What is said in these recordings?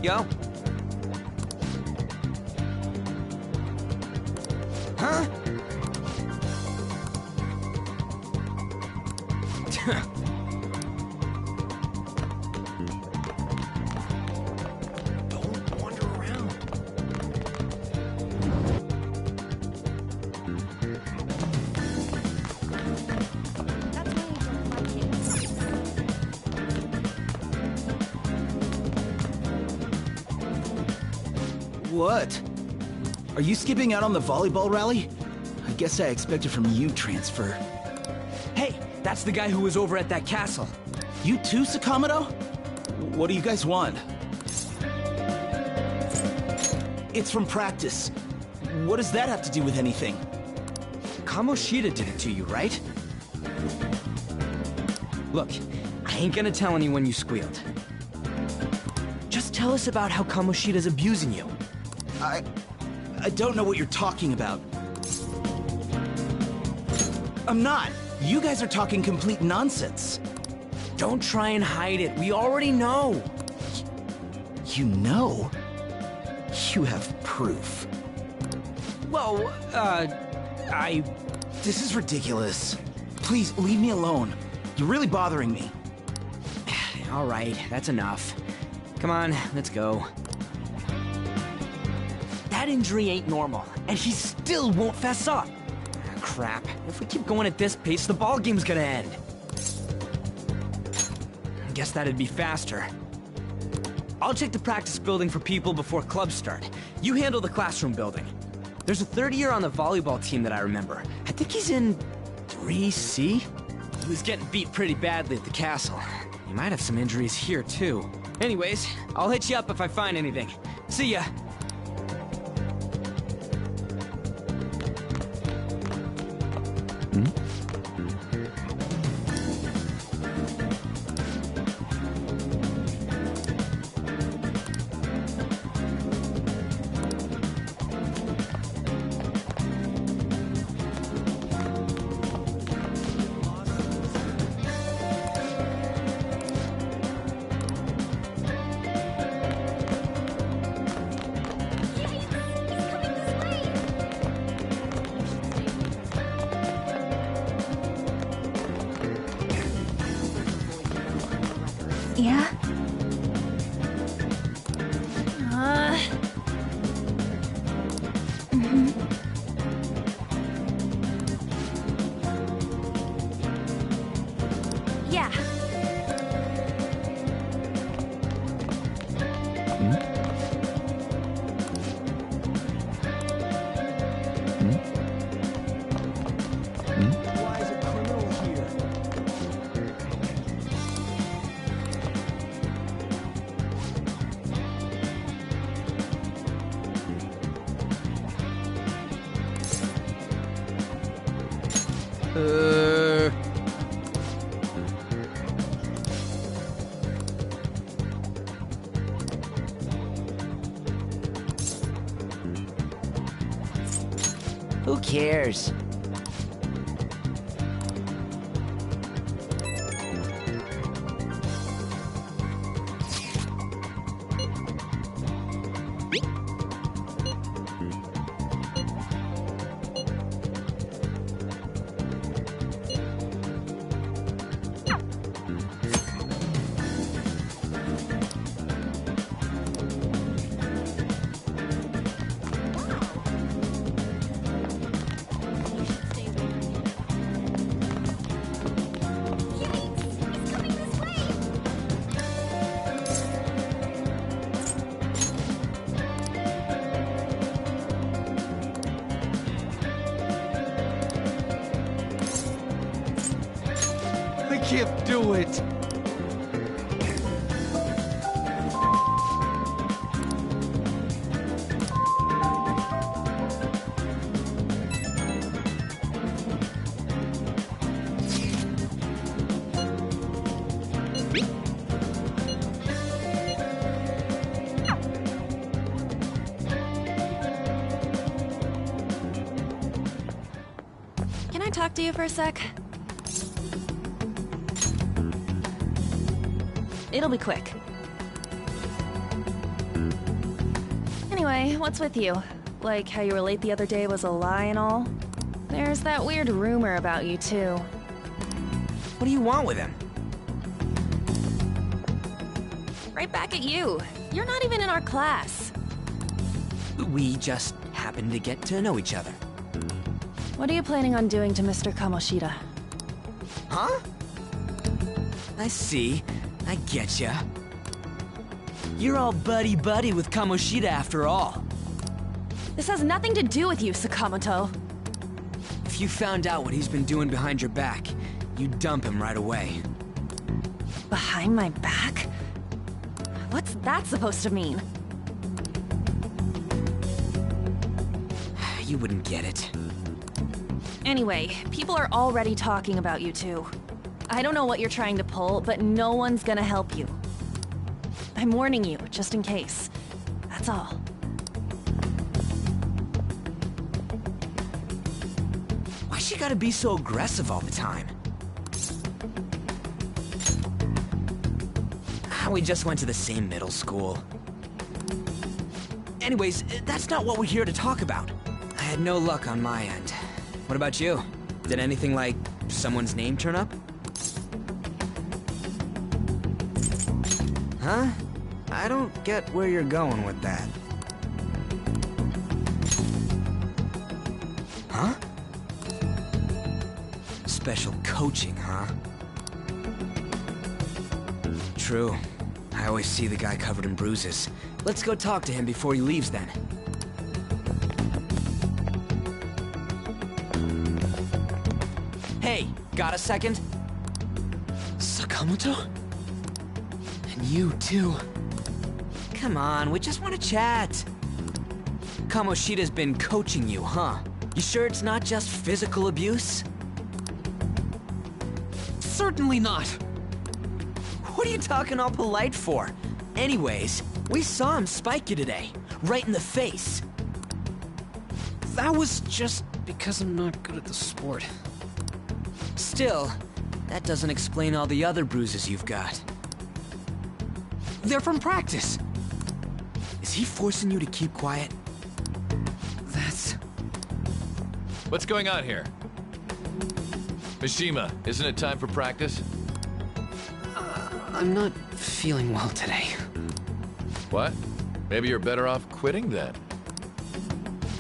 Yo. Huh? Don't wander around. What? Are you skipping out on the volleyball rally? I guess I expected from you transfer. Hey, that's the guy who was over at that castle. You too, Sakamoto? What do you guys want? It's from practice. What does that have to do with anything? Kamoshida did it to you, right? Look, I ain't gonna tell anyone you squealed. Just tell us about how Kamoshida's abusing you. I don't know what you're talking about. I'm not. You guys are talking complete nonsense. Don't try and hide it. We already know. You know? You have proof. Well, This is ridiculous. Please, leave me alone. You're really bothering me. All right, that's enough. Come on, let's go. That injury ain't normal, and he still won't fess up. Ah, crap. If we keep going at this pace, the ball game's gonna end. I guess that'd be faster. I'll check the practice building for people before clubs start. You handle the classroom building. There's a third year on the volleyball team that I remember. I think he's in 3C? He was getting beat pretty badly at the castle. He might have some injuries here, too. Anyways, I'll hit you up if I find anything. See ya! Yeah? Yeah. Why is a criminal here? Who cares? I can't do it. Can I talk to you for a sec? It'll be quick. Anyway, what's with you? Like how you were late the other day was a lie and all? There's that weird rumor about you, too. What do you want with him? Right back at you. You're not even in our class. We just happened to get to know each other. What are you planning on doing to Mr. Kamoshida? Huh? I see. I getcha. You're all buddy-buddy with Kamoshida after all. This has nothing to do with you, Sakamoto. If you found out what he's been doing behind your back, you'd dump him right away. Behind my back? What's that supposed to mean? You wouldn't get it. Anyway, people are already talking about you two. I don't know what you're trying to pull, but no one's gonna help you. I'm warning you, just in case. That's all. Why's she gotta be so aggressive all the time? We just went to the same middle school. Anyways, that's not what we're here to talk about. I had no luck on my end. What about you? Did anything like someone's name turn up? Huh? I don't get where you're going with that. Huh? Special coaching, huh? True. I always see the guy covered in bruises. Let's go talk to him before he leaves then. Hey, got a second? Sakamoto? And you too. Come on, we just want to chat. Kamoshida's been coaching you, huh? You sure it's not just physical abuse? Certainly not. What are you talking all polite for? Anyways, we saw him spike you today, right in the face. That was just because I'm not good at the sport. Still, that doesn't explain all the other bruises you've got. They're from practice. Is he forcing you to keep quiet? That's... What's going on here? Mishima, isn't it time for practice? I'm not feeling well today. What? Maybe you're better off quitting then.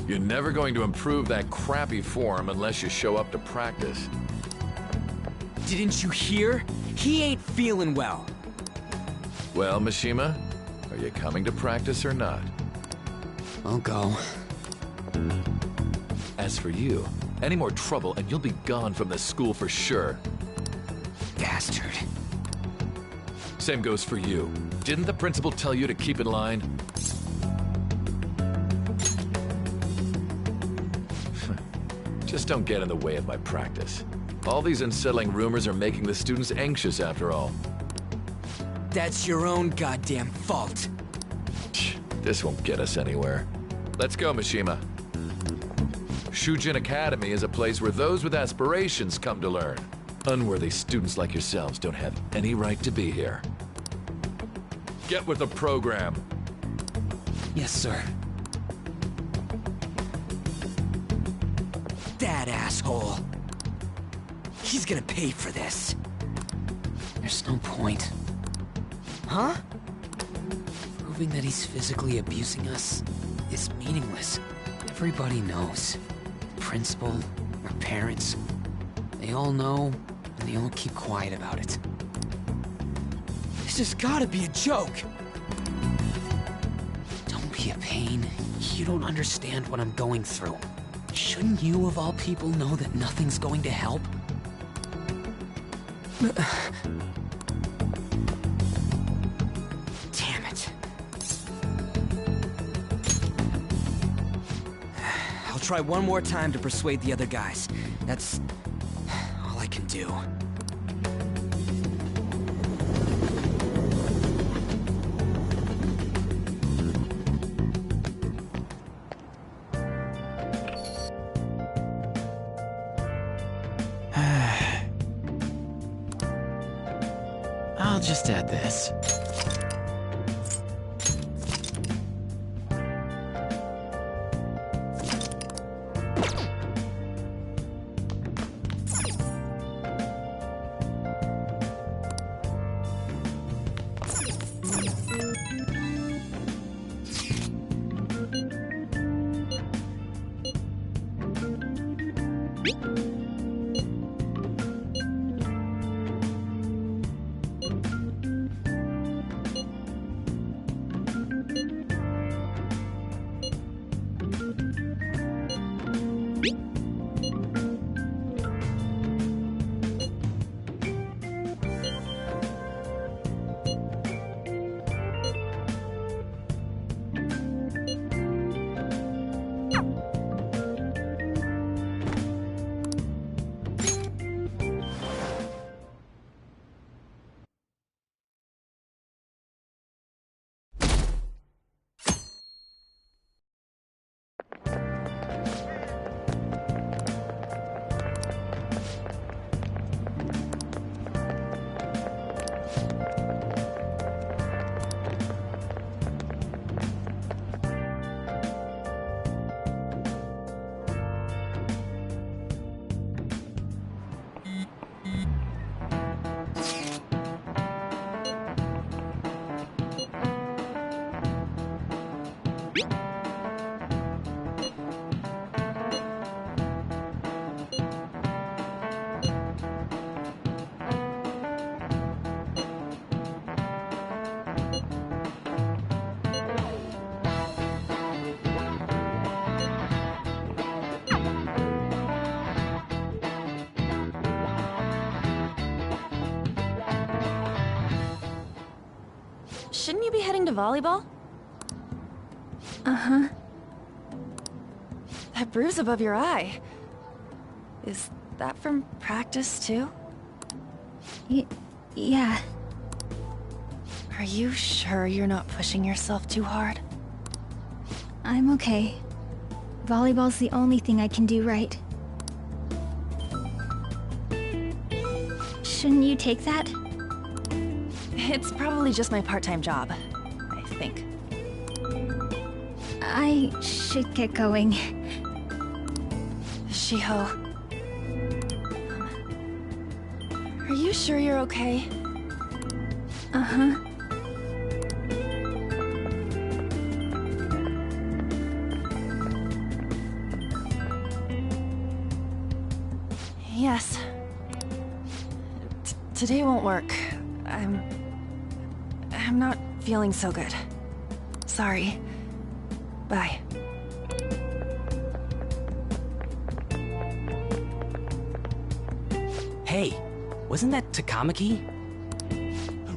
You're never going to improve that crappy form unless you show up to practice. Didn't you hear? He ain't feeling well. Well, Mishima, are you coming to practice or not? I'll go. As for you, any more trouble and you'll be gone from this school for sure. Bastard. Same goes for you. Didn't the principal tell you to keep in line? Just don't get in the way of my practice. All these unsettling rumors are making the students anxious after all. That's your own goddamn fault. This won't get us anywhere. Let's go, Mishima. Shujin Academy is a place where those with aspirations come to learn. Unworthy students like yourselves don't have any right to be here. Get with the program. Yes, sir. That asshole. He's gonna pay for this. There's no point. Huh? Proving that he's physically abusing us is meaningless. Everybody knows. The principal, our parents, they all know, and they all keep quiet about it. This has gotta be a joke. Don't be a pain. You don't understand what I'm going through. Shouldn't you, of all people, know that nothing's going to help? Damn it. I'll try one more time to persuade the other guys. That's all I can do. I'll just add this. you be heading to volleyball? Uh-huh. That bruise above your eye. Is that from practice, too? Yeah. Are you sure you're not pushing yourself too hard? I'm okay. Volleyball's the only thing I can do right. Shouldn't you take that? It's probably just my part-time job, I think. I should get going. Shiho. Are you sure you're okay? Uh-huh. Yes. Today won't work. I'm not feeling so good. Sorry. Bye. Hey, wasn't that Takamaki?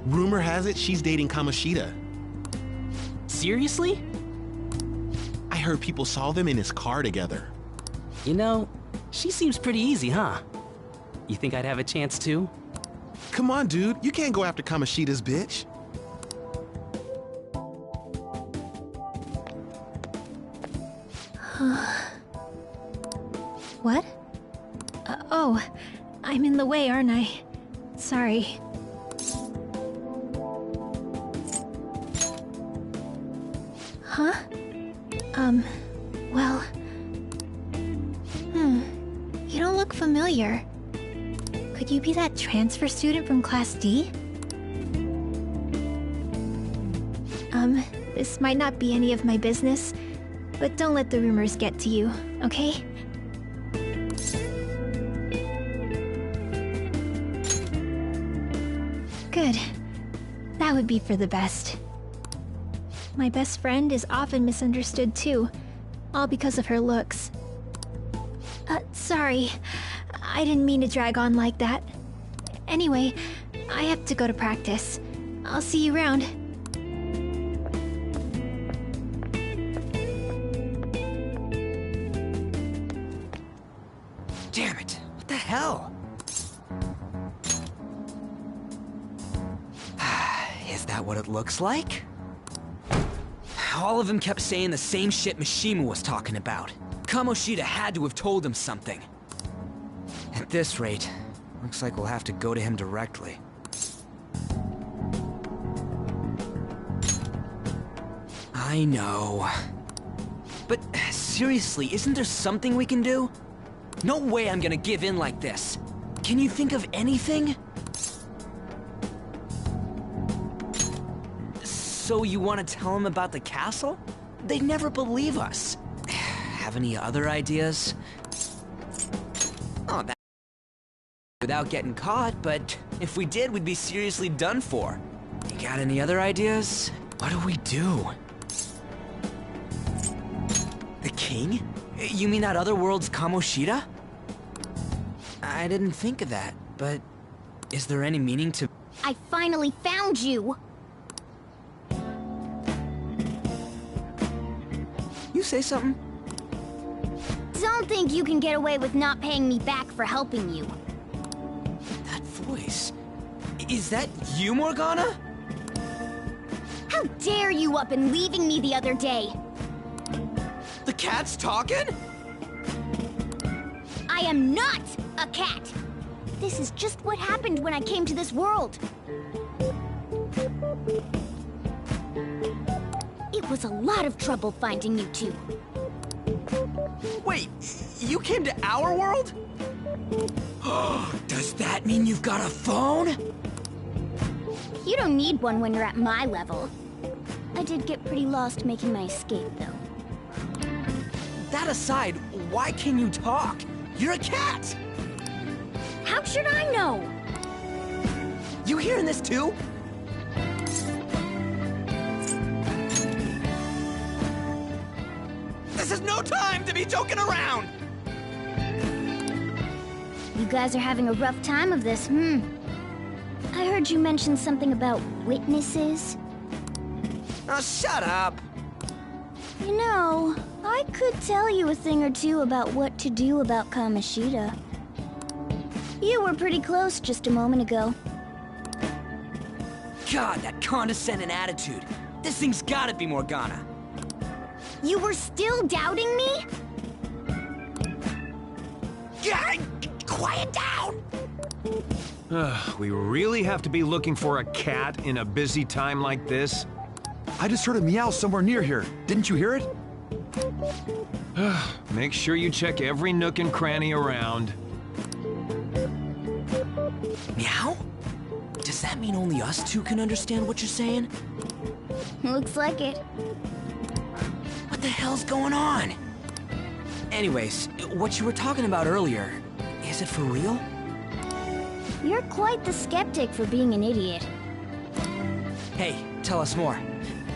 Rumor has it she's dating Kamoshida. Seriously? I heard people saw them in his car together. You know, she seems pretty easy, huh? You think I'd have a chance too? Come on, dude. You can't go after Kamoshida's bitch. What? Oh, I'm in the way, aren't I? Sorry. Huh? Well... You don't look familiar. Could you be that transfer student from Class D? This might not be any of my business, but don't let the rumors get to you, okay? Good. That would be for the best. My best friend is often misunderstood too, all because of her looks. Sorry. I didn't mean to drag on like that. Anyway, I have to go to practice. I'll see you around. Damn it! What the hell? Is that what it looks like? All of them kept saying the same shit Mishima was talking about. Kamoshida had to have told him something. At this rate, looks like we'll have to go to him directly. I know. But seriously, isn't there something we can do? No way I'm gonna give in like this. Can you think of anything? So you want to tell him about the castle? They'd never believe us. Have any other ideas? Oh, that... Without getting caught, but if we did, we'd be seriously done for. You got any other ideas? What do we do? The king? You mean that other world's Kamoshida? I didn't think of that, but is there any meaning to... I finally found you! You say something? Don't think you can get away with not paying me back for helping you. That voice... Is that you, Morgana? How dare you up and leaving me the other day? The cat's talking? I am not a cat! This is just what happened when I came to this world. It was a lot of trouble finding you two. Wait, you came to our world? Does that mean you've got a phone? You don't need one when you're at my level. I did get pretty lost making my escape, though. That aside, why can you talk? You're a cat! How should I know? You hearing this too? This is no time to be joking around! You guys are having a rough time of this, I heard you mention something about witnesses. Oh, shut up! You know, I could tell you a thing or two about what to do about Kamoshida. You were pretty close just a moment ago. God, that condescending attitude. This thing's gotta be Morgana. You were still doubting me? God, quiet down! We really have to be looking for a cat in a busy time like this? I just heard a meow somewhere near here. Didn't you hear it? Make sure you check every nook and cranny around. Meow? Does that mean only us two can understand what you're saying? Looks like it. What the hell's going on? Anyways, what you were talking about earlier, is it for real? You're quite the skeptic for being an idiot. Hey, tell us more.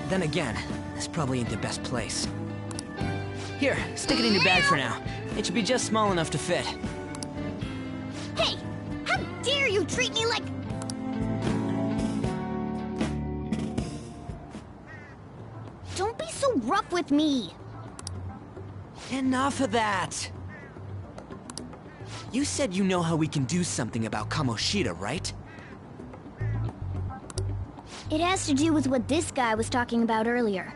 Then again, this probably ain't the best place. Here, stick it in your bag for now. It should be just small enough to fit. Hey! How dare you treat me like... Don't be so rough with me! Enough of that! You said you know how we can do something about Kamoshida, right? It has to do with what this guy was talking about earlier.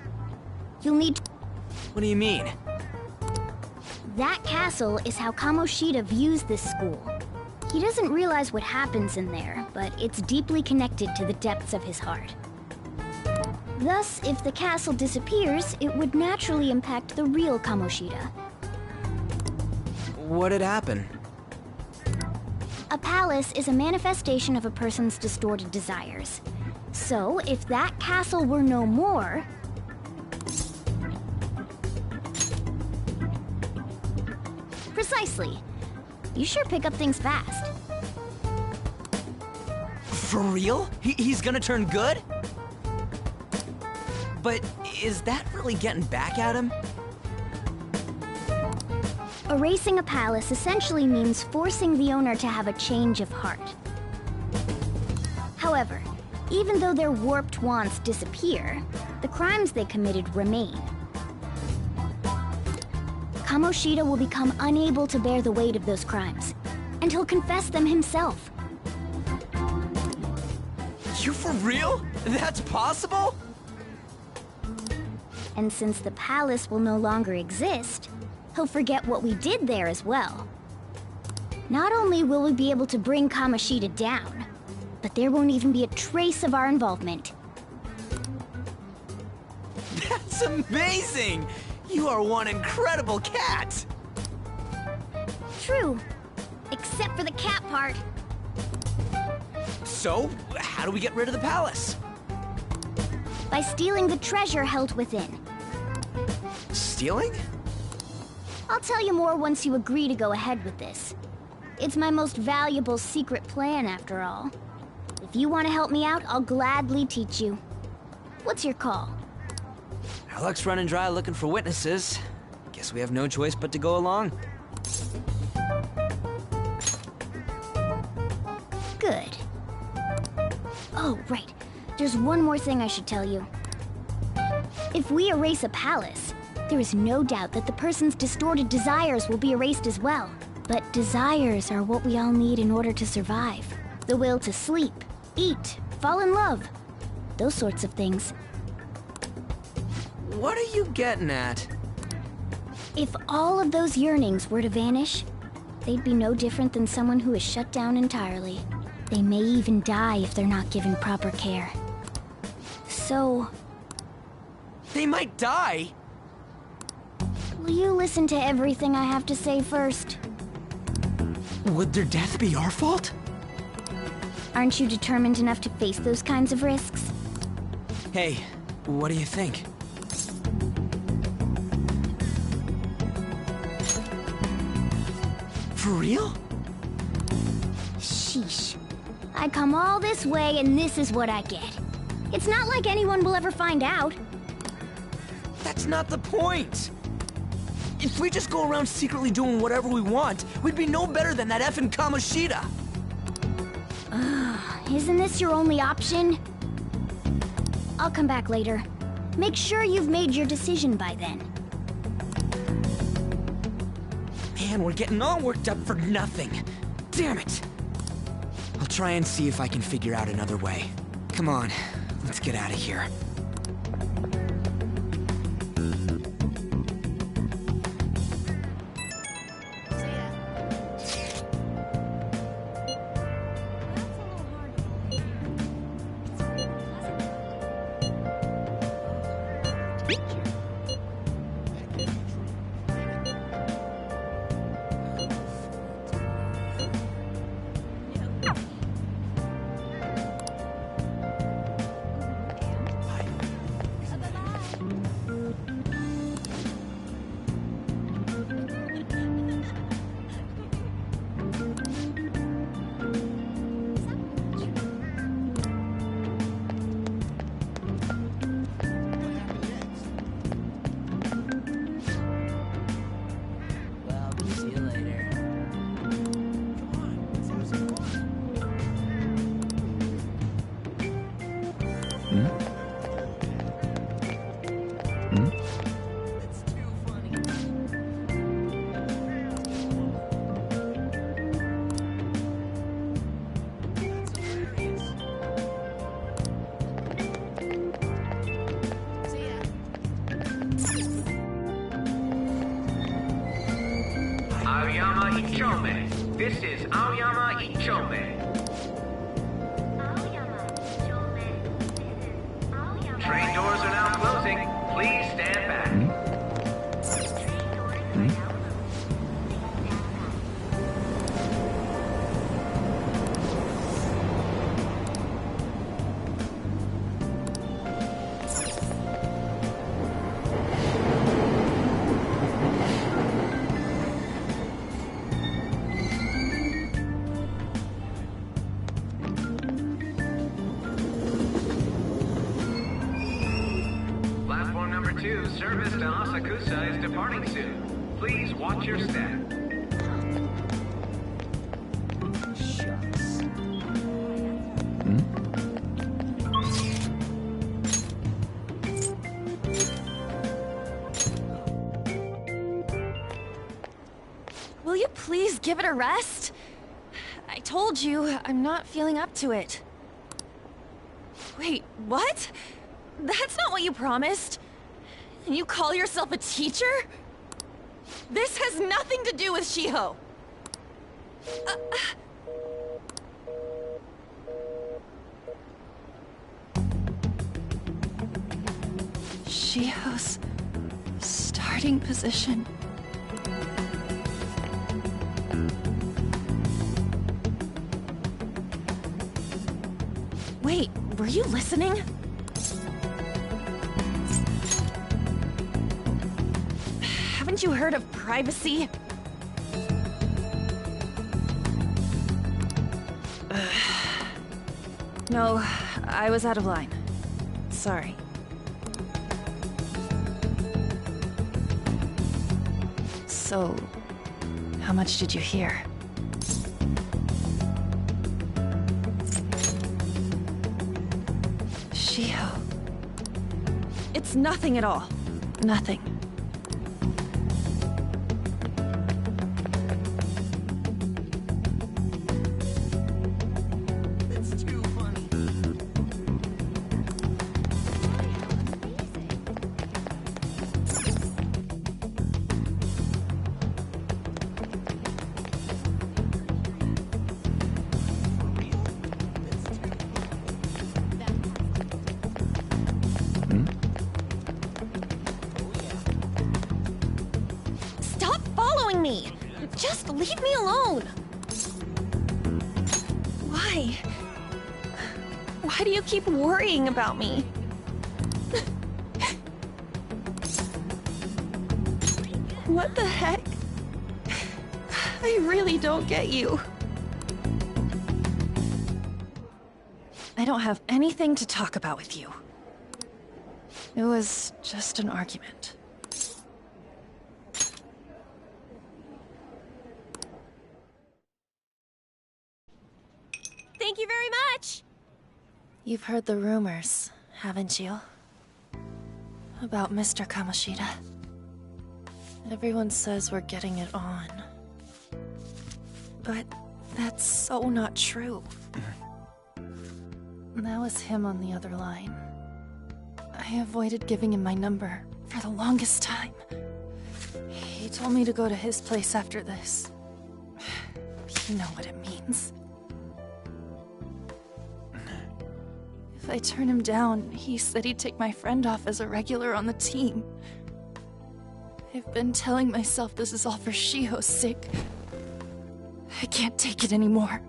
You'll need... What do you mean? That castle is how Kamoshida views this school. He doesn't realize what happens in there, but it's deeply connected to the depths of his heart. Thus, if the castle disappears, it would naturally impact the real Kamoshida. What'd happen? A palace is a manifestation of a person's distorted desires. So, if that castle were no more... Precisely. You sure pick up things fast. For real? He's gonna turn good? But is that really getting back at him? Erasing a palace essentially means forcing the owner to have a change of heart. However, even though their warped wants disappear, the crimes they committed remain. Kamoshida will become unable to bear the weight of those crimes, and he'll confess them himself. You for real? That's possible? And since the palace will no longer exist, he'll forget what we did there as well. Not only will we be able to bring Kamoshida down, but there won't even be a trace of our involvement. That's amazing! You are one incredible cat! True. Except for the cat part. So, how do we get rid of the palace? By stealing the treasure held within. Stealing? I'll tell you more once you agree to go ahead with this. It's my most valuable secret plan, after all. If you want to help me out, I'll gladly teach you. What's your call? Our luck's running dry looking for witnesses. Guess we have no choice but to go along. Good. Oh, right. There's one more thing I should tell you. If we erase a palace, there is no doubt that the person's distorted desires will be erased as well. But desires are what we all need in order to survive. The will to sleep, eat, fall in love. Those sorts of things. What are you getting at? If all of those yearnings were to vanish, they'd be no different than someone who is shut down entirely. They may even die if they're not given proper care. So... They might die? will you listen to everything I have to say first? Would their death be our fault? Aren't you determined enough to face those kinds of risks? Hey, what do you think? For real? Sheesh. I come all this way and this is what I get. It's not like anyone will ever find out. That's not the point! If we just go around secretly doing whatever we want, we'd be no better than that effing Kamoshida! Isn't this your only option? I'll come back later. Make sure you've made your decision by then. Man, we're getting all worked up for nothing. Damn it! I'll try and see if I can figure out another way. Come on, let's get out of here. Aoyama Ichome. This is Aoyama Ichome. Train doors are now closing. Please stand back. Platform number 2, service to Asakusa is departing soon. Please watch your step. Will you please give it a rest? I told you, I'm not feeling up to it. Wait, what? That's not what you promised. And you call yourself a teacher? This has nothing to do with Shiho. Shiho's starting position. Wait, were you listening? Haven't you heard of privacy? No, I was out of line. Sorry. So, how much did you hear? Shiho. It's nothing at all. Nothing. Me. Just leave me alone. Why? Why do you keep worrying about me? What the heck? I really don't get you. I don't have anything to talk about with you. It was just an argument. Thank you very much! You've heard the rumors, haven't you? about Mr. Kamoshida. Everyone says we're getting it on. But that's so not true. That was him on the other line. I avoided giving him my number for the longest time. He told me to go to his place after this. You know what it means. If I turn him down, he said he'd take my friend off as a regular on the team. I've been telling myself this is all for Shiho's sake. I can't take it anymore.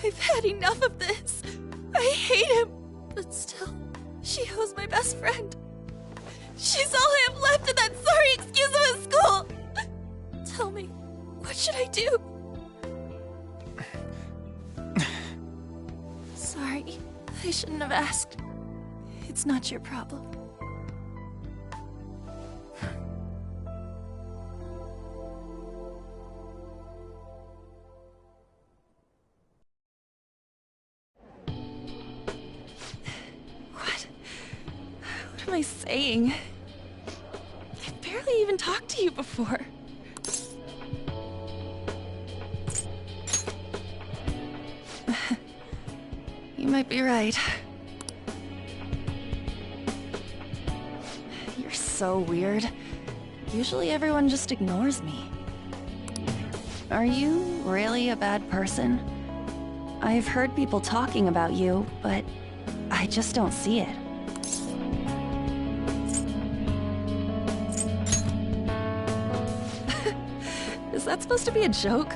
I've had enough of this. I hate him. But still, Shiho's my best friend. She's all I have left in that sorry excuse of a school. Tell me, what should I do? Sorry, I shouldn't have asked. It's not your problem. What am I saying? I've barely even talked to you before. You might be right. You're so weird. Usually everyone just ignores me. Are you really a bad person? I've heard people talking about you, but I just don't see it. Is that supposed to be a joke?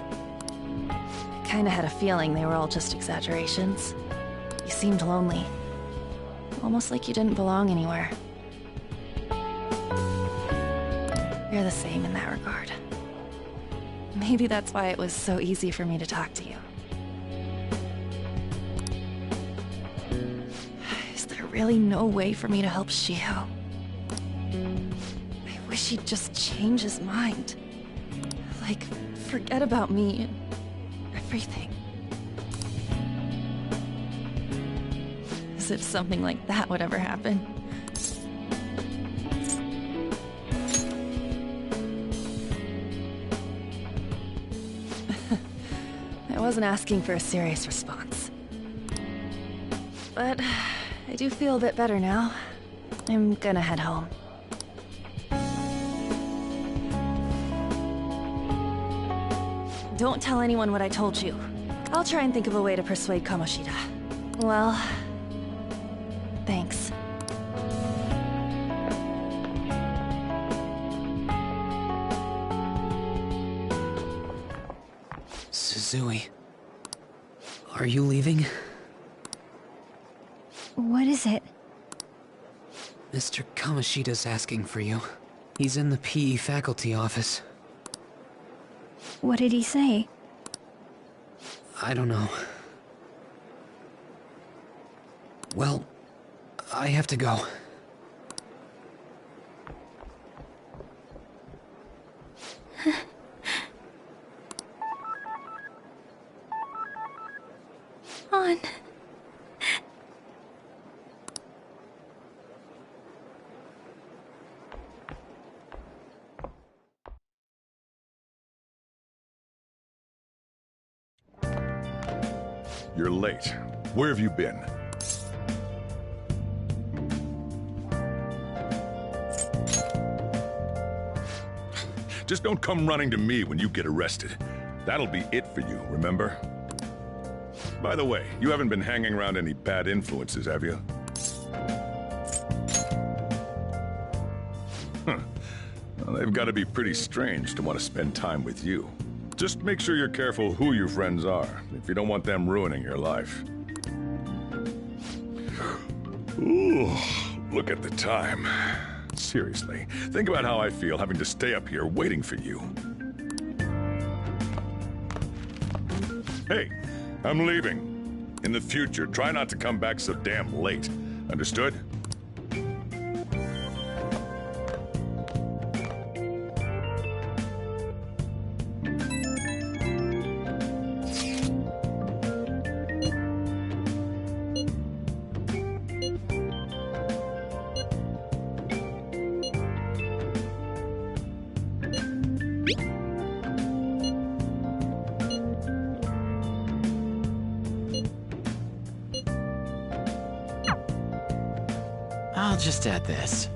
I kinda had a feeling they were all just exaggerations. You seemed lonely. Almost like you didn't belong anywhere. You're the same in that regard. Maybe that's why it was so easy for me to talk to you. Is there really no way for me to help Shiho? I wish he'd just change his mind. Like, forget about me and everything. As if something like that would ever happen. I wasn't asking for a serious response. But I do feel a bit better now. I'm gonna head home. Don't tell anyone what I told you. I'll try and think of a way to persuade Kamoshida. Well, thanks. Suzui, are you leaving? What is it? Mr. Kamoshida's asking for you. He's in the PE faculty office. What did he say? I don't know. Well, I have to go. On. You're late. Where have you been? Just don't come running to me when you get arrested. That'll be it for you, remember? By the way, you haven't been hanging around any bad influences, have you? Huh. Well, they've got to be pretty strange to want to spend time with you. Just make sure you're careful who your friends are, if you don't want them ruining your life. Ooh, look at the time. Seriously, think about how I feel having to stay up here waiting for you. Hey, I'm leaving. In the future, try not to come back so damn late. Understood? I'll just add this.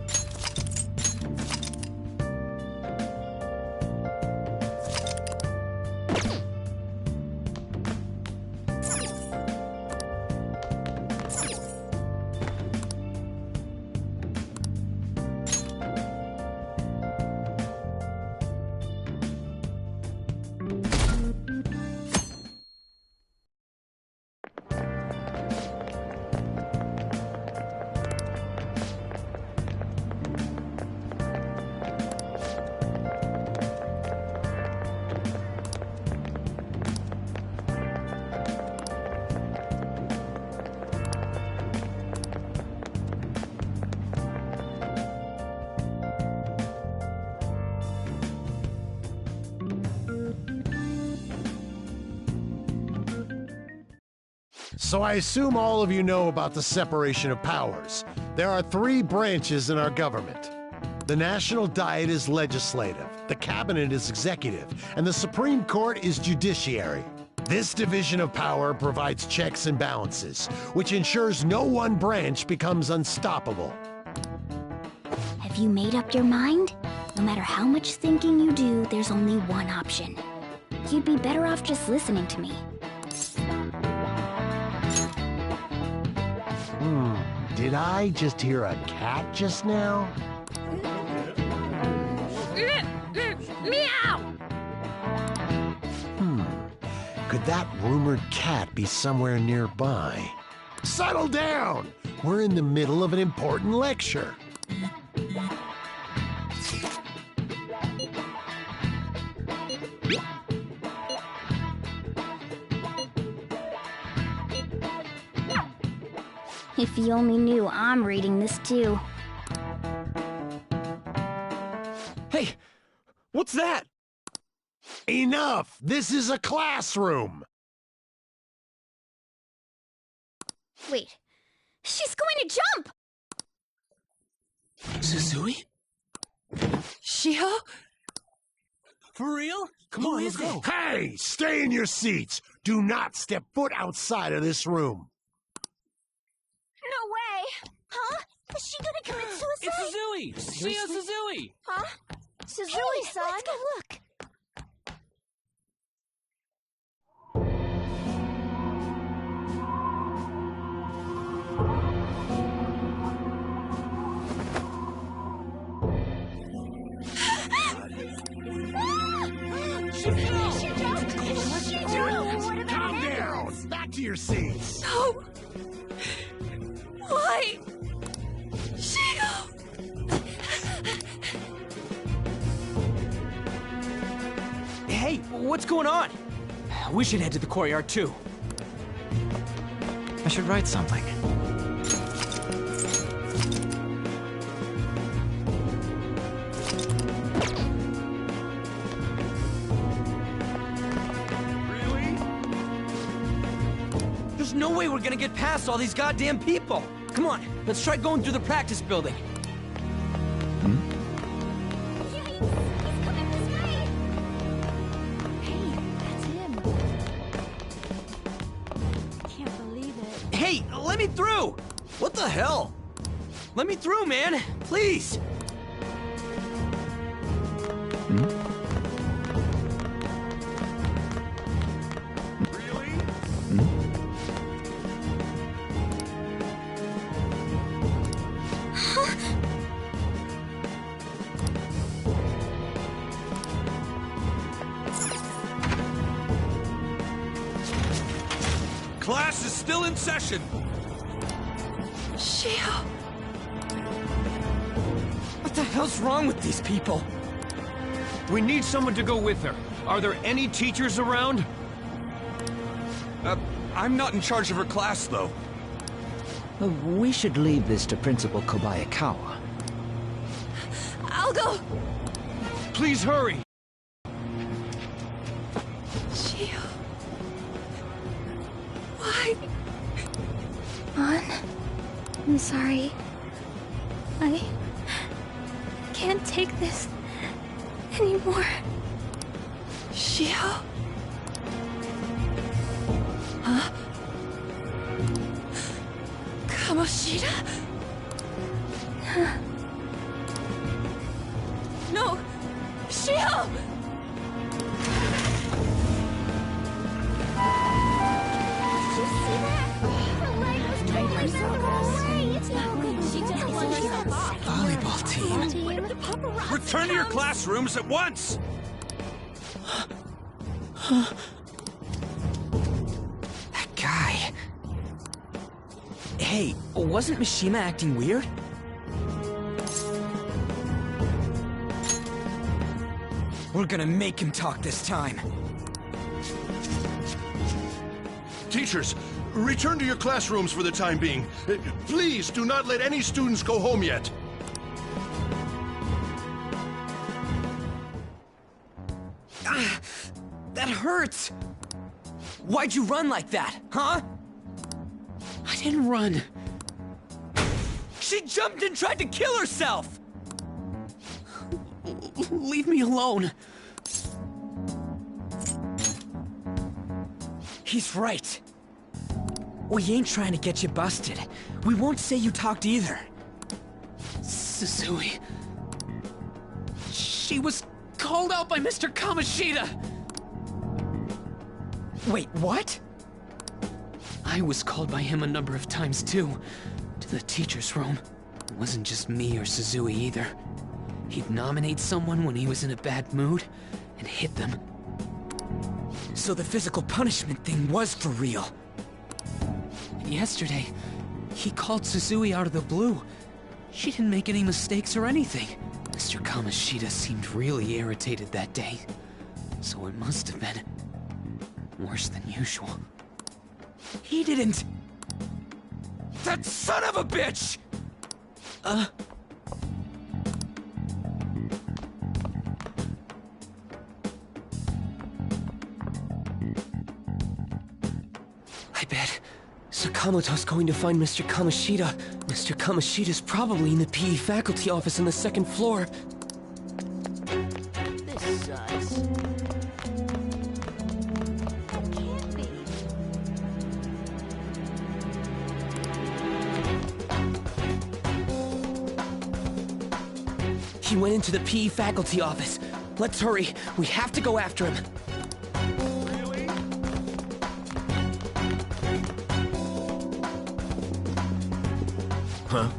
So I assume all of you know about the separation of powers. There are 3 branches in our government. The National Diet is legislative, the Cabinet is executive, and the Supreme Court is judiciary. This division of power provides checks and balances, which ensures no one branch becomes unstoppable. Have you made up your mind? No matter how much thinking you do, there's only one option. You'd be better off just listening to me. Did I just hear a cat just now? Meow! Could that rumored cat be somewhere nearby? Settle down! We're in the middle of an important lecture. If you only knew I'm reading this too. Hey, what's that? Enough! This is a classroom! Wait, she's going to jump! Suzui? Shiho? For real? Come on, let's go. Hey! Stay in your seats! Do not step foot outside of this room! No way! Huh? Is she gonna commit suicide? It's Suzui! Shio Suzui! Huh? Suzui-san? Let's go look! Calm down! Back to your seats! No! Why? Shio! Hey, what's going on? We should head to the courtyard too. I should write something. There's no way we're gonna get past all these goddamn people. Come on, let's try going through the practice building. Hey, let me through! What the hell? Let me through, man! Please! Class is still in session. Shio. What the hell's wrong with these people? We need someone to go with her. Are there any teachers around? I'm not in charge of her class, though. We should leave this to Principal Kobayakawa. I'll go. Please hurry. Shio. Why? Mon, I'm sorry. I can't take this anymore. Shio? Huh? Kamoshida? No! Shio! Did you see that? Her leg was totally so away. She just flung herself off. Volleyball team. Return to your classrooms at once! That guy. Hey, wasn't Mishima acting weird? We're gonna make him talk this time. Teachers, return to your classrooms for the time being. Please do not let any students go home yet. Ah, that hurts! Why'd you run like that, huh? I didn't run. She jumped and tried to kill herself! Leave me alone. He's right. We ain't trying to get you busted. We won't say you talked either. Suzui. She was called out by Mr. Kamoshida. Wait, what? I was called by him a number of times too, to the teacher's room. It wasn't just me or Suzui either. He'd nominate someone when he was in a bad mood and hit them. So the physical punishment thing was for real. Yesterday, he called Suzui out of the blue. She didn't make any mistakes or anything. Mr. Kamoshida seemed really irritated that day. So it must have been worse than usual. He didn't... That son of a bitch! I bet Sakamoto's going to find Mr. Kamoshida. Mr. Kamoshida's probably in the PE faculty office on the second floor. This sucks. Can't be. He went into the PE faculty office. Let's hurry. We have to go after him. Huh?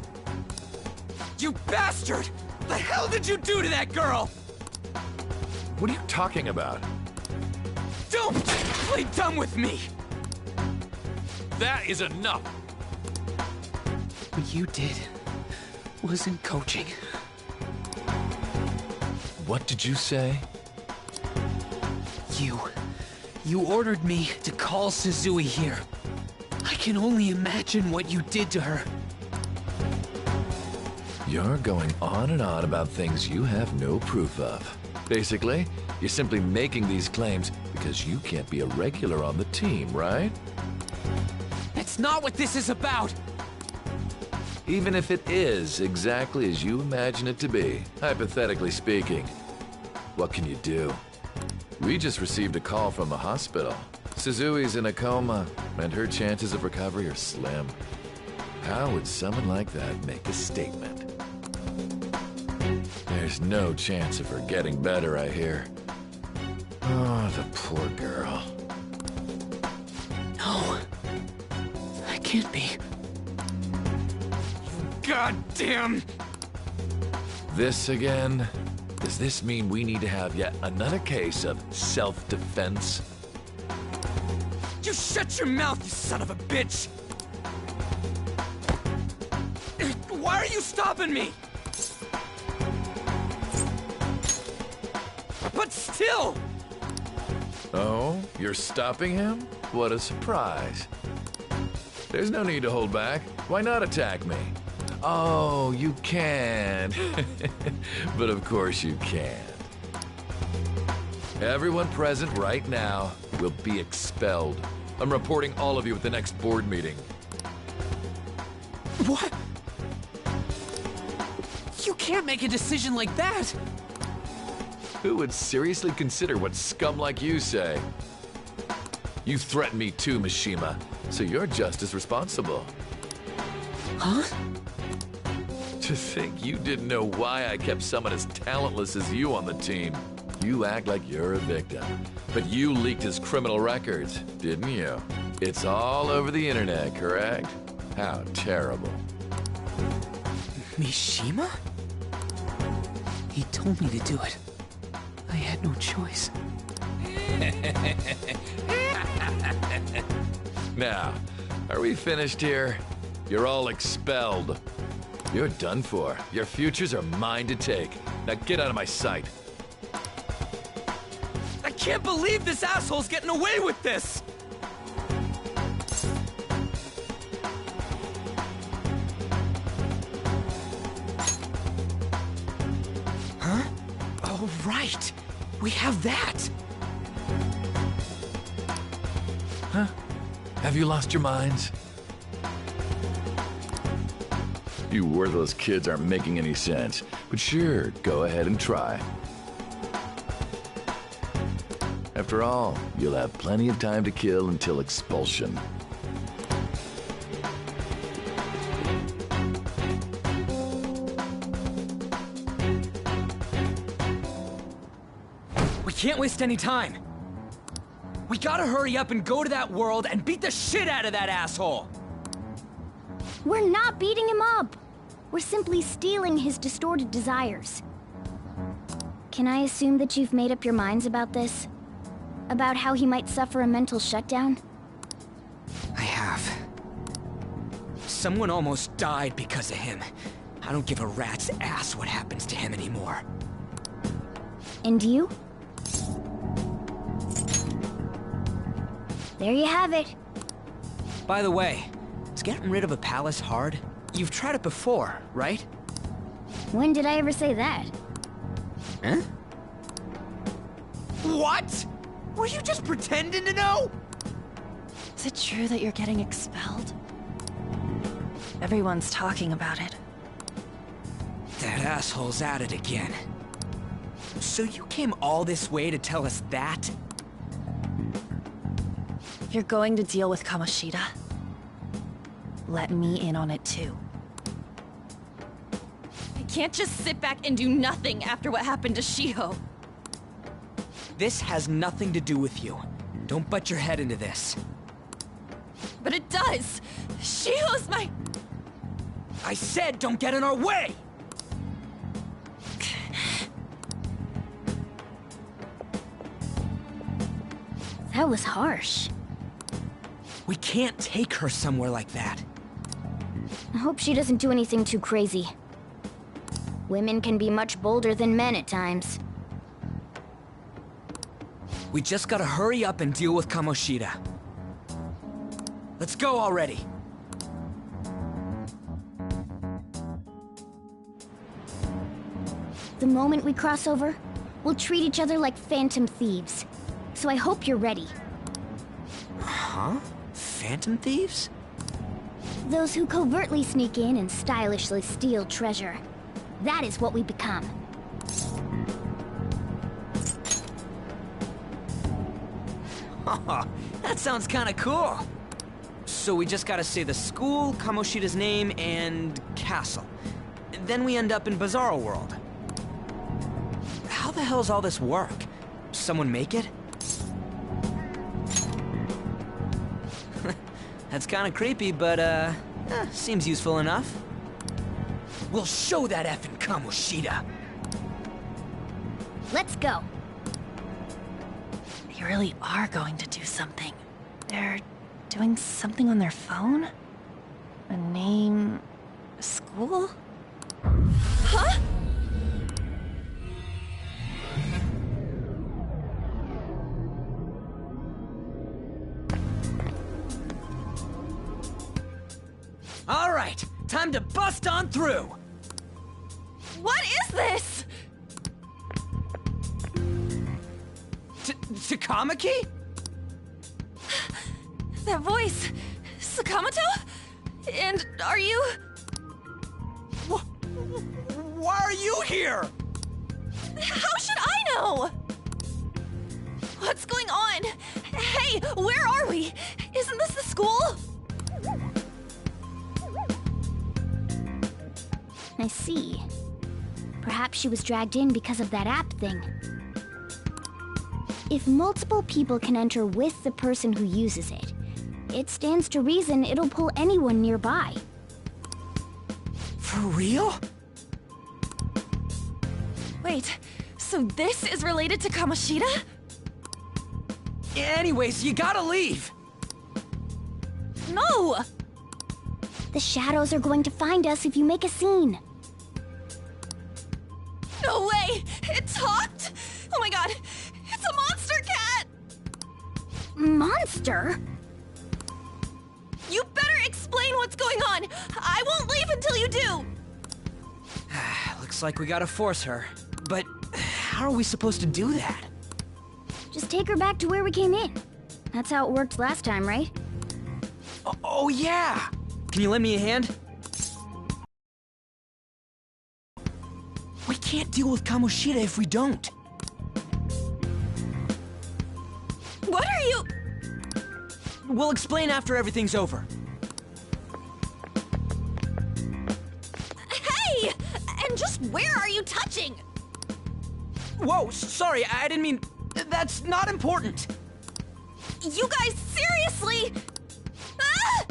You bastard! The hell did you do to that girl? What are you talking about? Don't play dumb with me! That is enough! What you did wasn't coaching. What did you say? You ordered me to call Suzui here. I can only imagine what you did to her. You're going on and on about things you have no proof of. Basically, you're simply making these claims because you can't be a regular on the team, right? That's not what this is about! Even if it is exactly as you imagine it to be, hypothetically speaking, what can you do? We just received a call from the hospital. Suzui's in a coma, and her chances of recovery are slim. How would someone like that make a statement? There's no chance of her getting better, I hear. Oh, the poor girl. No. That can't be. Goddamn! This again? Does this mean we need to have yet another case of self-defense? You shut your mouth, you son of a bitch! Why are you stopping me? But still! Oh, you're stopping him? What a surprise. There's no need to hold back. Why not attack me? Oh, you can. But of course you can. Everyone present right now will be expelled. I'm reporting all of you at the next board meeting. What? You can't make a decision like that! Who would seriously consider what scum like you say? You threatened me too, Mishima, so you're just as responsible. Huh? To think you didn't know why I kept someone as talentless as you on the team. You act like you're a victim. But you leaked his criminal records, didn't you? It's all over the internet, correct? How terrible. Mishima? He told me to do it. I had no choice. Now, are we finished here? You're all expelled. You're done for. Your futures are mine to take. Now get out of my sight. I can't believe this asshole's getting away with this! Huh? Oh, right. We have that. Huh? Have you lost your minds? You worthless kids aren't making any sense. But sure, go ahead and try. After all, you'll have plenty of time to kill until expulsion. We can't waste any time. We gotta hurry up and go to that world and beat the shit out of that asshole! We're not beating him up. We're simply stealing his distorted desires. Can I assume that you've made up your minds about this? About how he might suffer a mental shutdown? I have. Someone almost died because of him. I don't give a rat's ass what happens to him anymore. And you? There you have it. By the way, is getting rid of a palace hard? You've tried it before, right? When did I ever say that? Huh? What? Were you just pretending to know? Is it true that you're getting expelled? Everyone's talking about it. That asshole's at it again. So you came all this way to tell us that? You're going to deal with Kamoshida. Let me in on it too. I can't just sit back and do nothing after what happened to Shiho. This has nothing to do with you. Don't butt your head into this. But it does! Shiho's my... I said don't get in our way! That was harsh. We can't take her somewhere like that. I hope she doesn't do anything too crazy. Women can be much bolder than men at times. We just gotta hurry up and deal with Kamoshida. Let's go already. The moment we cross over, we'll treat each other like phantom thieves. So I hope you're ready. Huh? Phantom thieves? Those who covertly sneak in and stylishly steal treasure. That is what we become. That sounds kinda cool. So we just gotta say the school, Kamoshida's name, and castle. Then we end up in Bizarro World. How the hell's all this work? Someone make it? That's kinda creepy, but seems useful enough. We'll show that effing Kamoshida. Let's go. They really are going to do something. They're doing something on their phone? A name... a school? Huh? All right, time to bust on through. What is this? Takamaki? That voice... Sakamoto? And are you... Why are you here? How should I know? What's going on? Hey, where are we? Isn't this the school? I see. Perhaps she was dragged in because of that app thing. If multiple people can enter with the person who uses it, it stands to reason it'll pull anyone nearby. For real? Wait, so this is related to Kamoshida? Anyways, you gotta leave! No! The shadows are going to find us if you make a scene. No way! It talked? Oh my god! It's a monster cat! Monster? You better explain what's going on! I won't leave until you do! Looks like we gotta force her. But how are we supposed to do that? Just take her back to where we came in. That's how it worked last time, right? Oh yeah! Can you lend me a hand? We can't deal with Kamoshida if we don't. What are you... We'll explain after everything's over. Hey! And just where are you touching? Whoa, sorry, I didn't mean... That's not important. You guys, seriously? Ah!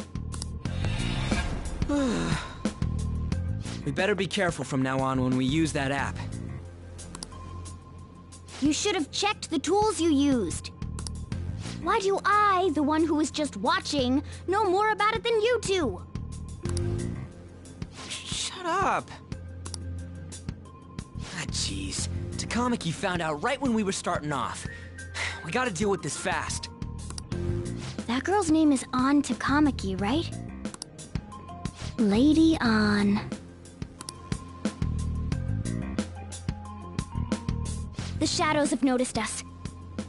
We better be careful from now on when we use that app. You should have checked the tools you used. Why do I, the one who was just watching, know more about it than you two? Shut up. Ah, jeez. Takamaki found out right when we were starting off. We gotta deal with this fast. That girl's name is An Takamaki, right? Lady An. The shadows have noticed us.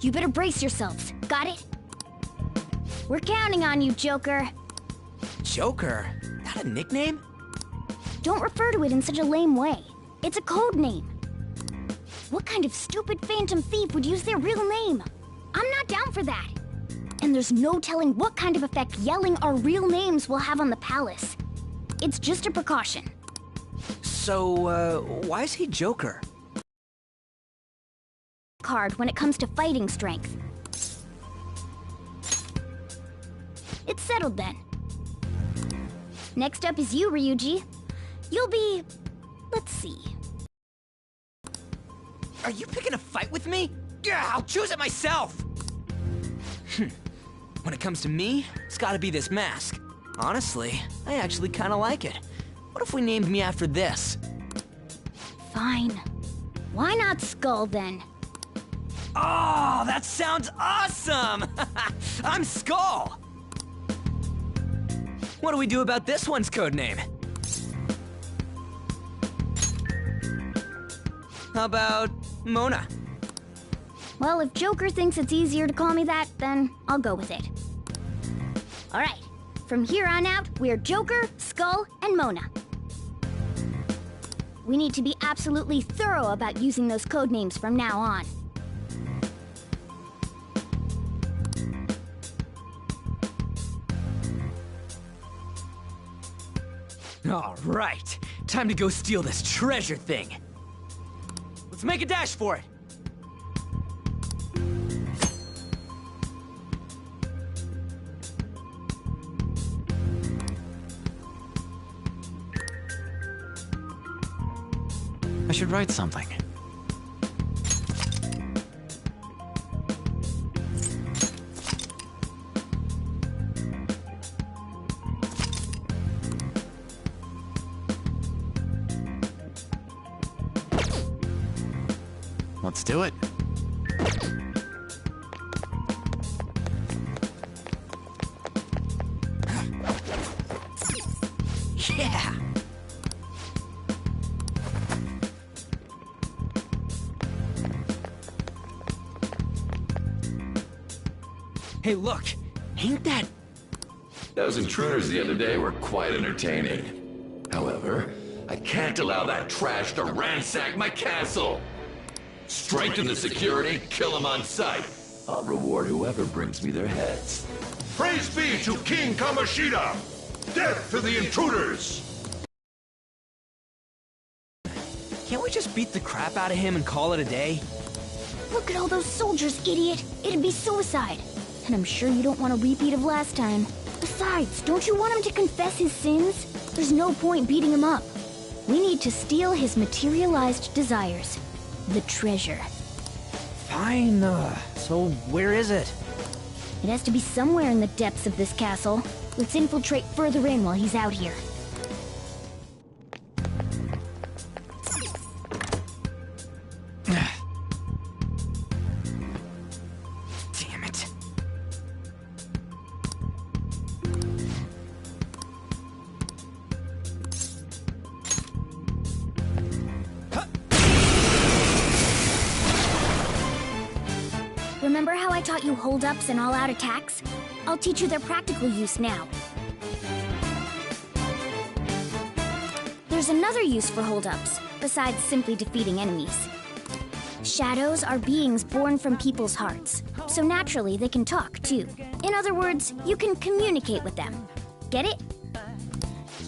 You better brace yourselves. Got it? We're counting on you, Joker. Joker? That a nickname? Don't refer to it in such a lame way. It's a code name. What kind of stupid phantom thief would use their real name? I'm not down for that. And there's no telling what kind of effect yelling our real names will have on the palace. It's just a precaution. So, why is he Joker? Card when it comes to fighting strength. It's settled then. Next up is you, Ryuji. You'll be... let's see. Are you picking a fight with me? Yeah, I'll choose it myself! When it comes to me, it's gotta be this mask. Honestly, I actually kinda like it. What if we named me after this? Fine. Why not Skull, then? Oh, that sounds awesome! I'm Skull! What do we do about this one's codename? How about Mona? Well, if Joker thinks it's easier to call me that, then I'll go with it. Alright, from here on out, we're Joker, Skull, and Mona. We need to be absolutely thorough about using those codenames from now on. All right, time to go steal this treasure thing. Let's make a dash for it. I should write something. Let's do it. Yeah! Hey, look! Ain't that... Those intruders the other day were quite entertaining. However, I can't allow that trash to ransack my castle! Strengthen the security, kill them on sight. I'll reward whoever brings me their heads. Praise be to King Kamoshida! Death to the intruders! Can't we just beat the crap out of him and call it a day? Look at all those soldiers, idiot! It'd be suicide. And I'm sure you don't want a repeat of last time. Besides, don't you want him to confess his sins? There's no point beating him up. We need to steal his materialized desires. The treasure. Fine, so where is it? It has to be somewhere in the depths of this castle. Let's infiltrate further in while he's out here. Damn it. Remember how I taught you hold-ups and all-out attacks? I'll teach you their practical use now. There's another use for hold-ups, besides simply defeating enemies. Shadows are beings born from people's hearts, so naturally they can talk, too. In other words, you can communicate with them. Get it?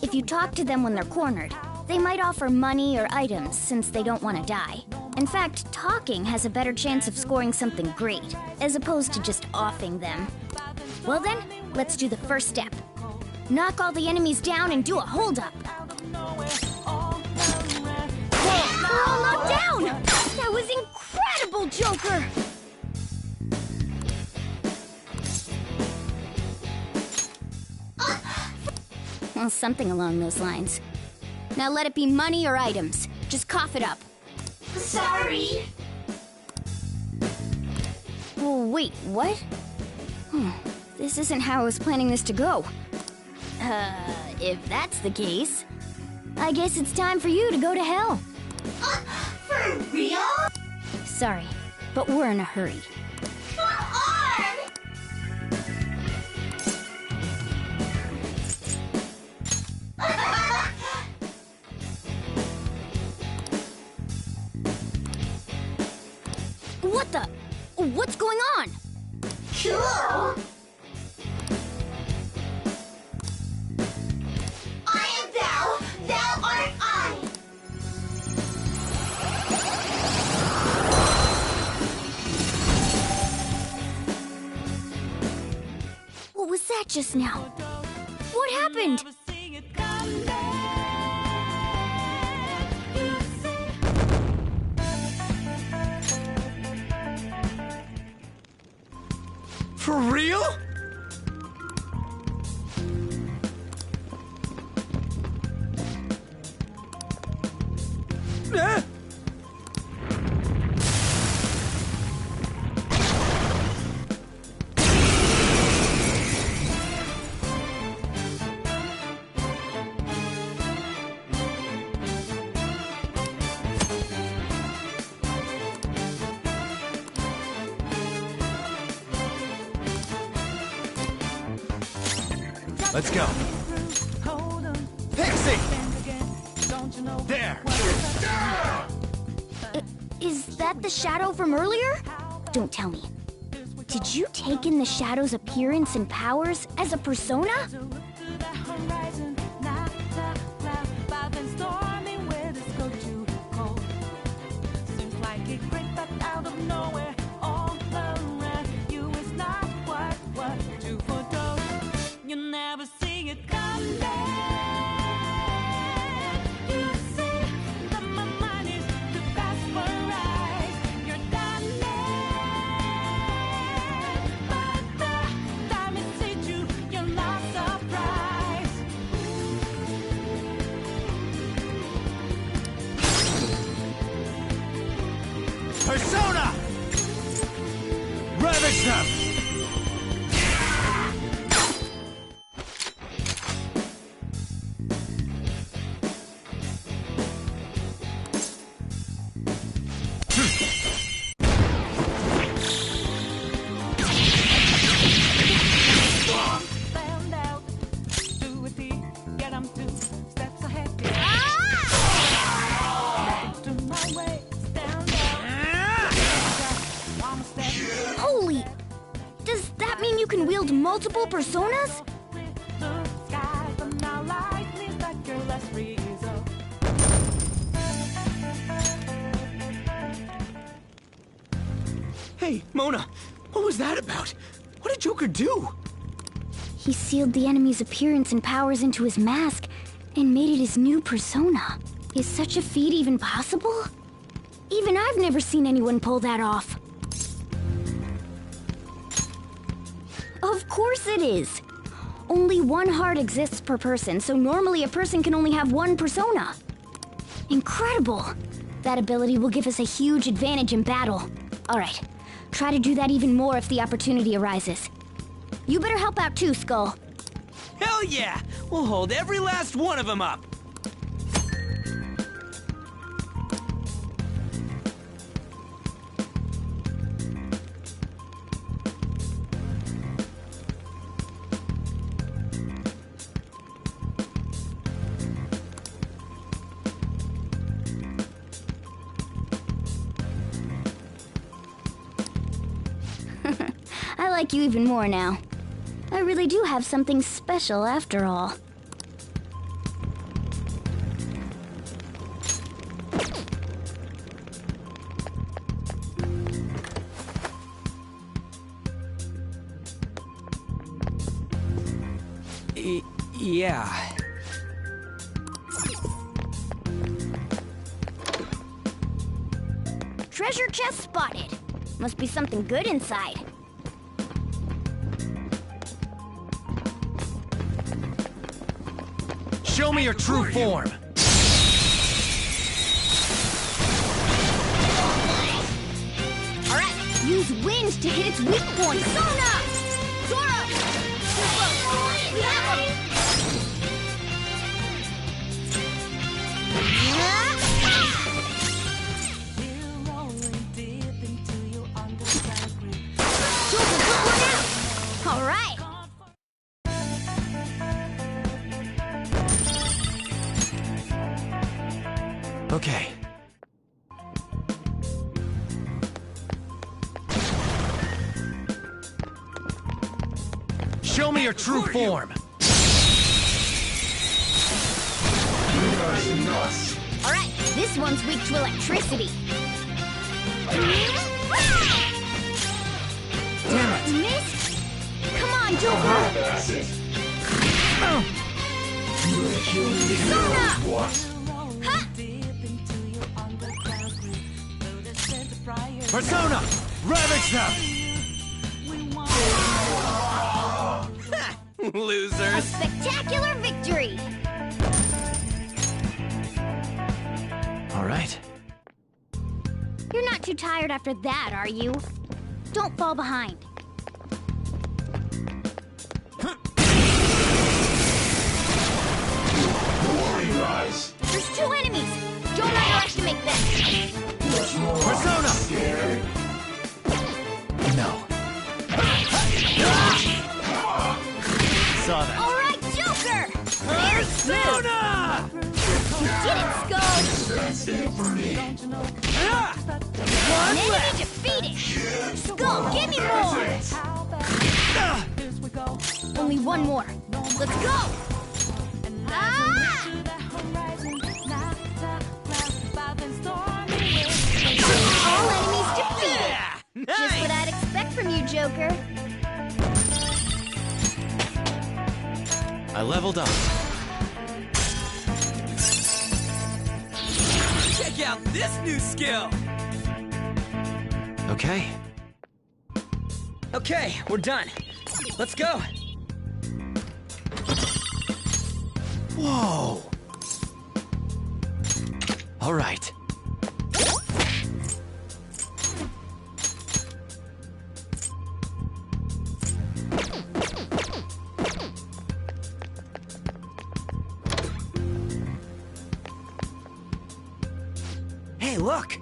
If you talk to them when they're cornered, they might offer money or items since they don't want to die. In fact, talking has a better chance of scoring something great, as opposed to just offing them. Well then, let's do the first step. Knock all the enemies down and do a hold-up. We're all knocked down! That was incredible, Joker! Well, something along those lines. Now let it be money or items. Just cough it up. Sorry. Oh, wait, what? This isn't how I was planning this to go. If that's the case, I guess it's time for you to go to hell. For real? Sorry, but we're in a hurry. Come on! What the? What's going on? Cool! I am thou, thou art I! What was that just now? What happened? For real? Let's go. Pixie! There! Is that the shadow from earlier? Don't tell me. Did you take in the shadow's appearance and powers as a persona? Persona! Ravage them! Holy! Does that mean you can wield multiple personas? Hey, Mona, what was that about? What did Joker do? He sealed the enemy's appearance and powers into his mask and made it his new persona. Is such a feat even possible? Even I've never seen anyone pull that off. Of course it is. Only one heart exists per person, so normally a person can only have one persona. Incredible! That ability will give us a huge advantage in battle. Alright, try to do that even more if the opportunity arises. You better help out too, Skull. Hell yeah! We'll hold every last one of them up! I like you even more now. I really do have something special after all. Yeah. Treasure chest spotted. Must be something good inside. Show me your true form. Alright, use wind to hit its weak point. Sona! Zora! We have him! Joker, put one out! Alright! Okay. Show me your true form. Alright, this one's weak to electricity. Damn it! Missed? Come on, Joker! Sona! Ha! Persona! Ravage them! A Losers! spectacular victory! All right. You're not too tired after that, are you? Don't fall behind. There's two enemies! Don't underestimate them! Persona! No. Saw that. Alright, Joker! Persona! You did it, Skull! One enemy defeated! Skull, give me more! Only one more. Let's go! Ah! All enemies defeated! Just what I'd expect from you, Joker. I leveled up. Check out this new skill! Okay. Okay, we're done. Let's go! Whoa! All right. Hey, look!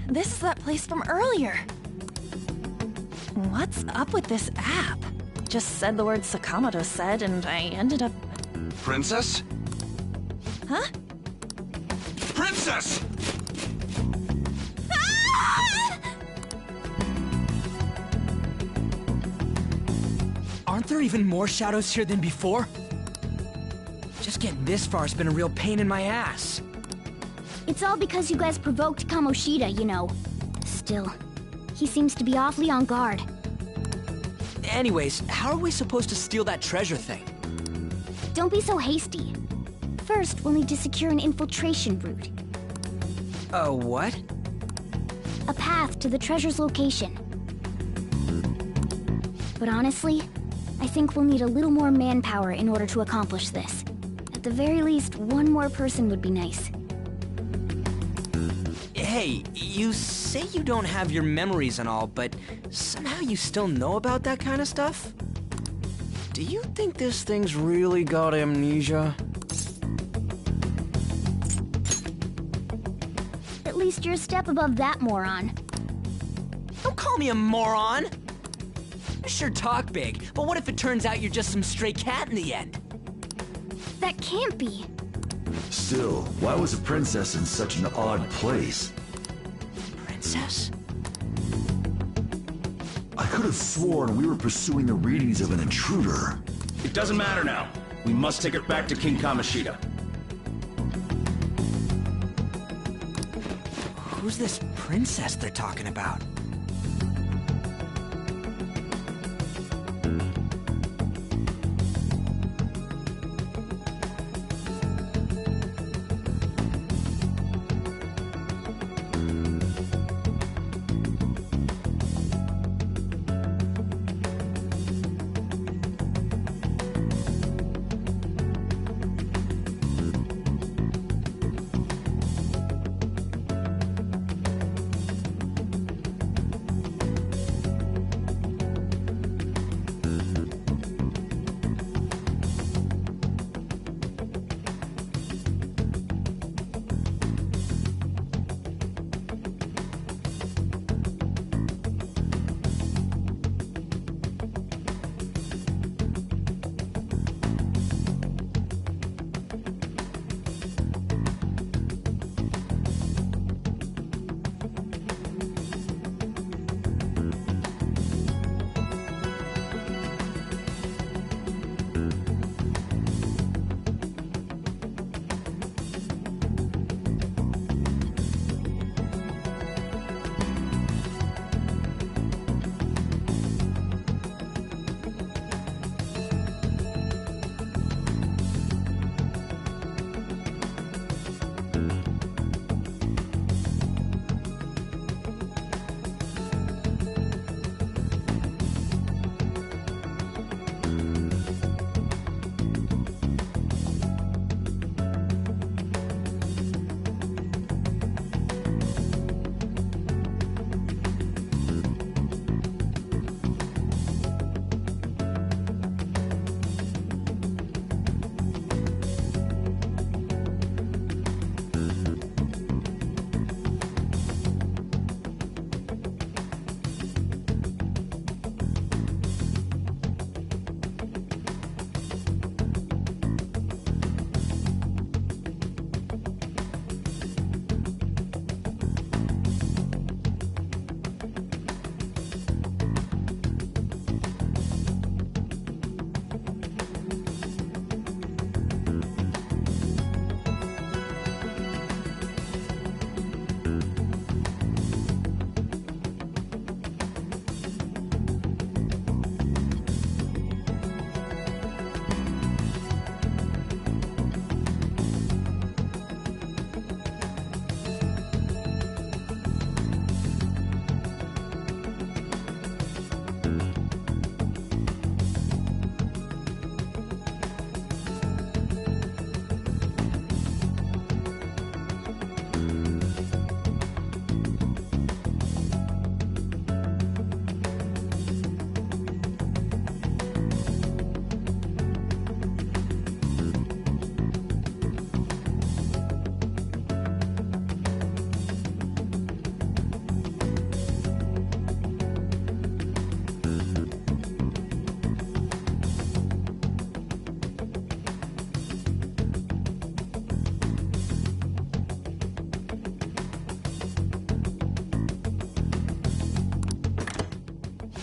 This is that place from earlier. What's up with this app? Just said the word Sakamoto said, and I ended up... Princess? Huh? Princess! Aren't there even more shadows here than before? Just getting this far has been a real pain in my ass. It's all because you guys provoked Kamoshida, you know. Still, he seems to be awfully on guard. Anyways, how are we supposed to steal that treasure thing? Don't be so hasty. First, we'll need to secure an infiltration route. A what? A path to the treasure's location. But honestly, I think we'll need a little more manpower in order to accomplish this. At the very least, one more person would be nice. Hey, you say you don't have your memories and all, but somehow you still know about that kind of stuff? Do you think this thing's really got amnesia? At least you're a step above that moron. Don't call me a moron! You sure talk big, but what if it turns out you're just some stray cat in the end? That can't be. Still, why was a princess in such an odd place? Princess? I could have sworn we were pursuing the readings of an intruder. It doesn't matter now. We must take it back to King Kamoshida. Who's this princess they're talking about?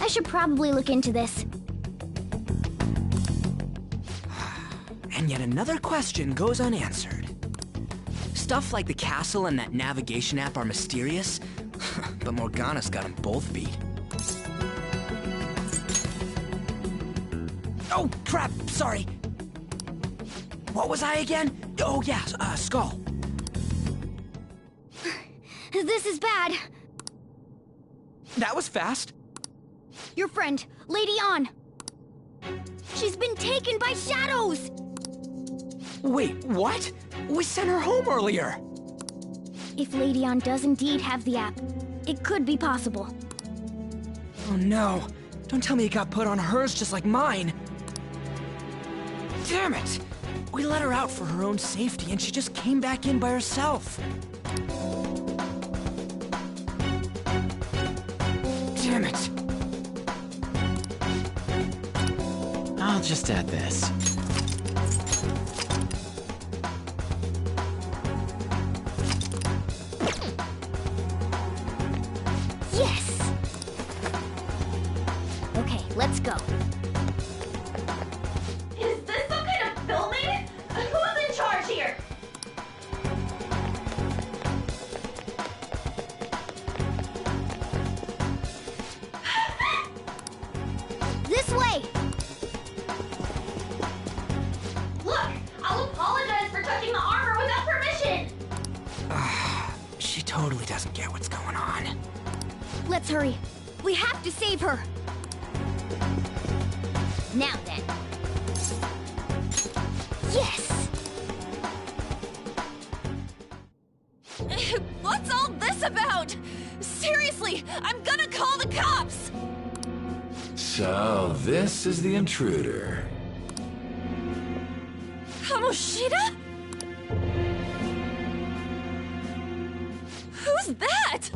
I should probably look into this. And yet another question goes unanswered. Stuff like the castle and that navigation app are mysterious, but Morgana's got them both beat. Oh, crap, sorry. What was I again? Oh, yeah, Skull. This is bad. That was fast. Your friend, Lady Ann. She's been taken by shadows! Wait, what? We sent her home earlier. If Lady Ann does indeed have the app, it could be possible. Oh no. Don't tell me it got put on hers just like mine. Damn it! We let her out for her own safety and she just came back in by herself. Damn it. I'll just add this. Yes! Okay, let's go. Is this some kind of filming? Who's in charge here? This way! Look, I'll apologize for touching the armor without permission. She totally doesn't get what's going on. Let's hurry. We have to save her. Now then. Yes! What's all this about? Seriously, I'm gonna call the cops! So, this is the intruder. Kamoshida? Who's that?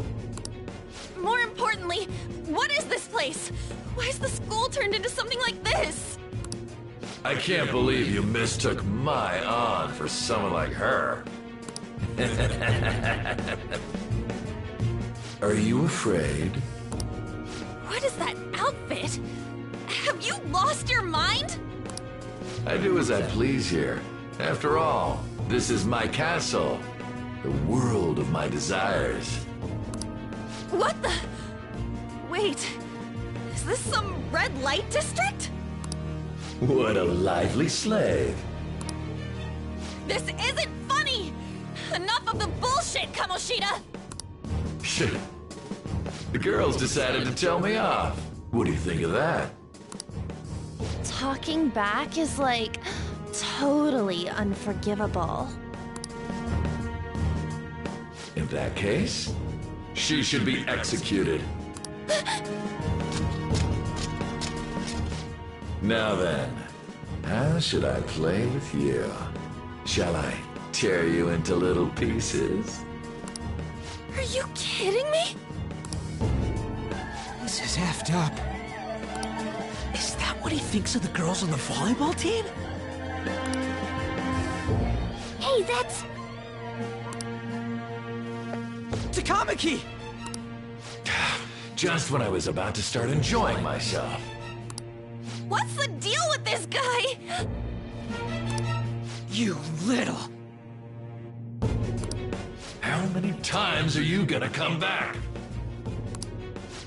More importantly, what is this place? Why is the school turned into something like this? I can't believe you mistook my Ann for someone like her. Are you afraid? What is that outfit? Have you lost your mind? I do as I please here. After all, this is my castle. The world of my desires. What the? Wait, is this some red light district? What a lively slave. This isn't funny! Enough of the bullshit, Kamoshida! Shit. The girls decided to tell me off. What do you think of that? Talking back is like totally unforgivable. In that case, she should be executed. Now then, how should I play with you? Shall I tear you into little pieces? Are you kidding me? This is effed up. Is that what he thinks of the girls on the volleyball team? Hey, that's... Takamaki! Just when I was about to start enjoying myself. What's the deal with this guy? You little... How many times are you gonna come back?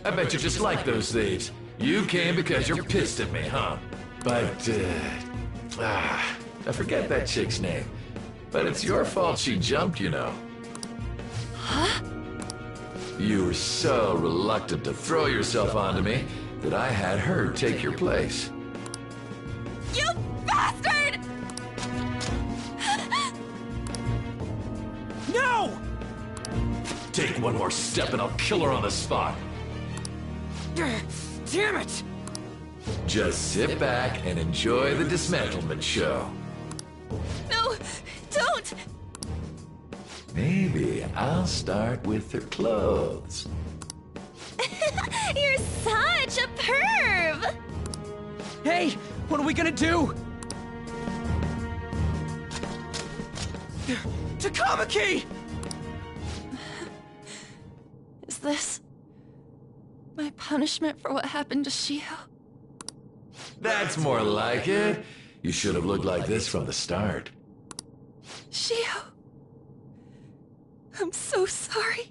I bet you just like those thieves. You came because you're pissed at me, huh? But, I forget that chick's name. But it's your fault she jumped, you know. Huh? You were so reluctant to throw yourself onto me that I had her take your place. You bastard! No! Take one more step and I'll kill her on the spot. Damn it! Just sit back and enjoy the dismantlement show. No, don't! Maybe I'll start with her clothes. You're such a perv! Hey, what are we gonna do? Takamaki! Is this my punishment for what happened to Shio? That's more like it. You should have looked like this from the start. Shio. I'm so sorry.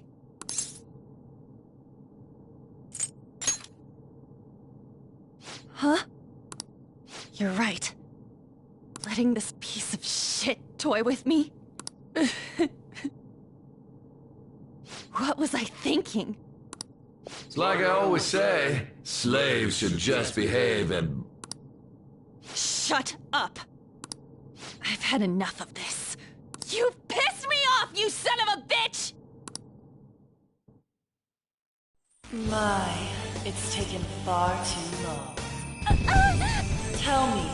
Huh? You're right. Letting this piece of shit toy with me? What was I thinking? It's like I always say, slaves should just behave and... Shut up! I've had enough of this. You've pissed me off, you son of a bitch! My, it's taken far too long. Tell me,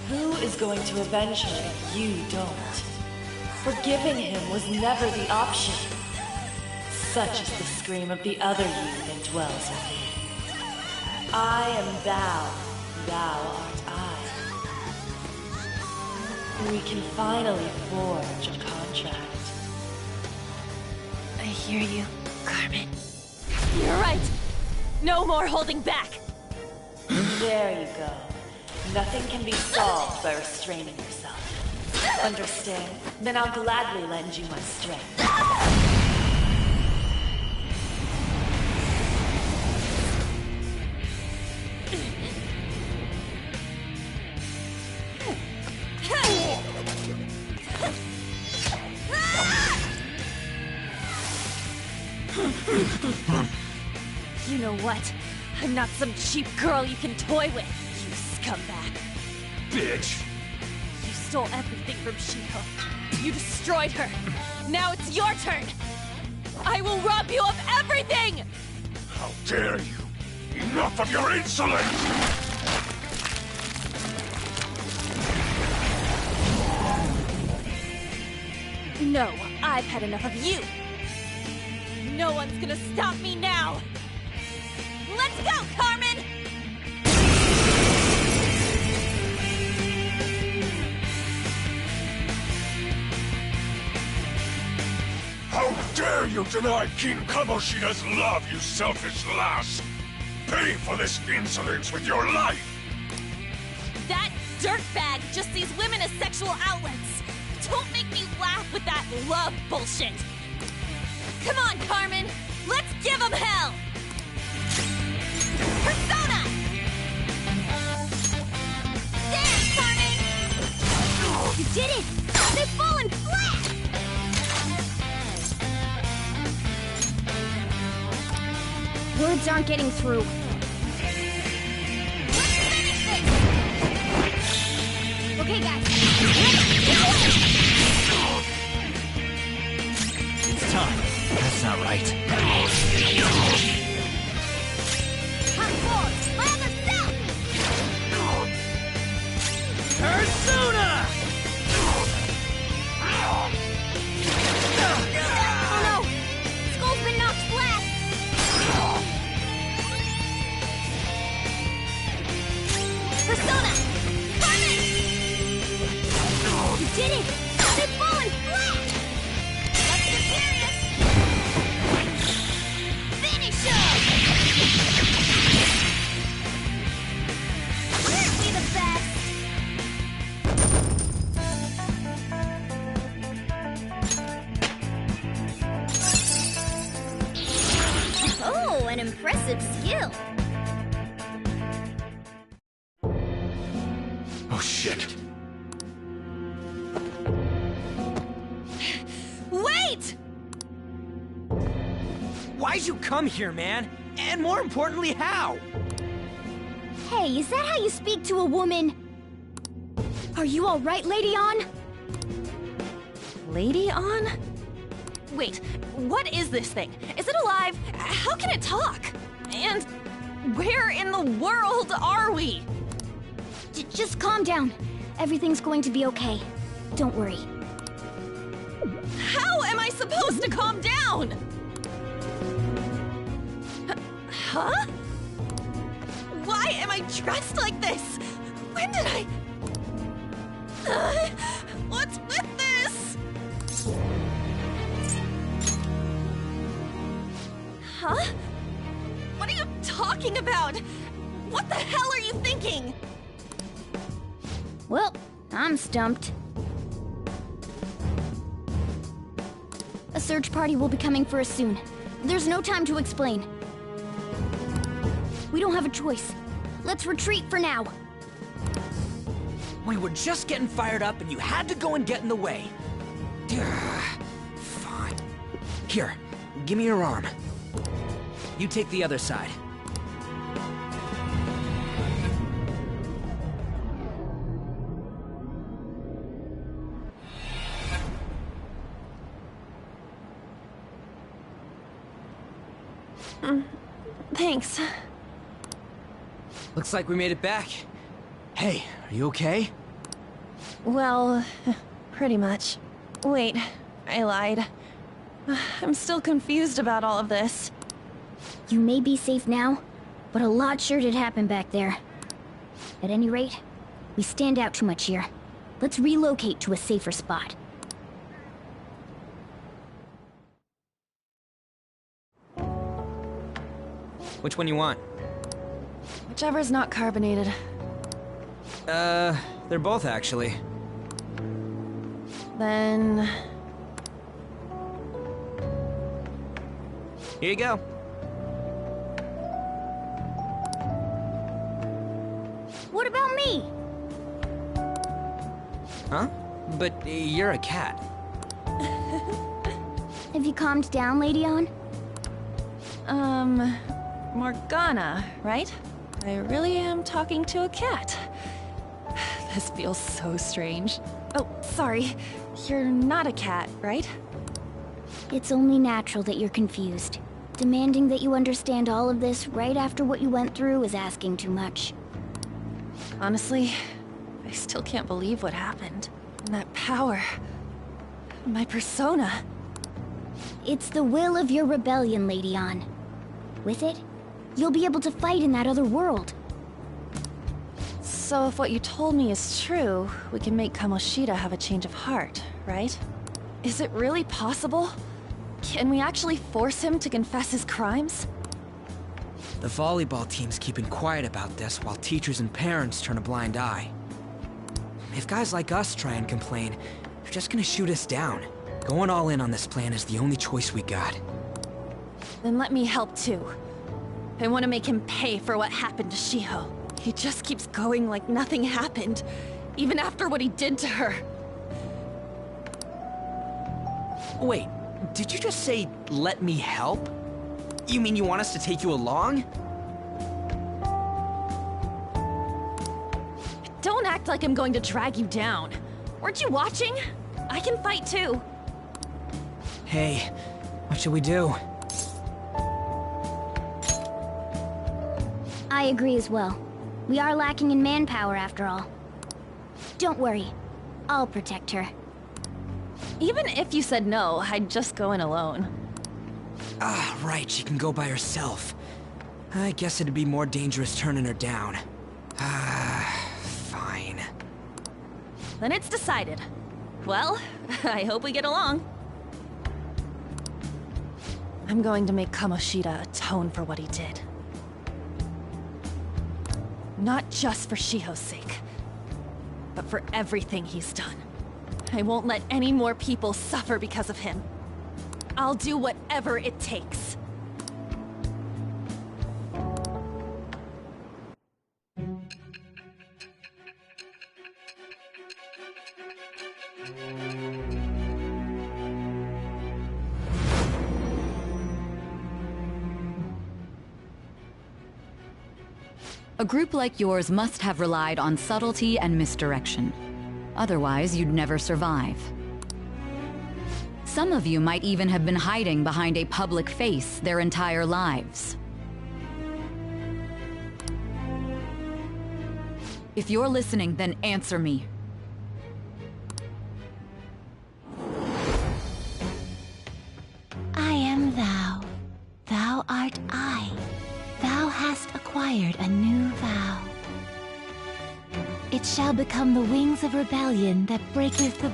who is going to avenge her if you don't? Forgiving him was never the option. Such is the scream of the other you that dwells within. I am thou, thou art I. We can finally forge a contract. I hear you, Carmen. You're right! No more holding back! There you go. Nothing can be solved by restraining yourself. Understand? Then I'll gladly lend you my strength. You know what? I'm not some cheap girl you can toy with, you scumbag. Bitch! You stole everything from Shio. You destroyed her. Now it's your turn. I will rob you of everything! How dare you! Enough of your insolence! No, I've had enough of you. No one's gonna stop me now. Let's go, Carmen! How dare you deny King Kamoshida's love, you selfish lass! Pay for this insolence with your life! That dirtbag just sees women as sexual outlets. Don't make me laugh with that love bullshit. Come on, Carmen! Let's give them hell! Persona! There, Carmen! You did it! They've fallen flat! Words aren't getting through. Let's finish this! Okay, guys. Let's do it! It's time. That's not right. Hot forward! My other self! Persona! Oh no! Skull's been knocked flat! Persona! Carmen! You did it! They've fallen flat! Let's get serious! Finish him! Aren't we the best? Oh, an impressive skill. Oh shit. Wait! Why'd you come here, man? And more importantly, how? Hey, is that how you speak to a woman? Are you all right, Lady On? Lady On? Wait, what is this thing? Is it alive? How can it talk? And where in the world are we? Just calm down. Everything's going to be okay. Don't worry. How am I supposed to calm down? Huh? Why am I dressed like this? When did I... what's with this? Huh? What are you talking about? What the hell are you thinking? Well, I'm stumped. A search party will be coming for us soon. There's no time to explain. We don't have a choice. Let's retreat for now. We were just getting fired up and you had to go and get in the way. Fine. Here, give me your arm. You take the other side. Thanks. Looks like we made it back. Hey, are you okay? Well, pretty much. Wait, I lied. I'm still confused about all of this. You may be safe now, but a lot sure did happen back there. At any rate, we stand out too much here. Let's relocate to a safer spot. Which one you want? Whichever's not carbonated. They're both actually. Then... Here you go. What about me? Huh? But you're a cat. Have you calmed down, Lady Ann? Morgana, right? I really am talking to a cat. This feels so strange. Oh, sorry. You're not a cat, right? It's only natural that you're confused. Demanding that you understand all of this right after what you went through is asking too much. Honestly, I still can't believe what happened. And that power... my persona... It's the will of your rebellion, Lady Ann. With it, you'll be able to fight in that other world. So if what you told me is true, we can make Kamoshida have a change of heart, right? Is it really possible? Can we actually force him to confess his crimes? The volleyball team's keeping quiet about this while teachers and parents turn a blind eye. If guys like us try and complain, they're just gonna shoot us down. Going all in on this plan is the only choice we got. Then let me help too. I want to make him pay for what happened to Shiho. He just keeps going like nothing happened, even after what he did to her. Wait, did you just say, let me help? You mean you want us to take you along? Don't act like I'm going to drag you down. Weren't you watching? I can fight too. Hey, what should we do? I agree as well. We are lacking in manpower after all. Don't worry. I'll protect her. Even if you said no, I'd just go in alone. Ah, right, she can go by herself. I guess it'd be more dangerous turning her down. Fine. Then it's decided. Well, I hope we get along. I'm going to make Kamoshida atone for what he did. Not just for Shiho's sake, but for everything he's done. I won't let any more people suffer because of him. I'll do whatever it takes. A group like yours must have relied on subtlety and misdirection. Otherwise, you'd never survive. Some of you might even have been hiding behind a public face their entire lives. If you're listening, then answer me. I am thou. Thou art I. Thou hast acquired a new vow. It shall become the wings of rebellion that breaketh the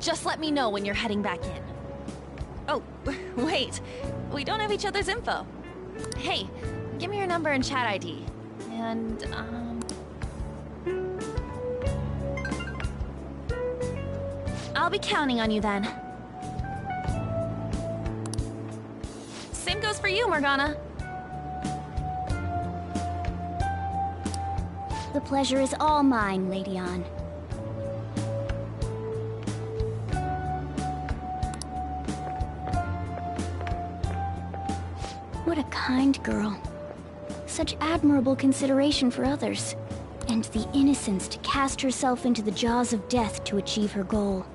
Just let me know when you're heading back in. Oh, wait. We don't have each other's info. Hey, give me your number and chat ID. And, I'll be counting on you then. Same goes for you, Morgana. The pleasure is all mine, Lady Ann. What a kind girl. Such admirable consideration for others. And the innocence to cast herself into the jaws of death to achieve her goal.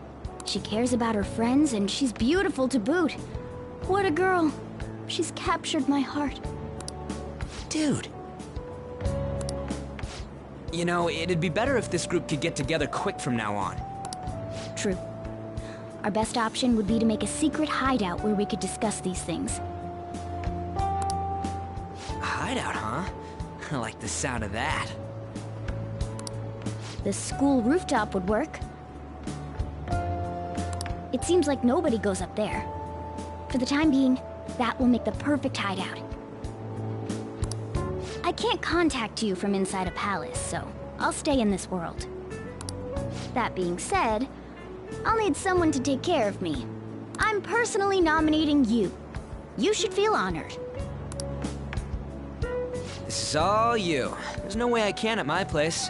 She cares about her friends, and she's beautiful to boot. What a girl. She's captured my heart. Dude. You know, it'd be better if this group could get together quick from now on. True. Our best option would be to make a secret hideout where we could discuss these things. A hideout, huh? I like the sound of that. The school rooftop would work. It seems like nobody goes up there. For the time being, that will make the perfect hideout. I can't contact you from inside a palace, so I'll stay in this world. That being said, I'll need someone to take care of me. I'm personally nominating you. You should feel honored. This is all you. There's no way I can at my place.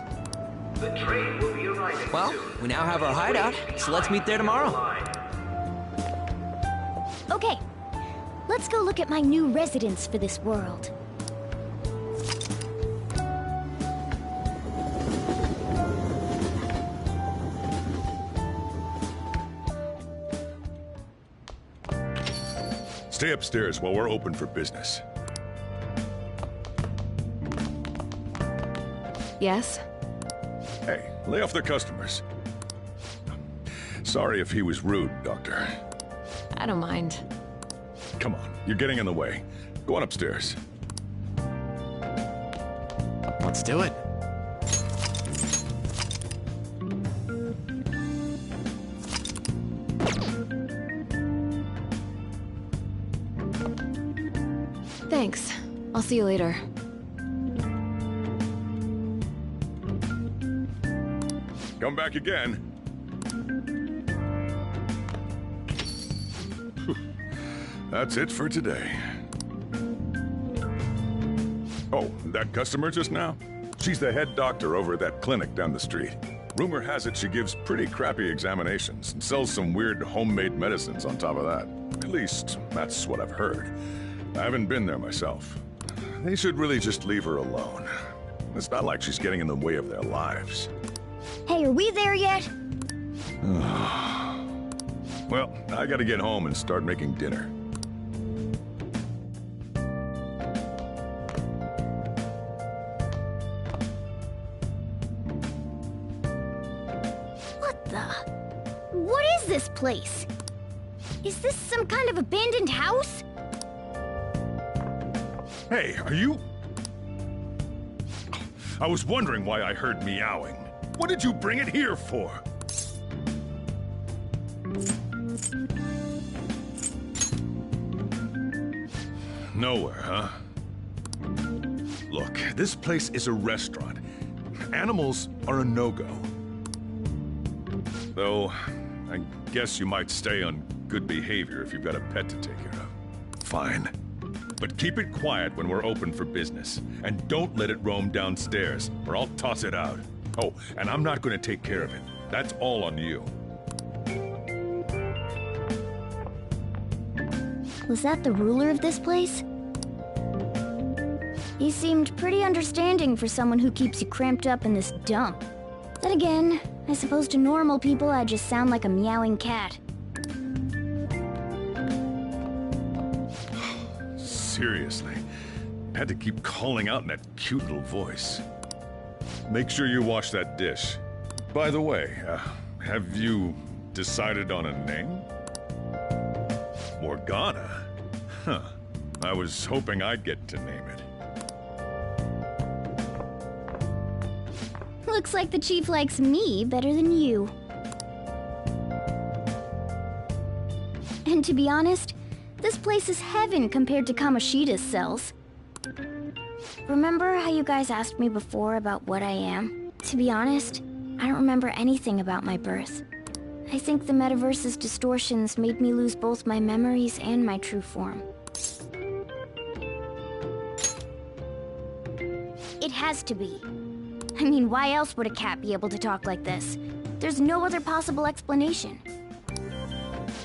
The train will be arriving well, soon. We now have our hideout, so let's meet there tomorrow. Okay, let's go look at my new residence for this world. Stay upstairs while we're open for business. Yes? Hey, lay off the customers. Sorry if he was rude, Doctor. I don't mind. Come on, you're getting in the way. Go on upstairs. Let's do it. Thanks. I'll see you later. Come back again. That's it for today. Oh, that customer just now? She's the head doctor over at that clinic down the street. Rumor has it she gives pretty crappy examinations and sells some weird homemade medicines on top of that. At least, that's what I've heard. I haven't been there myself. They should really just leave her alone. It's not like she's getting in the way of their lives. Hey, are we there yet? Well, I gotta get home and start making dinner. What is this place? Is this some kind of abandoned house? Hey, are you... I was wondering why I heard meowing. What did you bring it here for? Nowhere, huh? Look, this place is a restaurant. Animals are a no-go. Though, I guess you might stay on good behavior if you've got a pet to take care of. Fine. But keep it quiet when we're open for business. And don't let it roam downstairs, or I'll toss it out. Oh, and I'm not gonna take care of it. That's all on you. Was that the ruler of this place? He seemed pretty understanding for someone who keeps you cramped up in this dump. Then again, I suppose to normal people I just sound like a meowing cat. Seriously, had to keep calling out in that cute little voice. Make sure you wash that dish. By the way, have you decided on a name? Morgana? Huh. I was hoping I'd get to name it. Looks like the chief likes me better than you. to be honest, this place is heaven compared to Kamoshida's cells. Remember how you guys asked me before about what I am? To be honest, I don't remember anything about my birth. I think the metaverse's distortions made me lose both my memories and my true form. It has to be. I mean, why else would a cat be able to talk like this? There's no other possible explanation.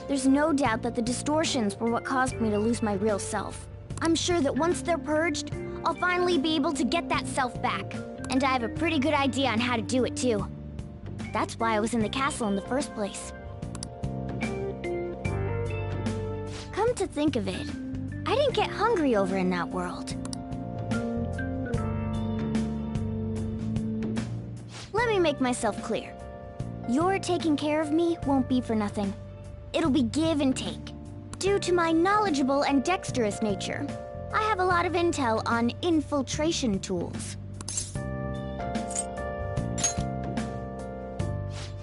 There's no doubt that the distortions were what caused me to lose my real self. I'm sure that once they're purged, I'll finally be able to get that self back. And I have a pretty good idea on how to do it, too. That's why I was in the castle in the first place. Come to think of it, I didn't get hungry over in that world. Let me make myself clear. Your taking care of me won't be for nothing. It'll be give and take. Due to my knowledgeable and dexterous nature, I have a lot of intel on infiltration tools.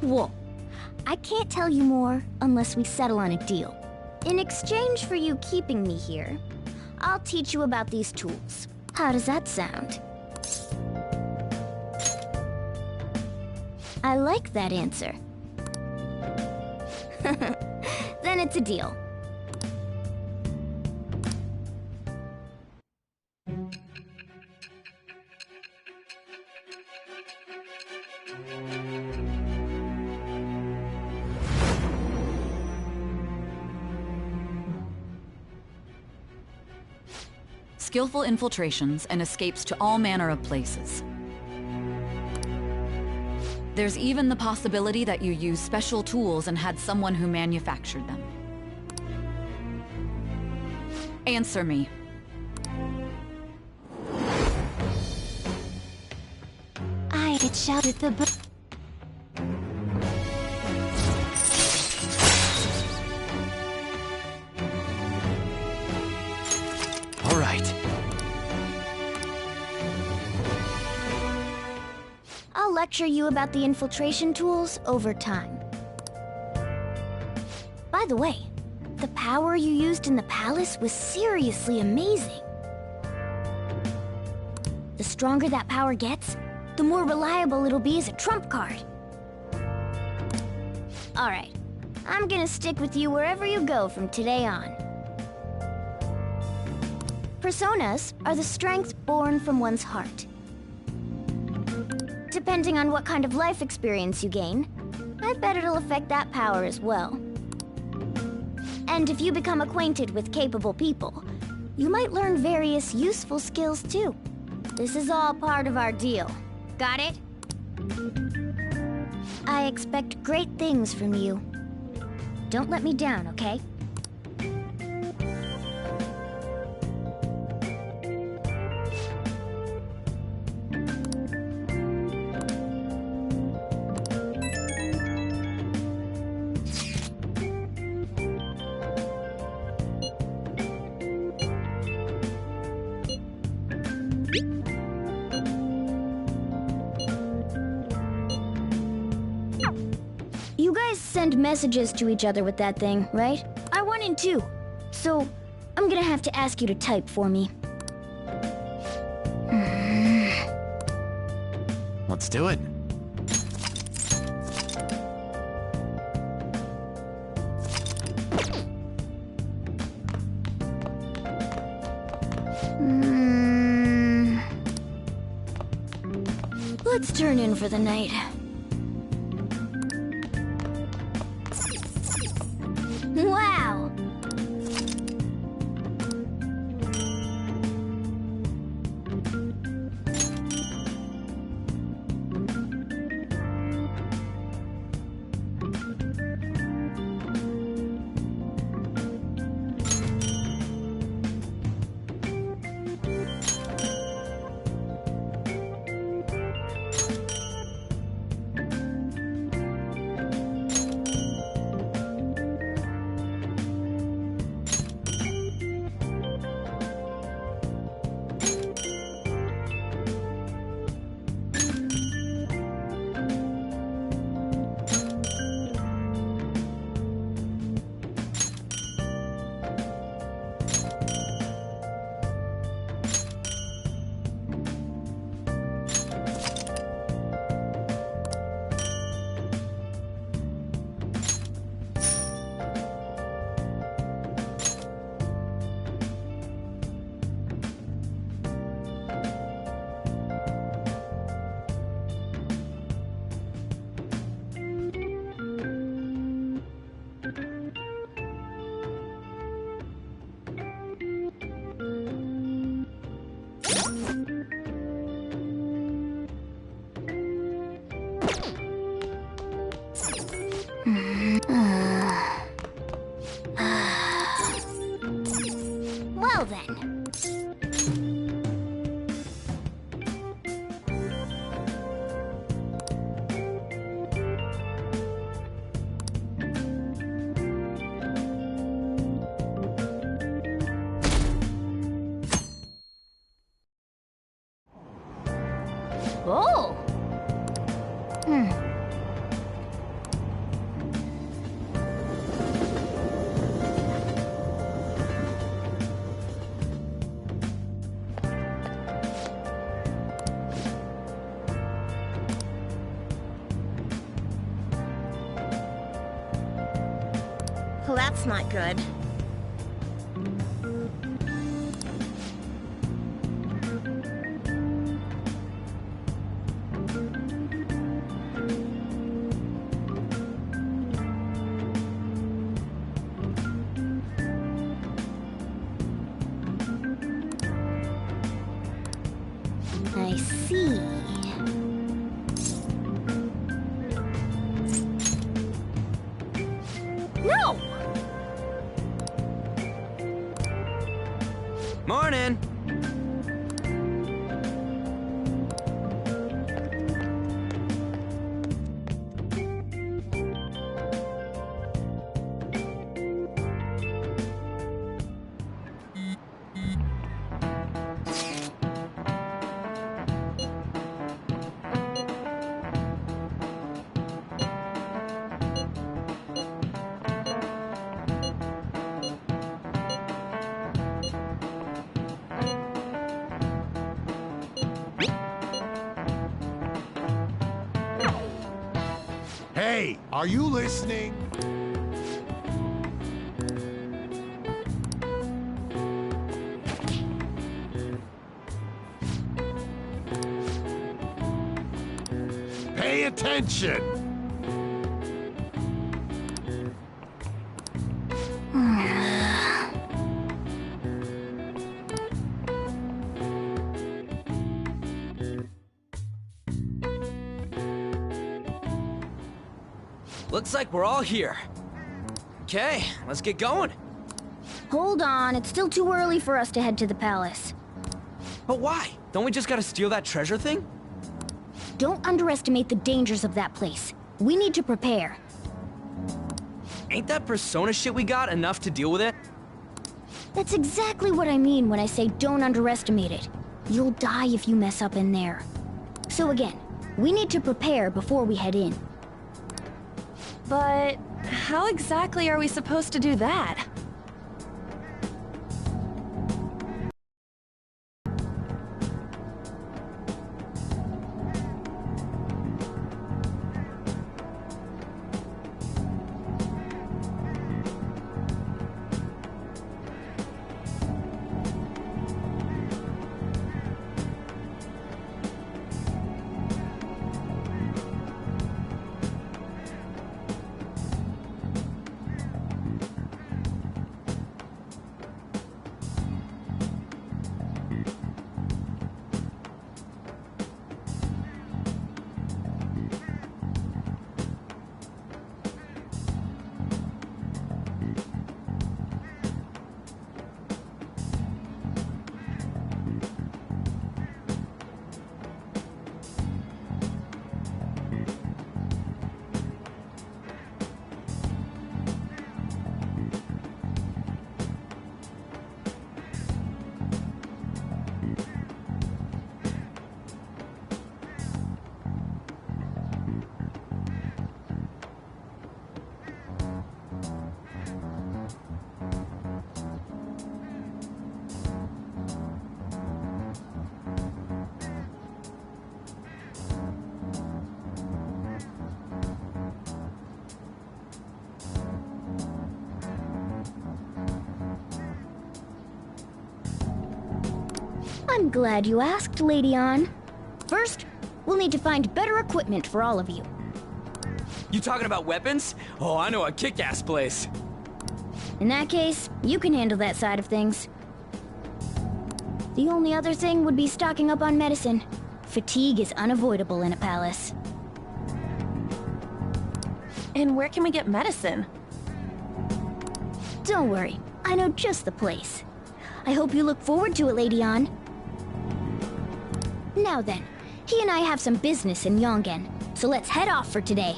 Whoa. I can't tell you more unless we settle on a deal. In exchange for you keeping me here, I'll teach you about these tools. How does that sound? I like that answer. Then it's a deal. Skillful infiltrations and escapes to all manner of places. There's even the possibility that you used special tools and had someone who manufactured them. Answer me. I get shouted the All right. I'll lecture you about the infiltration tools over time. By the way, the power you used in the palace was seriously amazing. The stronger that power gets, the more reliable it'll be as a trump card. Alright, I'm gonna stick with you wherever you go from today on. Personas are the strength born from one's heart. Depending on what kind of life experience you gain, I bet it'll affect that power as well. And if you become acquainted with capable people, you might learn various useful skills too. This is all part of our deal. Got it? I expect great things from you. Don't let me down, okay? You guys send messages to each other with that thing, right? I want in too. So, I'm gonna have to ask you to type for me. Let's do it. Let's turn in for the night. Wow! Well then. Oh! Well, that's not good. I see. No! Morning! Hey, are you listening? Pay attention! Looks like we're all here. Okay, let's get going. Hold on, it's still too early for us to head to the palace. But why? Don't we just gotta steal that treasure thing? Don't underestimate the dangers of that place. We need to prepare. Ain't that persona shit we got enough to deal with it? That's exactly what I mean when I say don't underestimate it. You'll die if you mess up in there. So again, we need to prepare before we head in. But how exactly are we supposed to do that? I'm glad you asked, Lady Ann. First, we'll need to find better equipment for all of you. You talking about weapons? Oh, I know a kick-ass place. In that case, you can handle that side of things. The only other thing would be stocking up on medicine. Fatigue is unavoidable in a palace. And where can we get medicine? Don't worry, I know just the place. I hope you look forward to it, Lady Ann. Now then, he and I have some business in Yongen, so let's head off for today.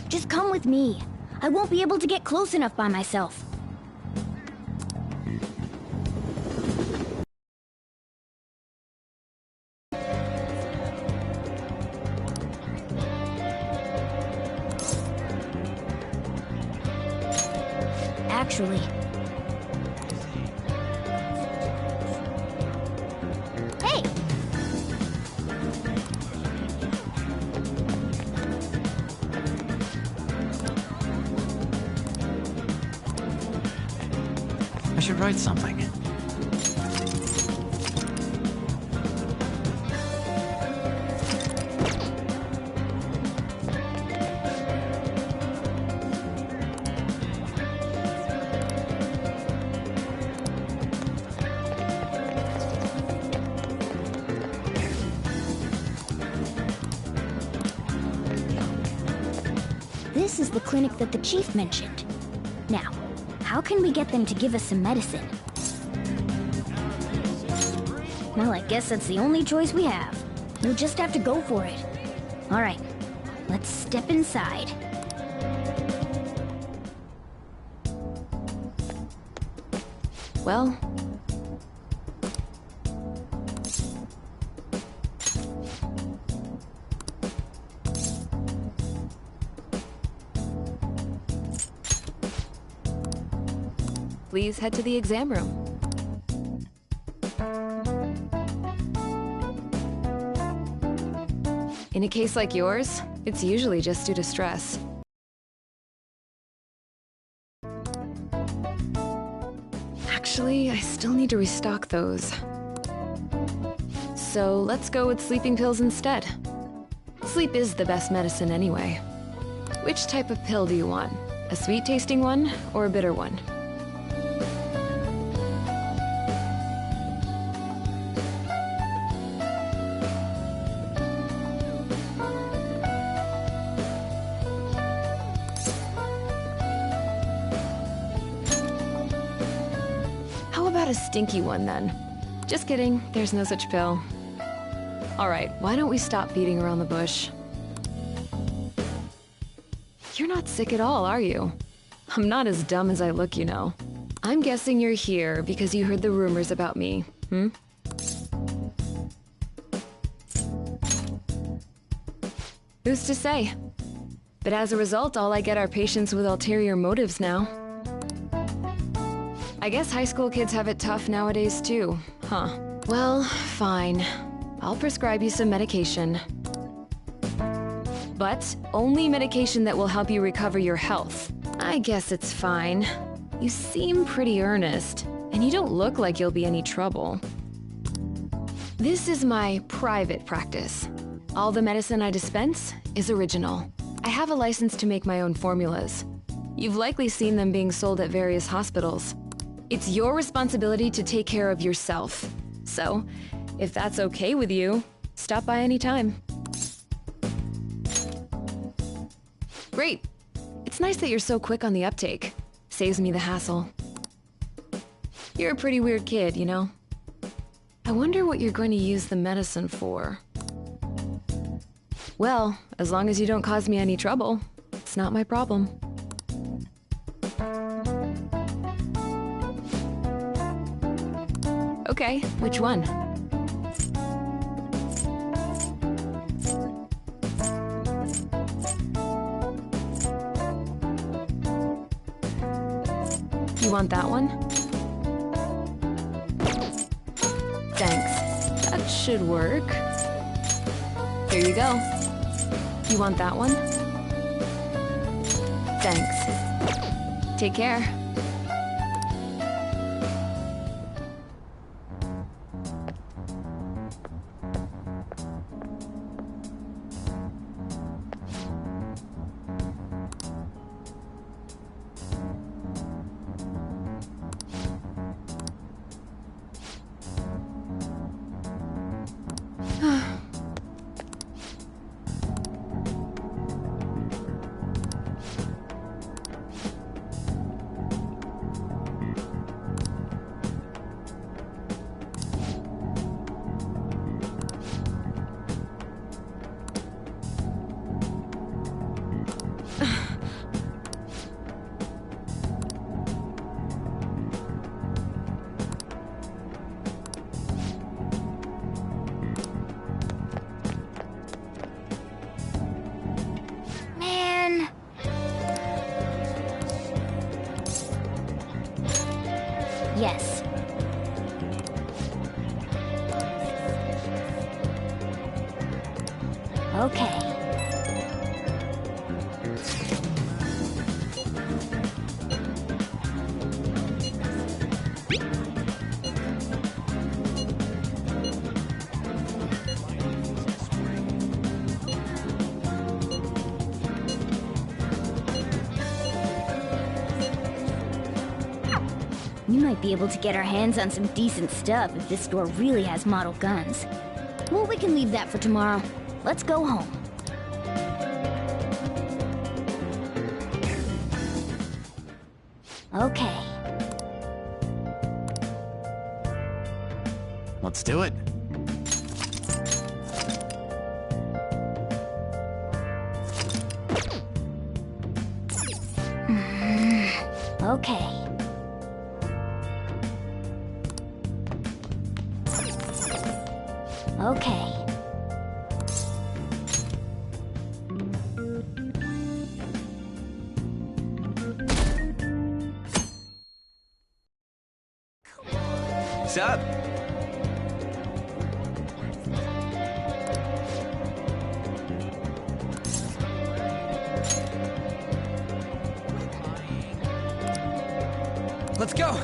Just come with me. I won't be able to get close enough by myself. Actually, hey! I should write something. This is the clinic that the chief mentioned. Now, how can we get them to give us some medicine? Well, I guess that's the only choice we have. We'll just have to go for it. All right, let's step inside. Well... Please head to the exam room. In a case like yours, it's usually just due to stress. Actually, I still need to restock those. So let's go with sleeping pills instead. Sleep is the best medicine anyway. Which type of pill do you want? A sweet-tasting one or a bitter one? A stinky one, then. Just kidding, there's no such pill. Alright, why don't we stop beating around the bush? You're not sick at all, are you? I'm not as dumb as I look, you know. I'm guessing you're here because you heard the rumors about me, hmm? Who's to say? But as a result, all I get are patients with ulterior motives now. I guess high school kids have it tough nowadays too, huh? Well, fine. I'll prescribe you some medication. But only medication that will help you recover your health. I guess it's fine. You seem pretty earnest, and you don't look like you'll be any trouble. This is my private practice. All the medicine I dispense is original. I have a license to make my own formulas. You've likely seen them being sold at various hospitals. It's your responsibility to take care of yourself. So, if that's okay with you, stop by anytime. Great. It's nice that you're so quick on the uptake. Saves me the hassle. You're a pretty weird kid, you know? I wonder what you're going to use the medicine for. Well, as long as you don't cause me any trouble, it's not my problem. Okay, which one? You want that one? Thanks. That should work. Here you go. You want that one? Thanks. Take care. Yes. Okay. We might be able to get our hands on some decent stuff if this store really has model guns. Well, we can leave that for tomorrow. Let's go home. Okay. Let's do it. Okay. Okay. Sup? Let's go!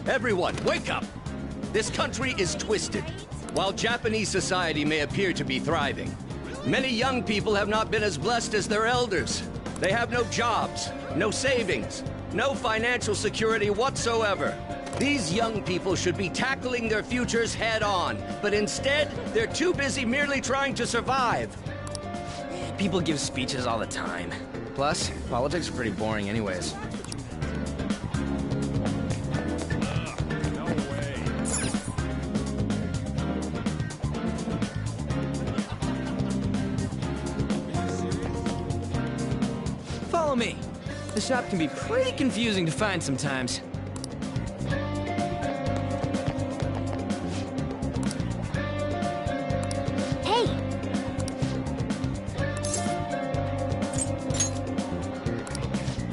Everyone, wake up! This country is twisted. While Japanese society may appear to be thriving, many young people have not been as blessed as their elders. They have no jobs, no savings, no financial security whatsoever. These young people should be tackling their futures head-on, but instead, they're too busy merely trying to survive. People give speeches all the time. Plus, politics are pretty boring anyways. Follow me. The shop can be pretty confusing to find sometimes. Hey!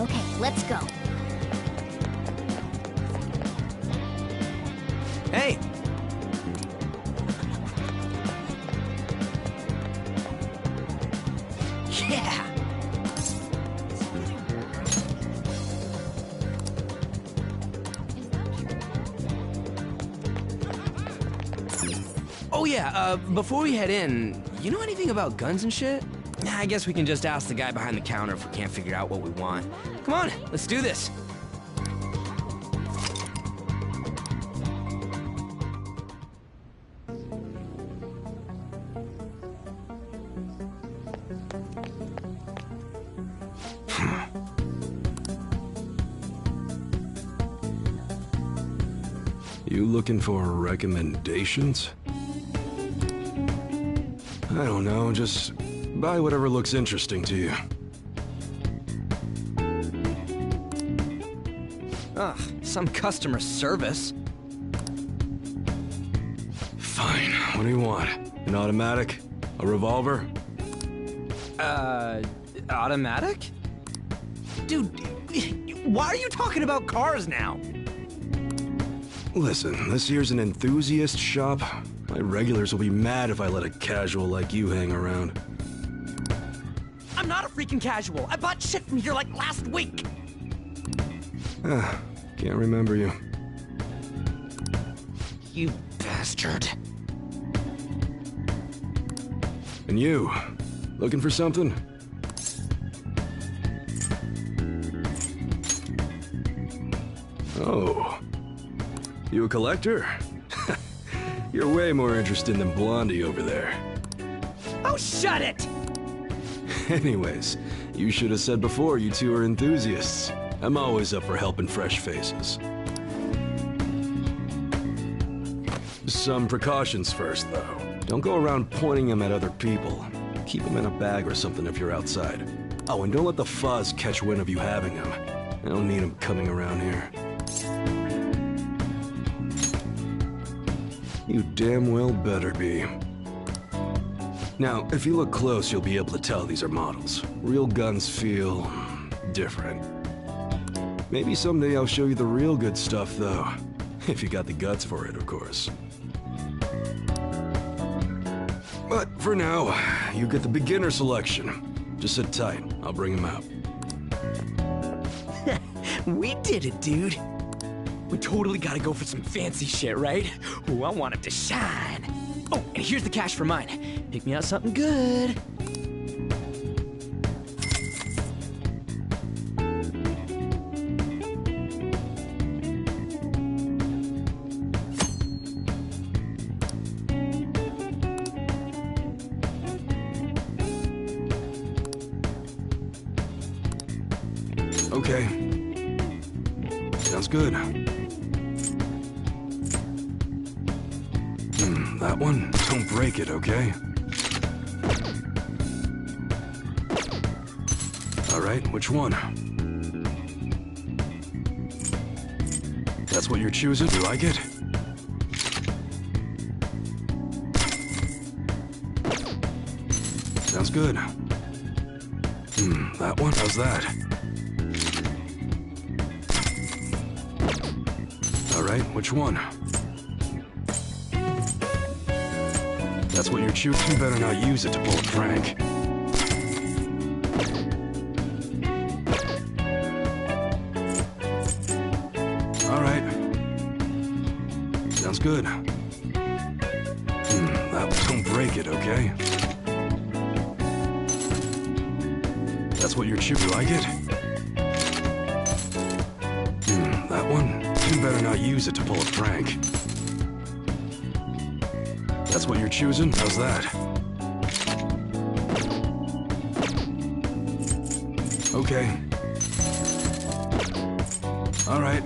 Okay, let's go. Hey! Yeah! Oh yeah, before we head in, you know anything about guns and shit? Nah, I guess we can just ask the guy behind the counter if we can't figure out what we want. Come on, let's do this. You looking for recommendations? I don't know, just buy whatever looks interesting to you. Ugh, some customer service. Fine, what do you want? An automatic? A revolver? Automatic? Dude, why are you talking about cars now? Listen, this here's an enthusiast shop. My regulars will be mad if I let a casual like you hang around. I'm not a freaking casual. I bought shit from here like last week. Can't remember you. You bastard. And you, looking for something? Oh. You a collector? You're way more interested than Blondie over there. Oh, shut it! Anyways, you should have said before you two are enthusiasts. I'm always up for helping fresh faces. Some precautions first, though. Don't go around pointing them at other people. Keep them in a bag or something if you're outside. Oh, and don't let the fuzz catch wind of you having them. I don't need them coming around here. You damn well better be. Now, if you look close, you'll be able to tell these are models. Real guns feel different. Maybe someday I'll show you the real good stuff, though. If you got the guts for it, of course. But for now, you get the beginner selection. Just sit tight. I'll bring him out. We did it, dude. We totally gotta go for some fancy shit, right? Ooh, I want it to shine. Oh, and here's the cash for mine. Pick me out something good. Okay. Sounds good. That one? Don't break it, okay? Alright, which one? That's what you're choosing? You like it? Sounds good. That one? How's that? Alright, which one? That's what you're choosing. You better not use it to pull a prank. Alright. Sounds good. Don't break it, okay? That's what you're choosing. You like it? That one? You better not use it to pull a prank. That's what you're choosing? How's that? Okay. Alright.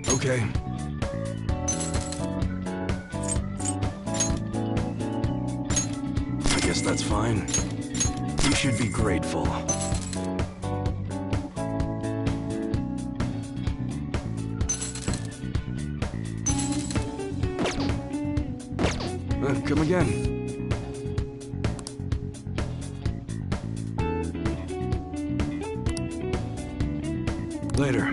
Okay. I guess that's fine. You should be grateful. Come again. Later.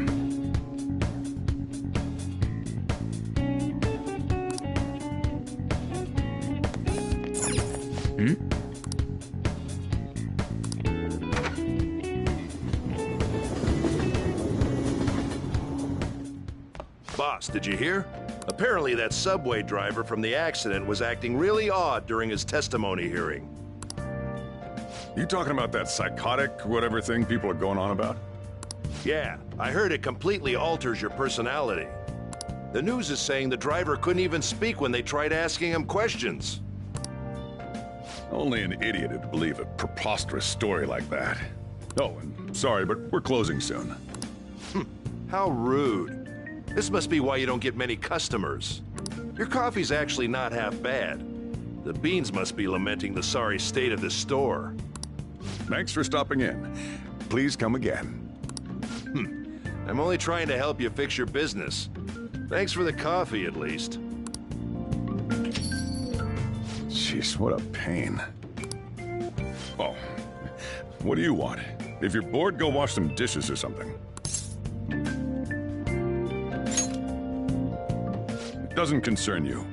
Boss, did you hear? Apparently that subway driver from the accident was acting really odd during his testimony hearing. You talking about that psychotic whatever thing people are going on about? Yeah, I heard it completely alters your personality. The news is saying the driver couldn't even speak when they tried asking him questions. Only an idiot would believe a preposterous story like that. Oh, and sorry, but we're closing soon. How rude. This must be why you don't get many customers. Your coffee's actually not half bad. The beans must be lamenting the sorry state of this store. Thanks for stopping in. Please come again. I'm only trying to help you fix your business. Thanks for the coffee, at least. Jeez, what a pain. Oh, what do you want? If you're bored, go wash some dishes or something. It doesn't concern you.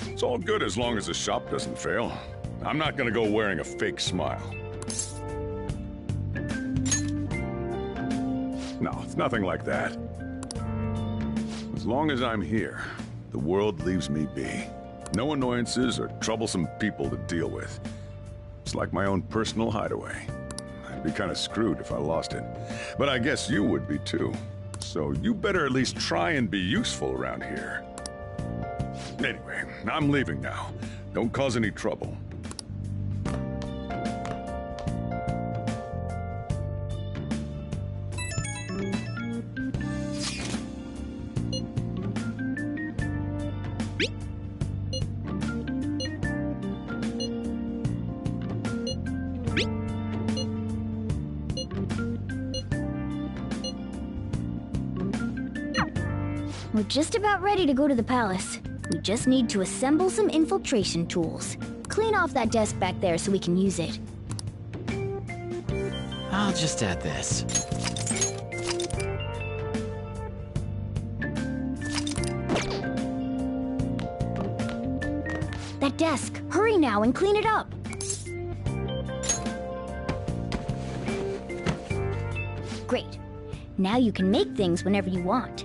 It's all good as long as the shop doesn't fail. I'm not gonna go wearing a fake smile. No, it's nothing like that. As long as I'm here, the world leaves me be. No annoyances or troublesome people to deal with. It's like my own personal hideaway. I'd be kind of screwed if I lost it. But I guess you would be too. So you better at least try and be useful around here. Anyway, I'm leaving now. Don't cause any trouble. We're just about ready to go to the palace. We just need to assemble some infiltration tools. Clean off that desk back there so we can use it. I'll just add this. That desk! Hurry now and clean it up! Great. Now you can make things whenever you want.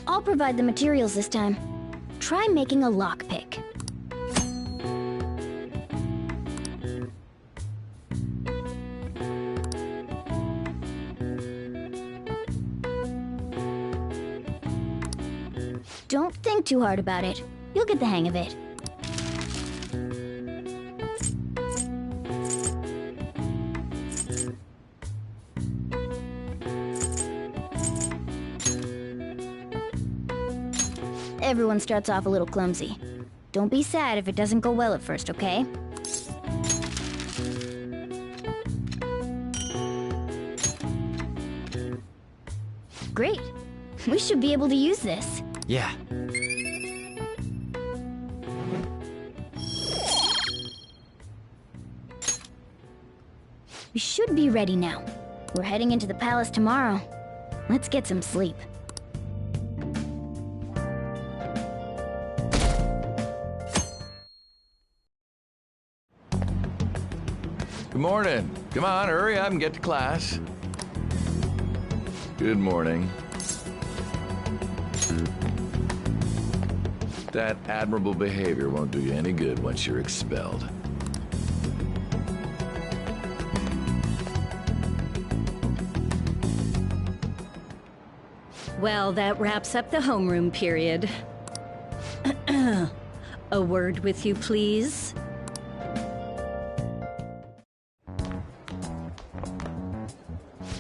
I'll provide the materials this time. Try making a lockpick. Don't think too hard about it. You'll get the hang of it. Everyone starts off a little clumsy. Don't be sad if it doesn't go well at first, okay? Great. We should be able to use this. Yeah. We should be ready now. We're heading into the palace tomorrow. Let's get some sleep. Good morning. Come on, hurry up and get to class. Good morning. That admirable behavior won't do you any good once you're expelled. Well, that wraps up the homeroom period. A word with you, please.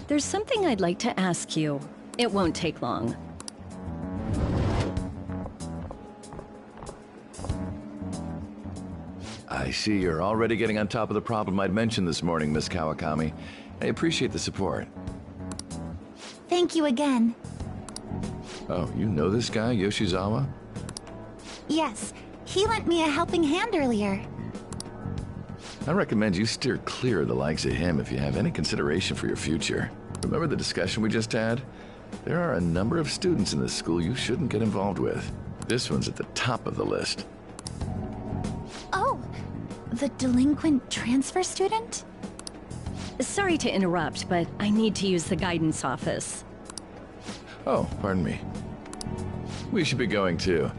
There's something I'd like to ask you. It won't take long. I see you're already getting on top of the problem I'd mentioned this morning, Miss Kawakami. I appreciate the support. Thank you again. Oh, you know this guy, Yoshizawa? Yes, he lent me a helping hand earlier. I recommend you steer clear of the likes of him if you have any consideration for your future. Remember the discussion we just had? There are a number of students in this school you shouldn't get involved with. This one's at the top of the list. Oh, the delinquent transfer student? Sorry to interrupt, but I need to use the guidance office. Oh, pardon me. We should be going too.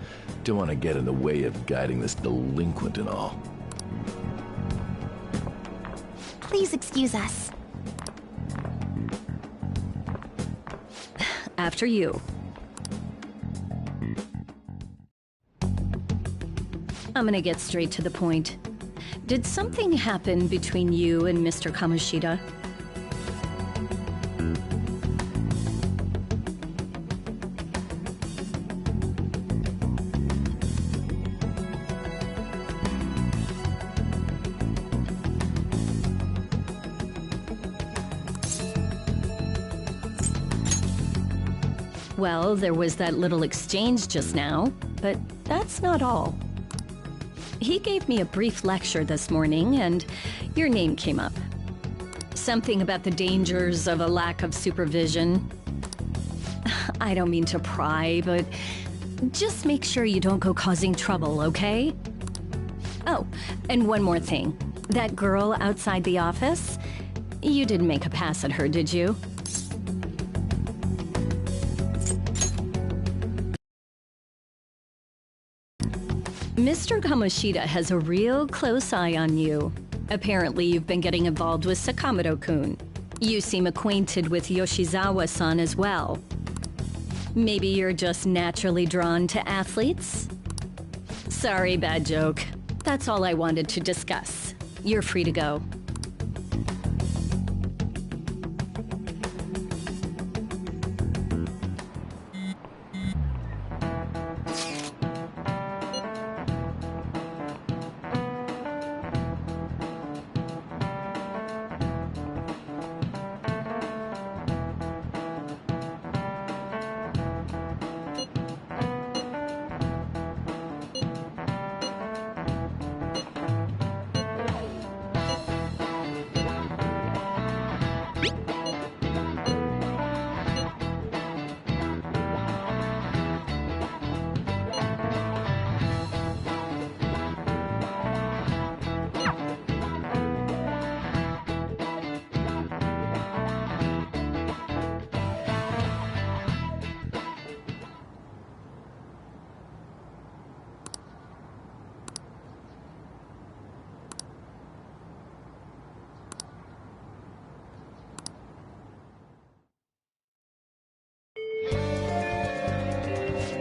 Don't want to get in the way of guiding this delinquent and all. Please excuse us. After you. I'm gonna get straight to the point. Did something happen between you and Mr. Kamoshida? Well, there was that little exchange just now, but that's not all. He gave me a brief lecture this morning, and your name came up. Something about the dangers of a lack of supervision. I don't mean to pry, but just make sure you don't go causing trouble, okay? Oh, and one more thing. That girl outside the office, you didn't make a pass at her, did you? Mr. Kamoshida has a real close eye on you. Apparently, you've been getting involved with Sakamoto-kun. You seem acquainted with Yoshizawa-san as well. Maybe you're just naturally drawn to athletes? Sorry, bad joke. That's all I wanted to discuss. You're free to go.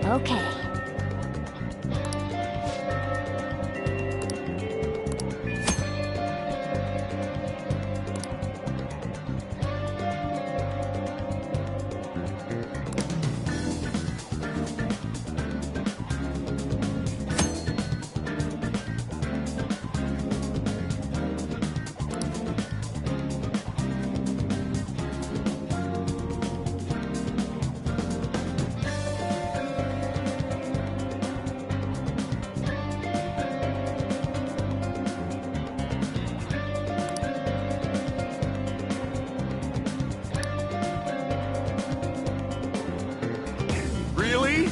Okay. Really?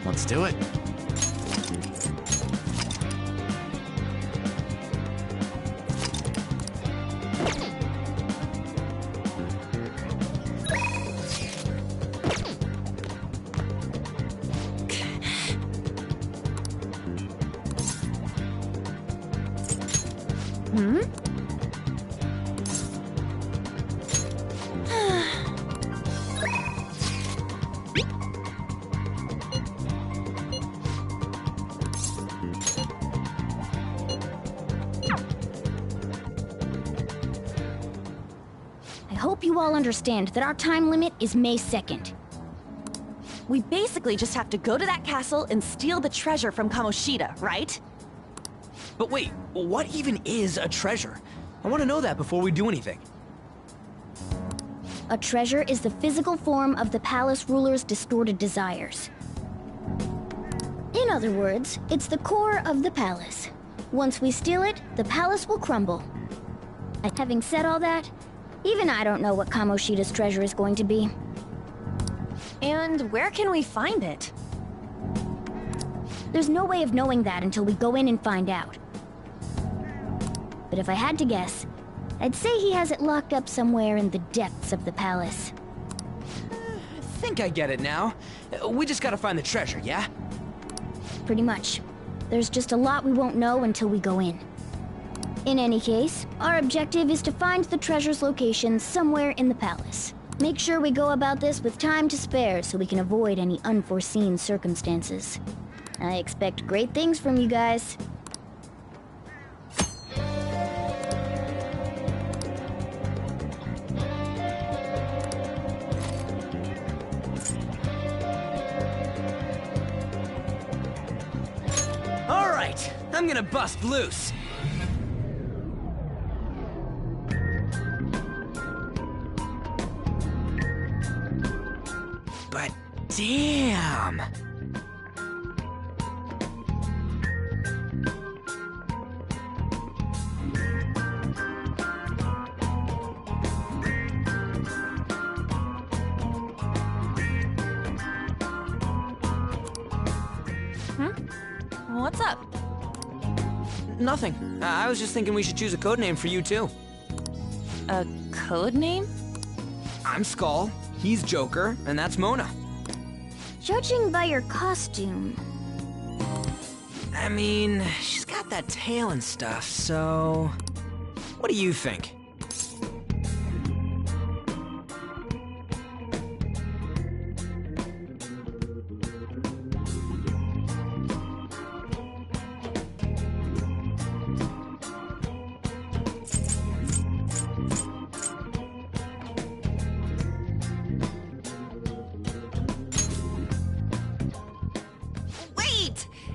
Let's do it. I hope you all understand that our time limit is May 2nd. We basically just have to go to that castle and steal the treasure from Kamoshida, right? But wait, what even is a treasure? I want to know that before we do anything. A treasure is the physical form of the palace ruler's distorted desires. In other words, it's the core of the palace. Once we steal it, the palace will crumble. Having said all that, even I don't know what Kamoshida's treasure is going to be. And where can we find it? There's no way of knowing that until we go in and find out. But if I had to guess, I'd say he has it locked up somewhere in the depths of the palace. I think I get it now. We just gotta find the treasure, yeah? Pretty much. There's just a lot we won't know until we go in. In any case, our objective is to find the treasure's location somewhere in the palace. Make sure we go about this with time to spare so we can avoid any unforeseen circumstances. I expect great things from you guys. All right, I'm gonna bust loose. But damn! What's up? Nothing. I was just thinking we should choose a code name for you too. A code name? I'm Skull, he's Joker, and that's Mona. Judging by your costume... I mean, she's got that tail and stuff, so... What do you think?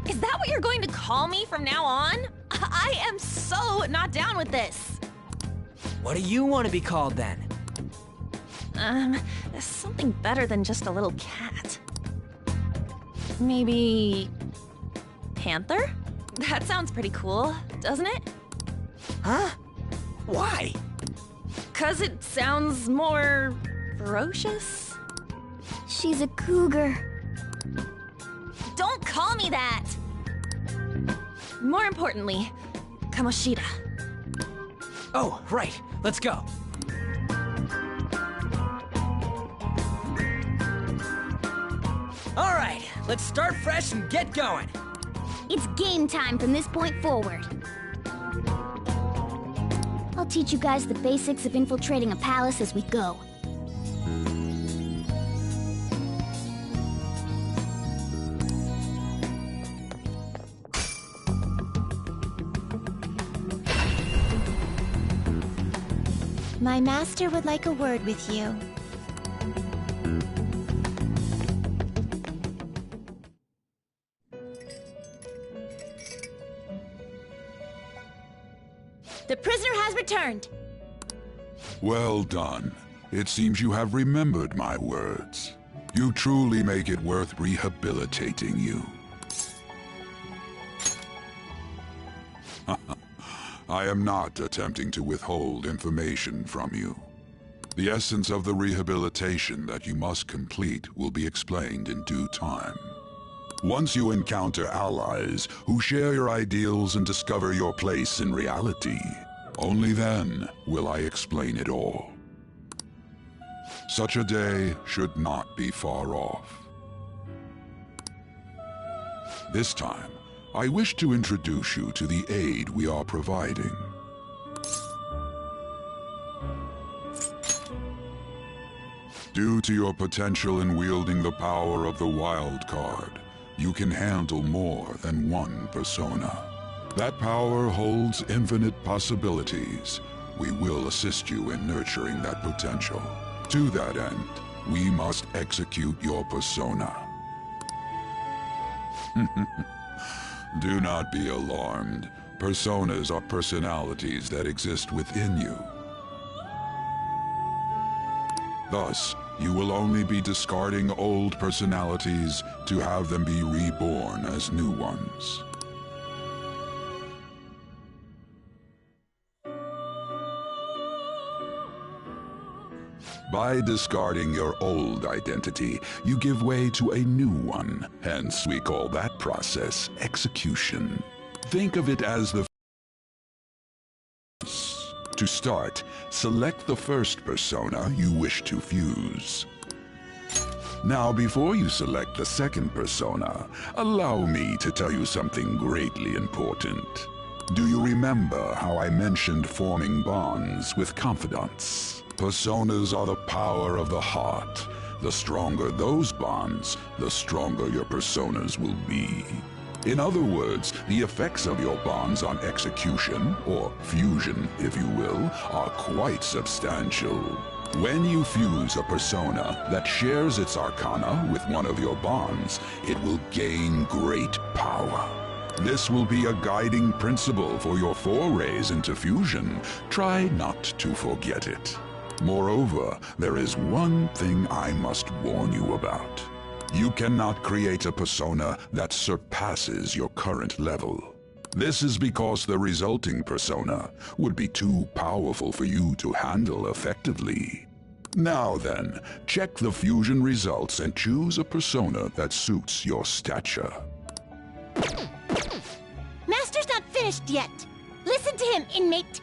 Is that what you're going to call me from now on? I am so not down with this. What do you want to be called then? Something better than just a little cat. Maybe... Panther? That sounds pretty cool, doesn't it? Huh? Why? 'Cause it sounds more... Ferocious? She's a cougar. Don't call me that! More importantly, Kamoshida. Oh, right. Let's go. All right, let's start fresh and get going. It's game time from this point forward. I'll teach you guys the basics of infiltrating a palace as we go. My master would like a word with you. The prisoner has returned. Well done. It seems you have remembered my words. You truly make it worth rehabilitating you. I am not attempting to withhold information from you. The essence of the rehabilitation that you must complete will be explained in due time. Once you encounter allies who share your ideals and discover your place in reality, only then will I explain it all. Such a day should not be far off. This time, I wish to introduce you to the aid we are providing. Due to your potential in wielding the power of the wild card, you can handle more than one persona. That power holds infinite possibilities. We will assist you in nurturing that potential. To that end, we must execute your persona. Do not be alarmed. Personas are personalities that exist within you. Thus, you will only be discarding old personalities to have them be reborn as new ones. By discarding your old identity, you give way to a new one. Hence, we call that process execution. Think of it as the... To start, select the first persona you wish to fuse. Now, before you select the second persona, allow me to tell you something greatly important. Do you remember how I mentioned forming bonds with confidants? Personas are the power of the heart. The stronger those bonds, the stronger your personas will be. In other words, the effects of your bonds on execution, or fusion, if you will, are quite substantial. When you fuse a persona that shares its arcana with one of your bonds, it will gain great power. This will be a guiding principle for your forays into fusion. Try not to forget it. Moreover, there is one thing I must warn you about. You cannot create a persona that surpasses your current level. This is because the resulting persona would be too powerful for you to handle effectively. Now then, check the fusion results and choose a persona that suits your stature. Master's not finished yet. Listen to him, inmate.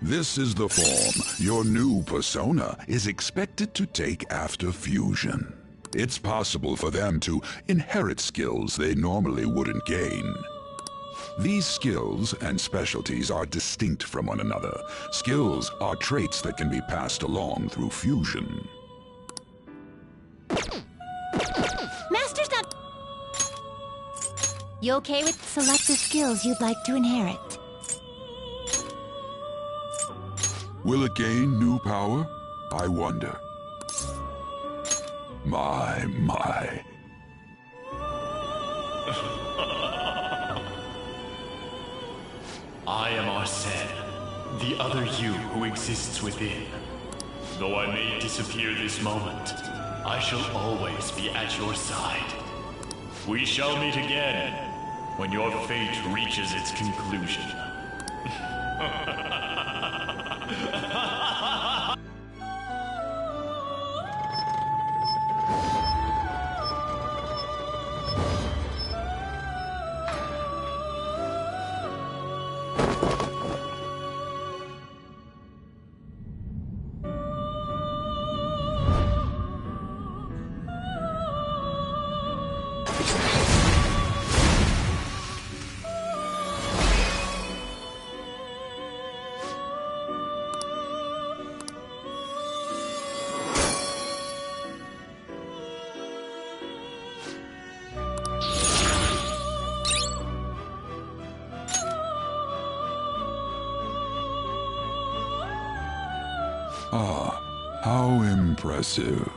This is the form your new persona is expected to take after fusion. It's possible for them to inherit skills they normally wouldn't gain. These skills and specialties are distinct from one another. Skills are traits that can be passed along through fusion. Master's not... You okay with select the skills you'd like to inherit? Will it gain new power? I wonder. My. I am Arsene, the other you who exists within. Though I may disappear this moment, I shall always be at your side. We shall meet again when your fate reaches its conclusion. Ah, how impressive.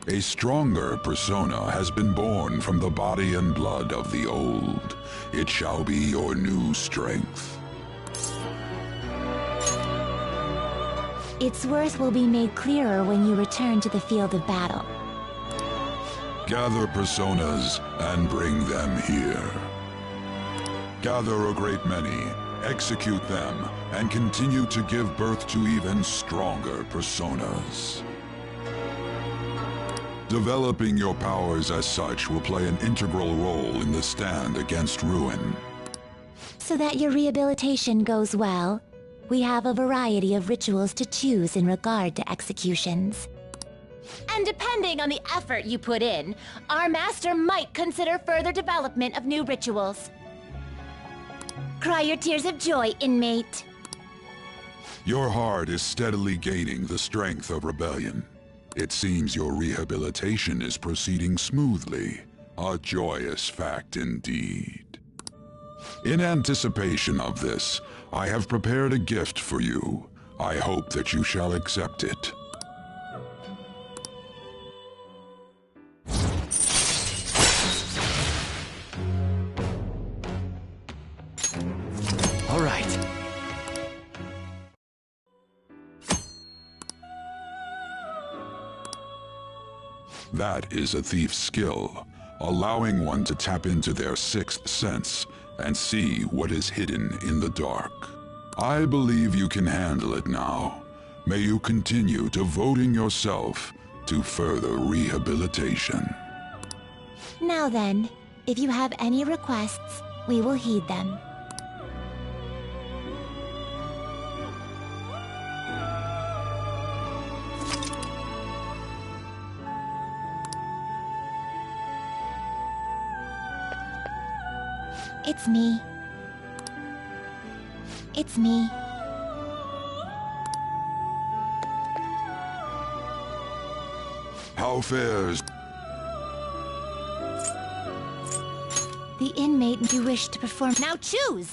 A stronger persona has been born from the body and blood of the old. It shall be your new strength. Its worth will be made clearer when you return to the field of battle. Gather personas and bring them here. Gather a great many, execute them, and continue to give birth to even stronger personas. Developing your powers as such will play an integral role in the stand against ruin. So that your rehabilitation goes well, we have a variety of rituals to choose in regard to executions. And depending on the effort you put in, our master might consider further development of new rituals. Cry your tears of joy, inmate. Your heart is steadily gaining the strength of rebellion. It seems your rehabilitation is proceeding smoothly. A joyous fact indeed. In anticipation of this, I have prepared a gift for you. I hope that you shall accept it. All right. That is a thief's skill, allowing one to tap into their sixth sense and see what is hidden in the dark. I believe you can handle it now. May you continue devoting yourself to further rehabilitation. Now then, if you have any requests, we will heed them. It's me. It's me. How fares? The inmate you wish to perform. Now choose!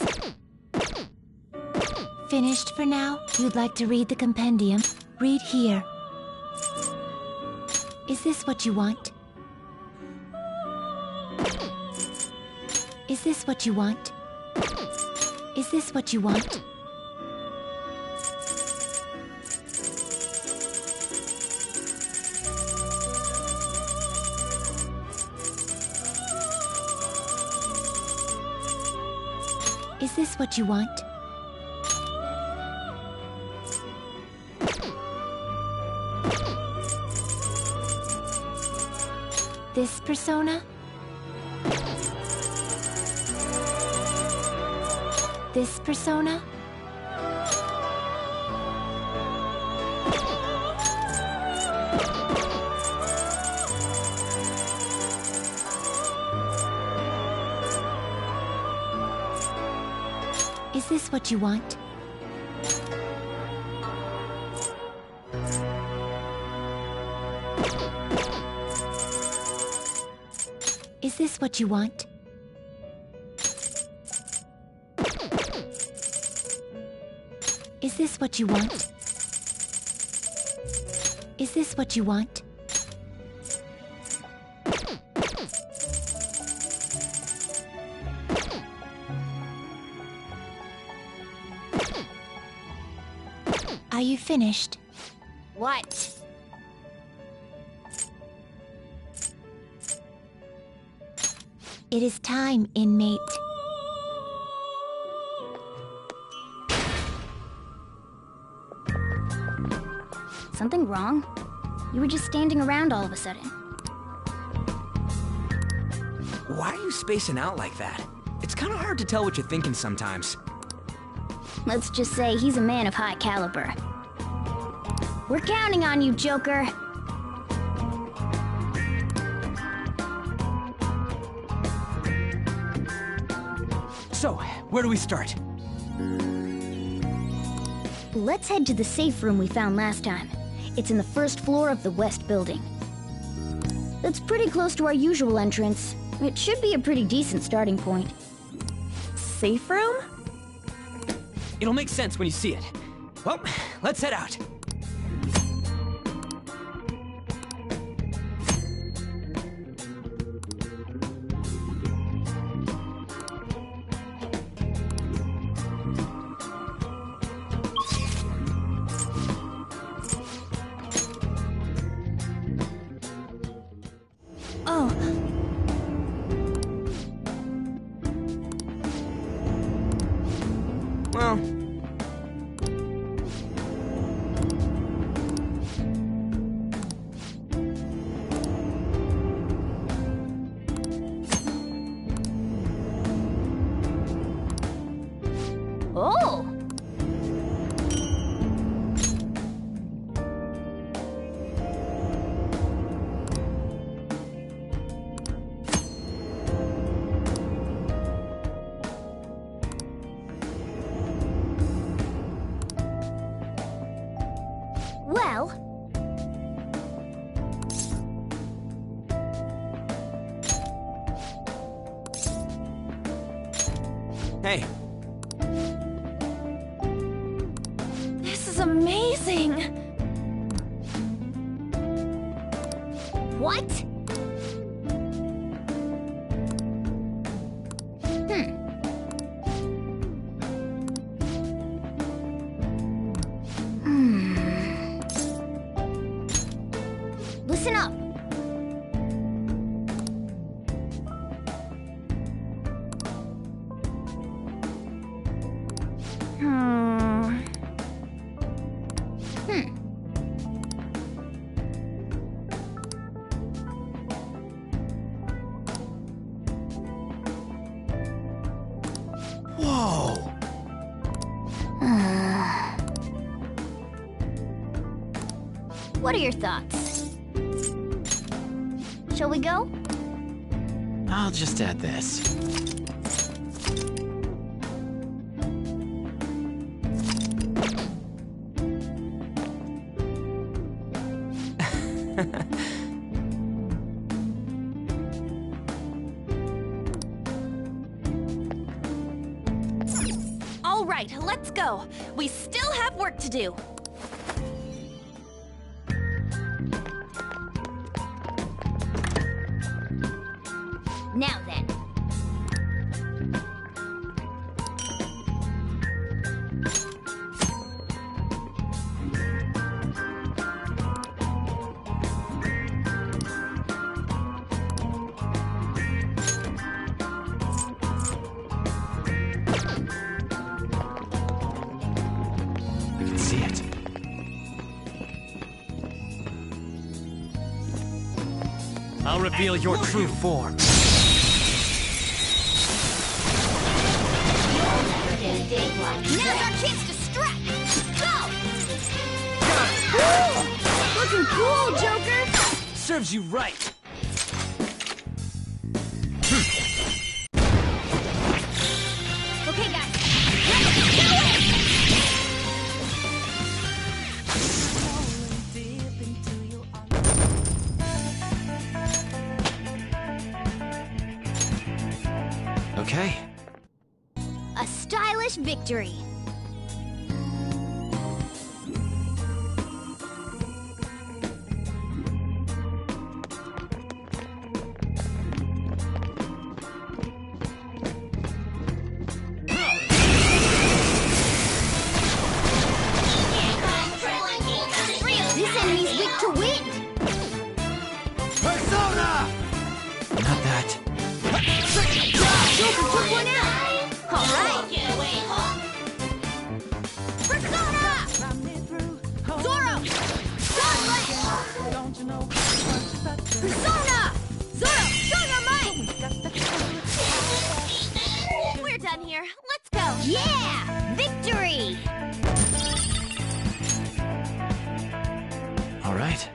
Finished for now? You'd like to read the compendium? Read here. Is this what you want? Is this what you want? Is this what you want? Is this what you want? This persona? This persona? Is this what you want? Is this what you want? Is this what you want? Is this what you want? Are you finished? What? It is time, inmate. Something wrong? You were just standing around all of a sudden. Why are you spacing out like that? It's kind of hard to tell what you're thinking sometimes. Let's just say he's a man of high caliber. We're counting on you, Joker. So, where do we start? Let's head to the safe room we found last time. It's in the first floor of the west building. That's pretty close to our usual entrance. It should be a pretty decent starting point. Safe room? It'll make sense when you see it. Well, let's head out. Oh. Well... Oh! Well... Hey. This is amazing! What? Listen up. Whoa! What are your thoughts? Shall we go? I'll just add this. All right, let's go. We still have work to do. Now then. I can see it. I'll reveal your true form. Now's our chance to strike! Go! Woo! Looking cool, Joker! Serves you right. Okay, guys. Let's do it! Okay. A stylish victory. This enemy's weak to wind. Persona! Not that. Joker took one out. All right. Persona! Zoro! Sunlight! Persona! Zoro, show your might! We're done here. Let's go. Yeah! Victory! All right.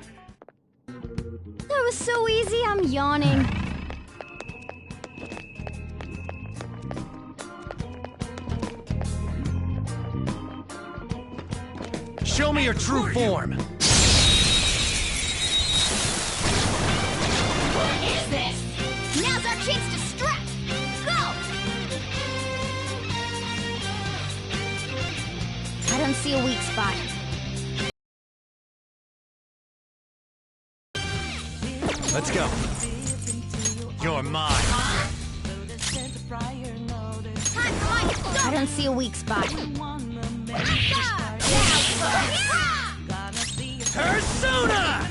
That was so easy, I'm yawning. Show me your true form. What is this? Now's our chance to strike! Go! I don't see a weak spot. Let's go. You're mine. I don't see a weak spot. Persona!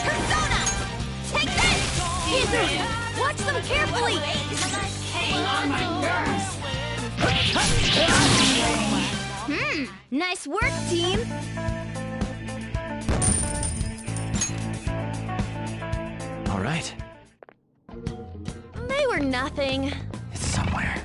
Persona! Take this! Izzy, watch them carefully! Hang on my nerves! Nice work, team! All right. They were nothing. It's somewhere.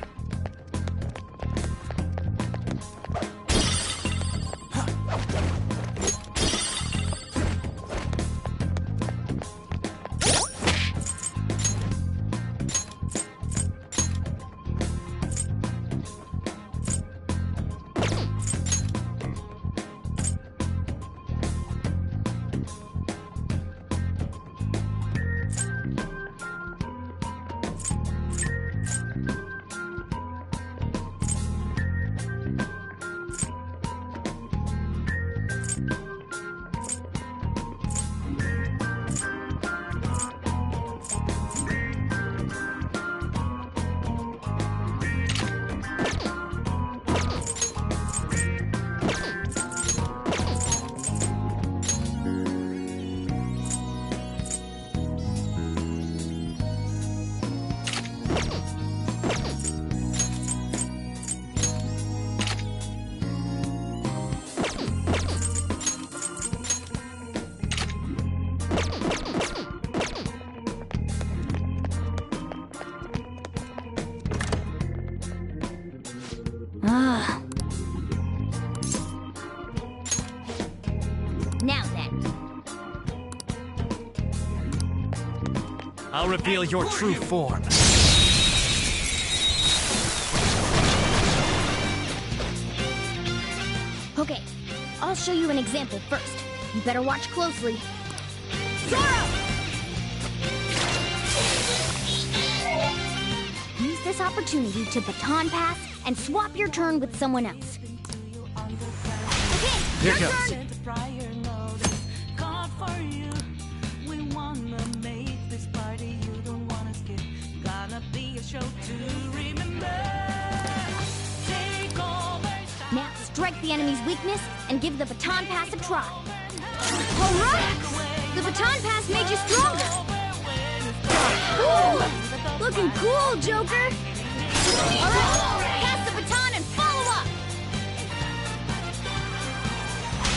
Now then. I'll reveal your true form. Okay, I'll show you an example first. You better watch closely. Zoro! Use this opportunity to baton pass and swap your turn with someone else. Okay, Here your goes. turn! Now strike the enemy's weakness and give the baton pass a try. Alright! The baton pass made you stronger! Ooh, looking cool, Joker! Alright, pass the baton and follow up!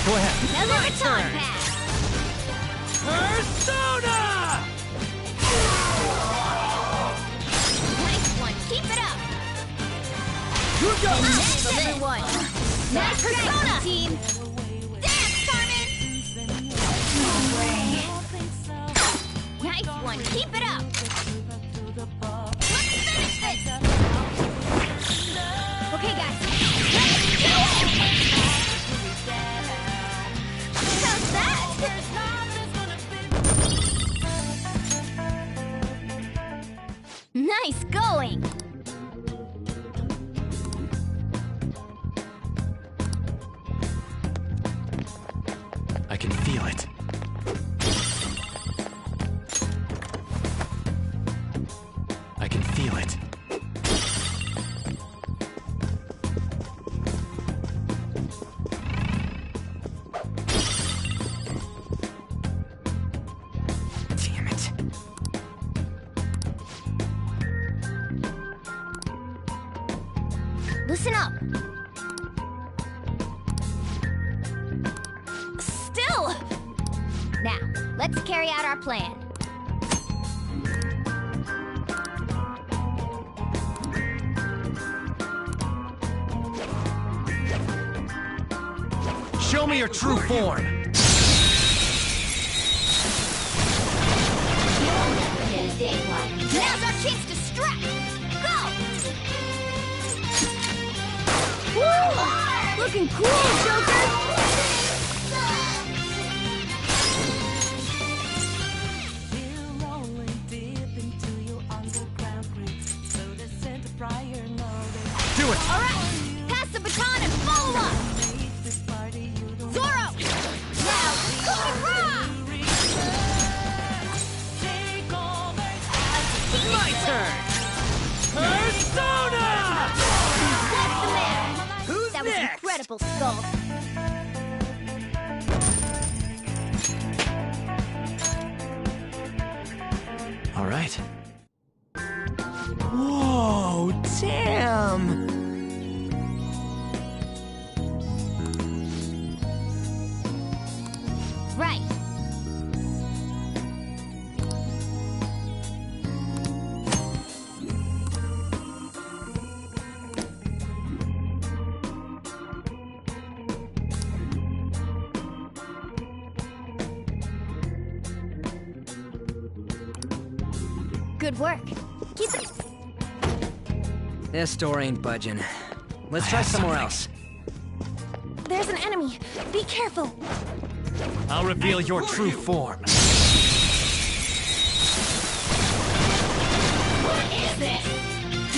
Go ahead. Another baton pass! Persona! Nice one, keep it up! Here goes! Thanks, everyone! Nice persona, team! Dance, Carmen! Nice one, keep it up! Let's finish this! Okay, guys, let's do it! How's that? Nice going! I can feel it. I can feel it. Damn it. Listen up! Still! Now, let's carry out our plan. Show me your true form. Now's our chance to strike! Go! looking cool, Joker! Do it! Alright! Pass the baton and follow up! Zoro! Now, Cobra! My turn! Persona! That's the man! Who's that next? was incredible, Skull. All right. Whoa, damn! Right. Good work. Keep it. This door ain't budging. Let's try somewhere else. There's an enemy. Be careful. I'll reveal your true form. What is this?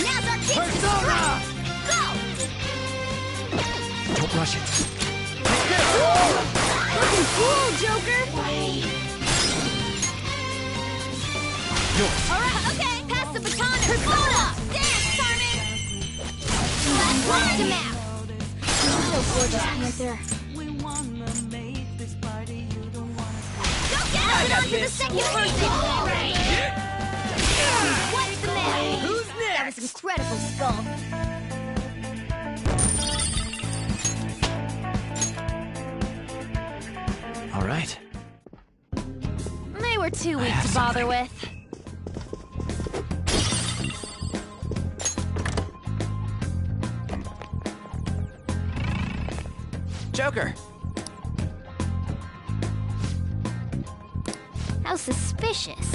Now's our chance to strike. Go! Don't rush it. Looking cool, Joker. Alright, okay. Pass the baton and Persona. Dance, Carmen. Watch him out. So gorgeous, Panther. Go get him! On to the second person! What's the matter? Who's That next? was incredible, Skull. All right. They were too weak to bother with. Joker! How suspicious.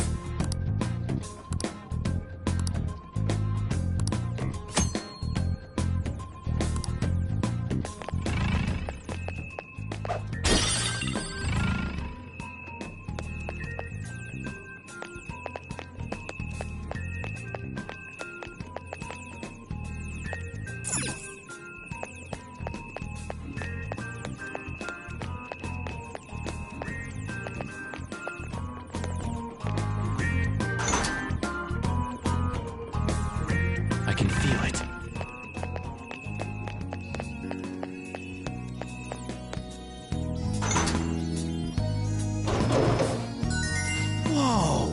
I can feel it. Whoa!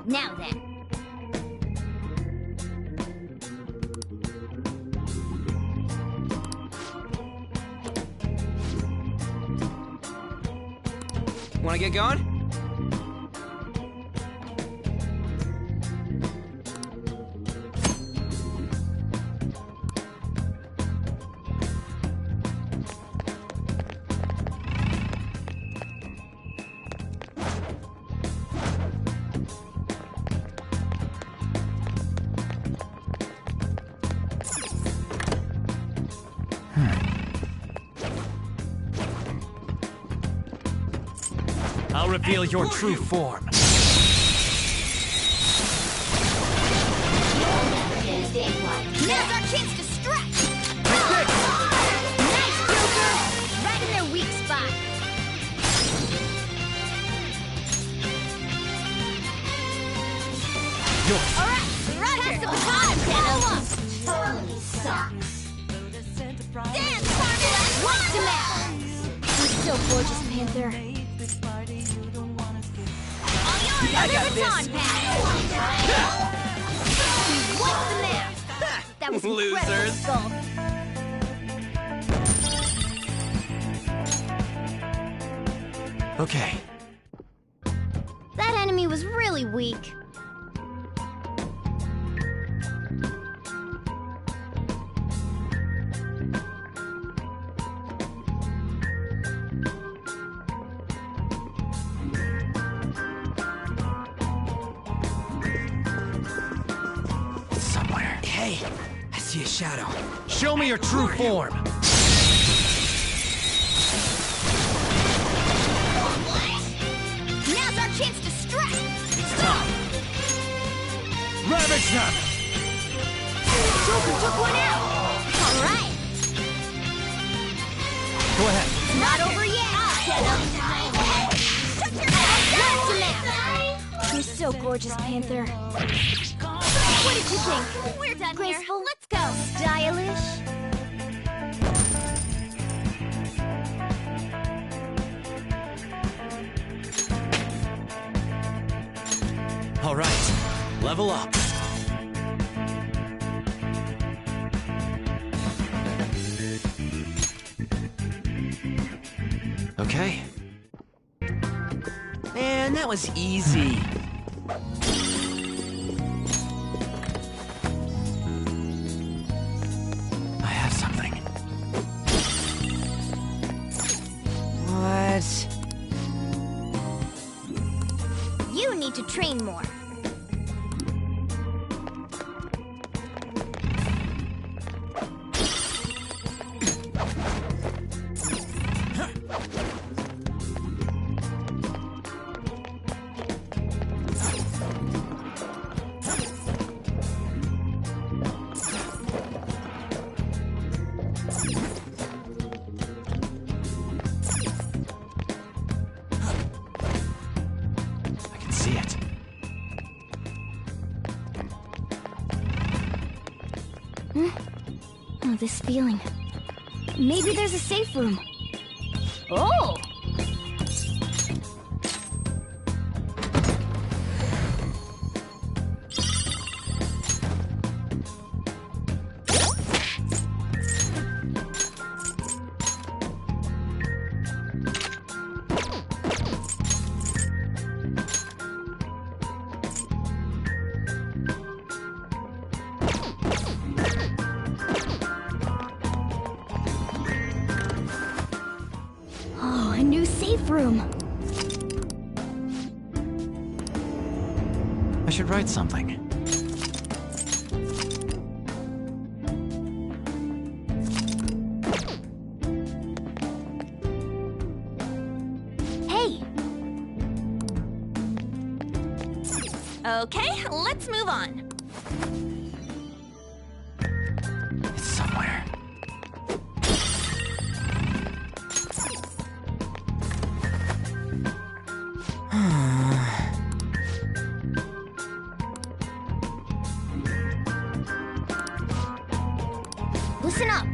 Now then. Wanna get going? I'll reveal your true form. Now's our chance to strike! Nice, Joker! Right in their weak spot. Alright, Roger! Pass the baton and follow up! Totally sucks. Dance, Carmen! Watch him out! You're so gorgeous, Panther. I got this. What's the map? That was incredible, Losers. Skull. Okay. That enemy was really weak. Hey, I see a shadow. Show me your true form! Now's our chance to strike! It's time! Ravage them! Joker took one out! Alright! Go ahead. Not over yet! Shut your mouth! You're so gorgeous, Panther. What did you think? We're done Graceful? Here. Let's go! Stylish? All right, level up. Okay. Man, that was easy. I have something. What? You need to train more. Oh, this feeling. Maybe there's a safe room. Oh! A new safe room. I should write something. Hey! Okay, let's move on. It's somewhere. Listen up.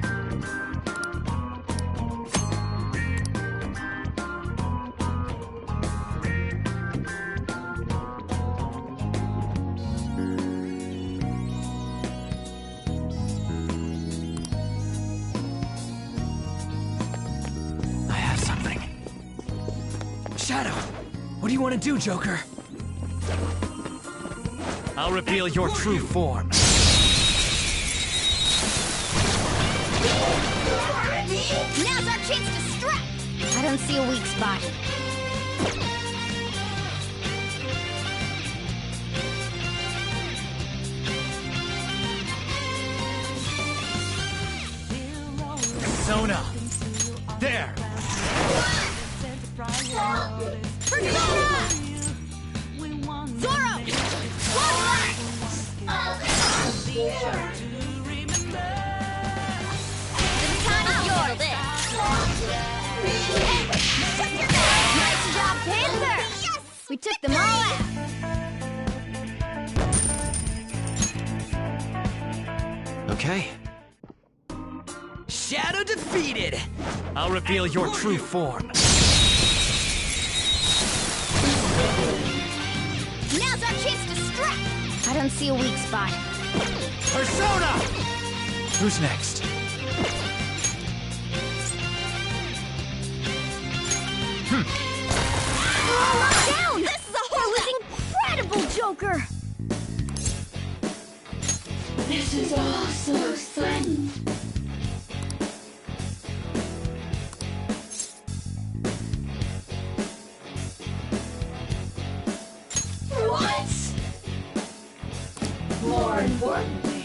I have something. Shadow, what do you want to do, Joker? I'll reveal your true form. Now's our chance to strike! I don't see a weak spot. Persona! There! Persona! Zoro! Nice job, Panther! Yes! We took them all out! Okay. Shadow defeated! I'll reveal your true form. Now's our chance to strike! I don't see a weak spot. Persona! Who's next? Lock down! This is a whole incredible, Joker! This is all so sudden. What? More importantly,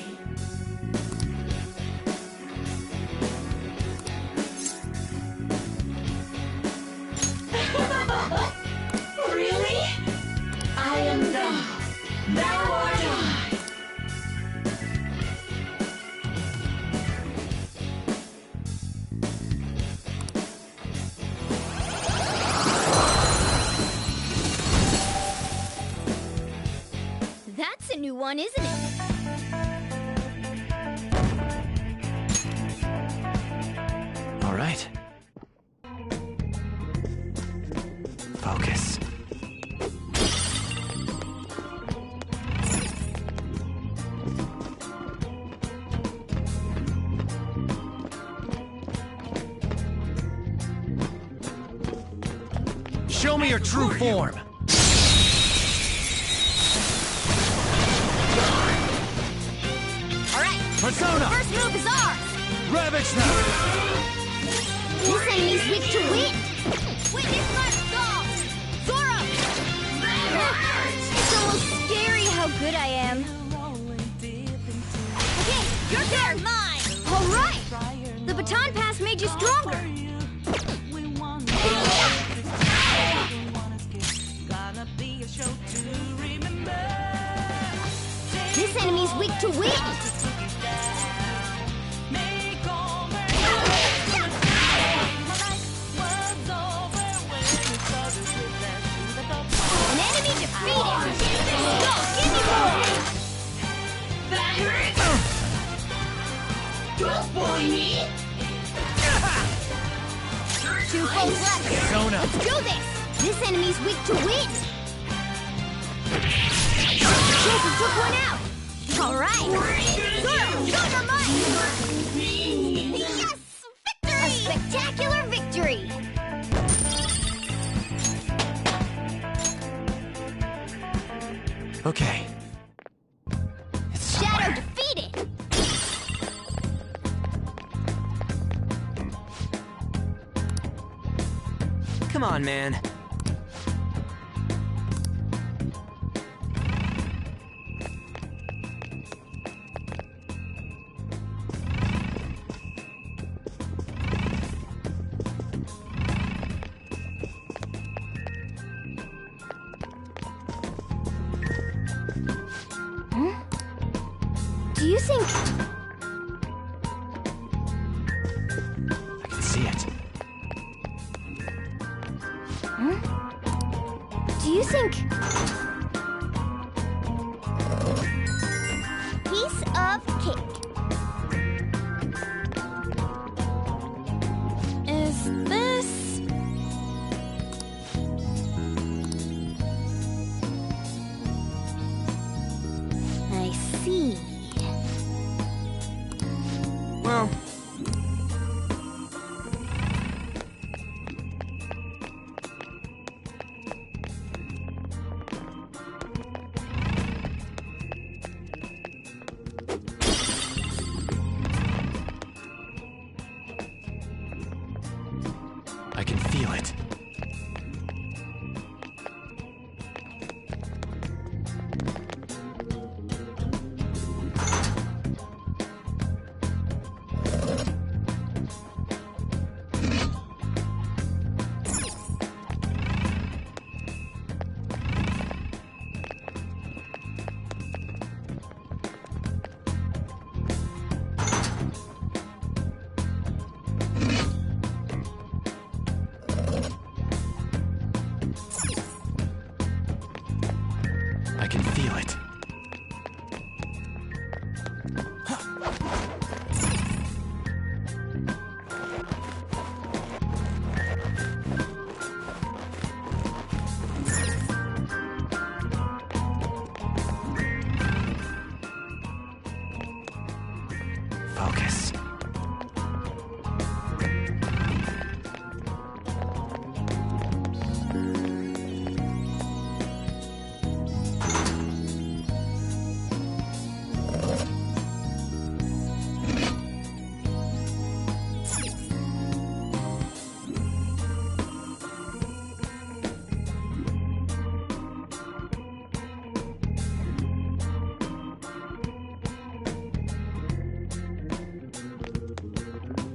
one, isn't it? All right. Focus. Show me your true form! Alright! Persona! First move is ours! Ravage them! This enemy's weak to wind! Witness my skull! Zoro! It's almost scary how good I am. Okay, your turn! Mine! Alright! The baton pass made you stronger! This enemy's weak to wind! An enemy defeated! Go, give me more! That hurts! Good boy, me! Two foes left! Persona. Let's do this! This enemy's weak to wind! Joker took one out! Alright! Zoro, show your might! Yes! Victory! A spectacular victory! Okay. Shadow defeated! Come on, man. Do you think... I can see it. Do you think... Piece of cake. Is this... I see. Well... I can feel it. I can feel it. Focus.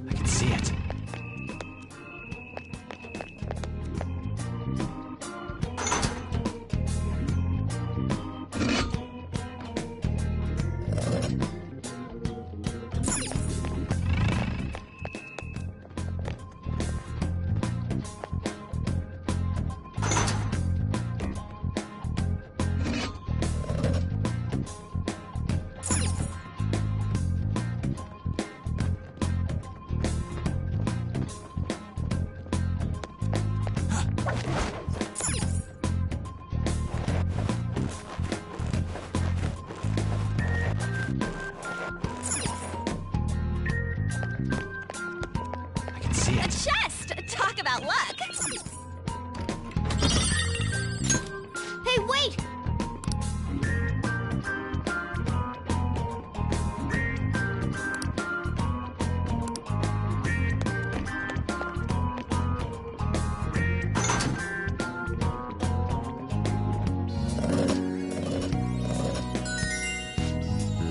I can see it. without luck. Hey, wait!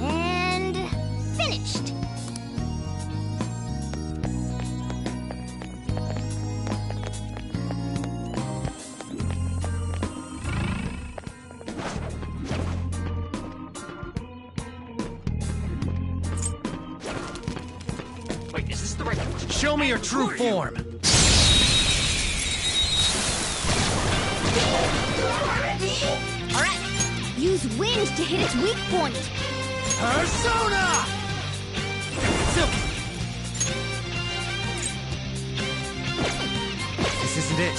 And finished. Wait, is this the right... Show me your true form! Alright, use wind to hit its weak point. Persona! This isn't it.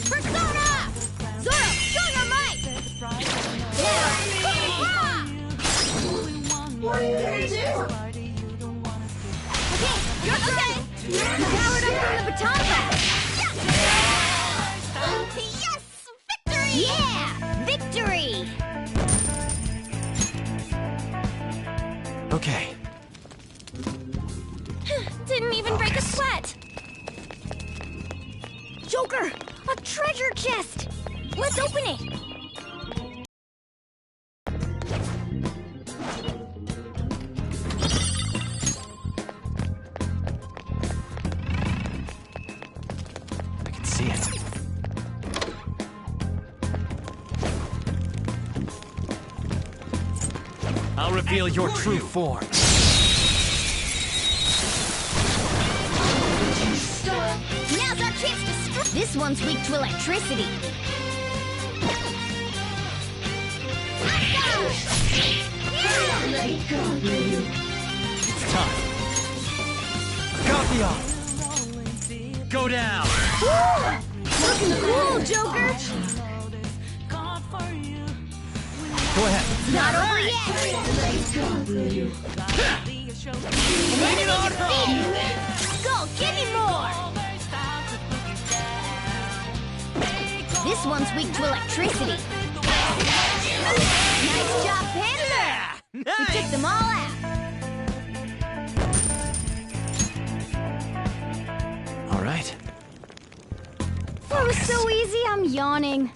Persona! Zoro, show your might! Okay, you're okay! You powered up from the baton pass! Yes! Victory! Yeah! Victory! Okay. Didn't even break a sweat! Joker! A treasure chest! Let's open it! I can see it. I'll reveal your true form. Now's our chance to strike! This one's weak to electricity. It's time. Copy off. Go down. Looking cool, Joker! Go ahead. Not over yet! Bring it on home! Go, give me more! This one's weak to electricity. Nice job, Panda! We took them all out. All right. That was so easy, I'm yawning.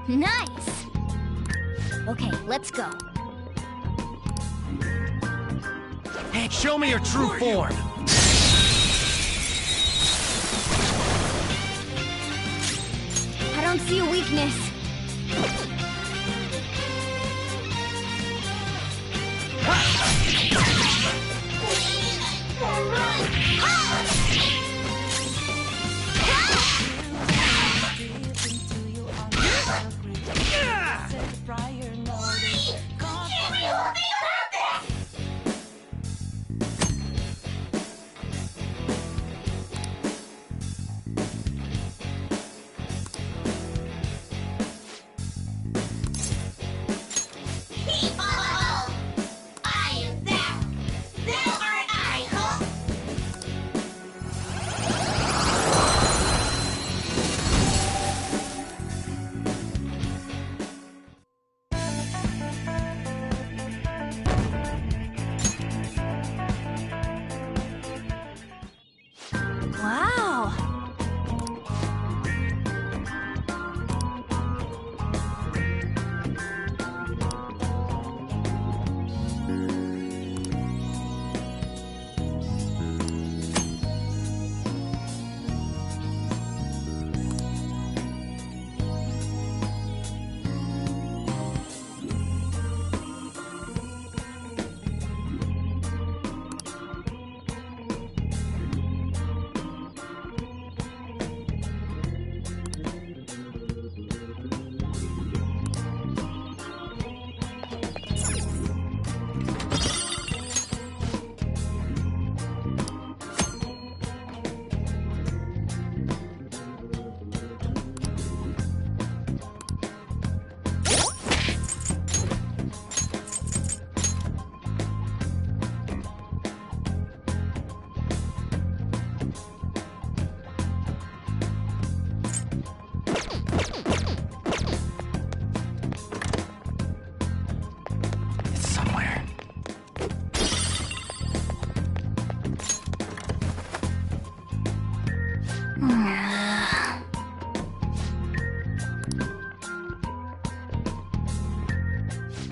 Nice! Okay, let's go. Hey, show me your true form. I don't see a weakness.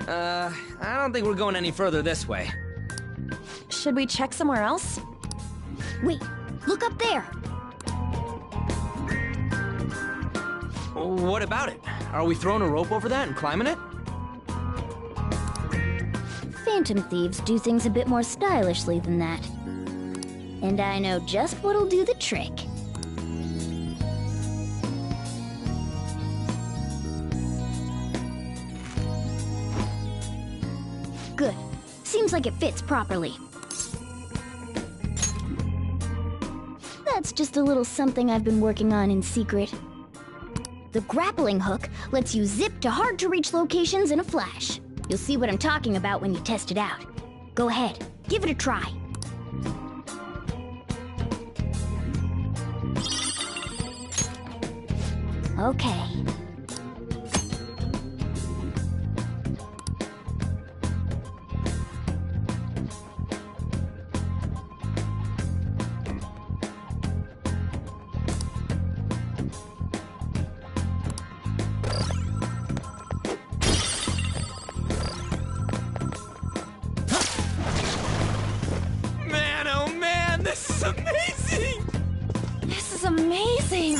I don't think we're going any further this way. Should we check somewhere else? Wait, look up there. What about it? Are we throwing a rope over that and climbing it? Phantom thieves do things a bit more stylishly than that. And I know just what'll do the trick. Good. Seems like it fits properly. That's just a little something I've been working on in secret. The grappling hook lets you zip to hard-to-reach locations in a flash. You'll see what I'm talking about when you test it out. Go ahead, give it a try. Okay. Man, oh man, this is amazing! This is amazing!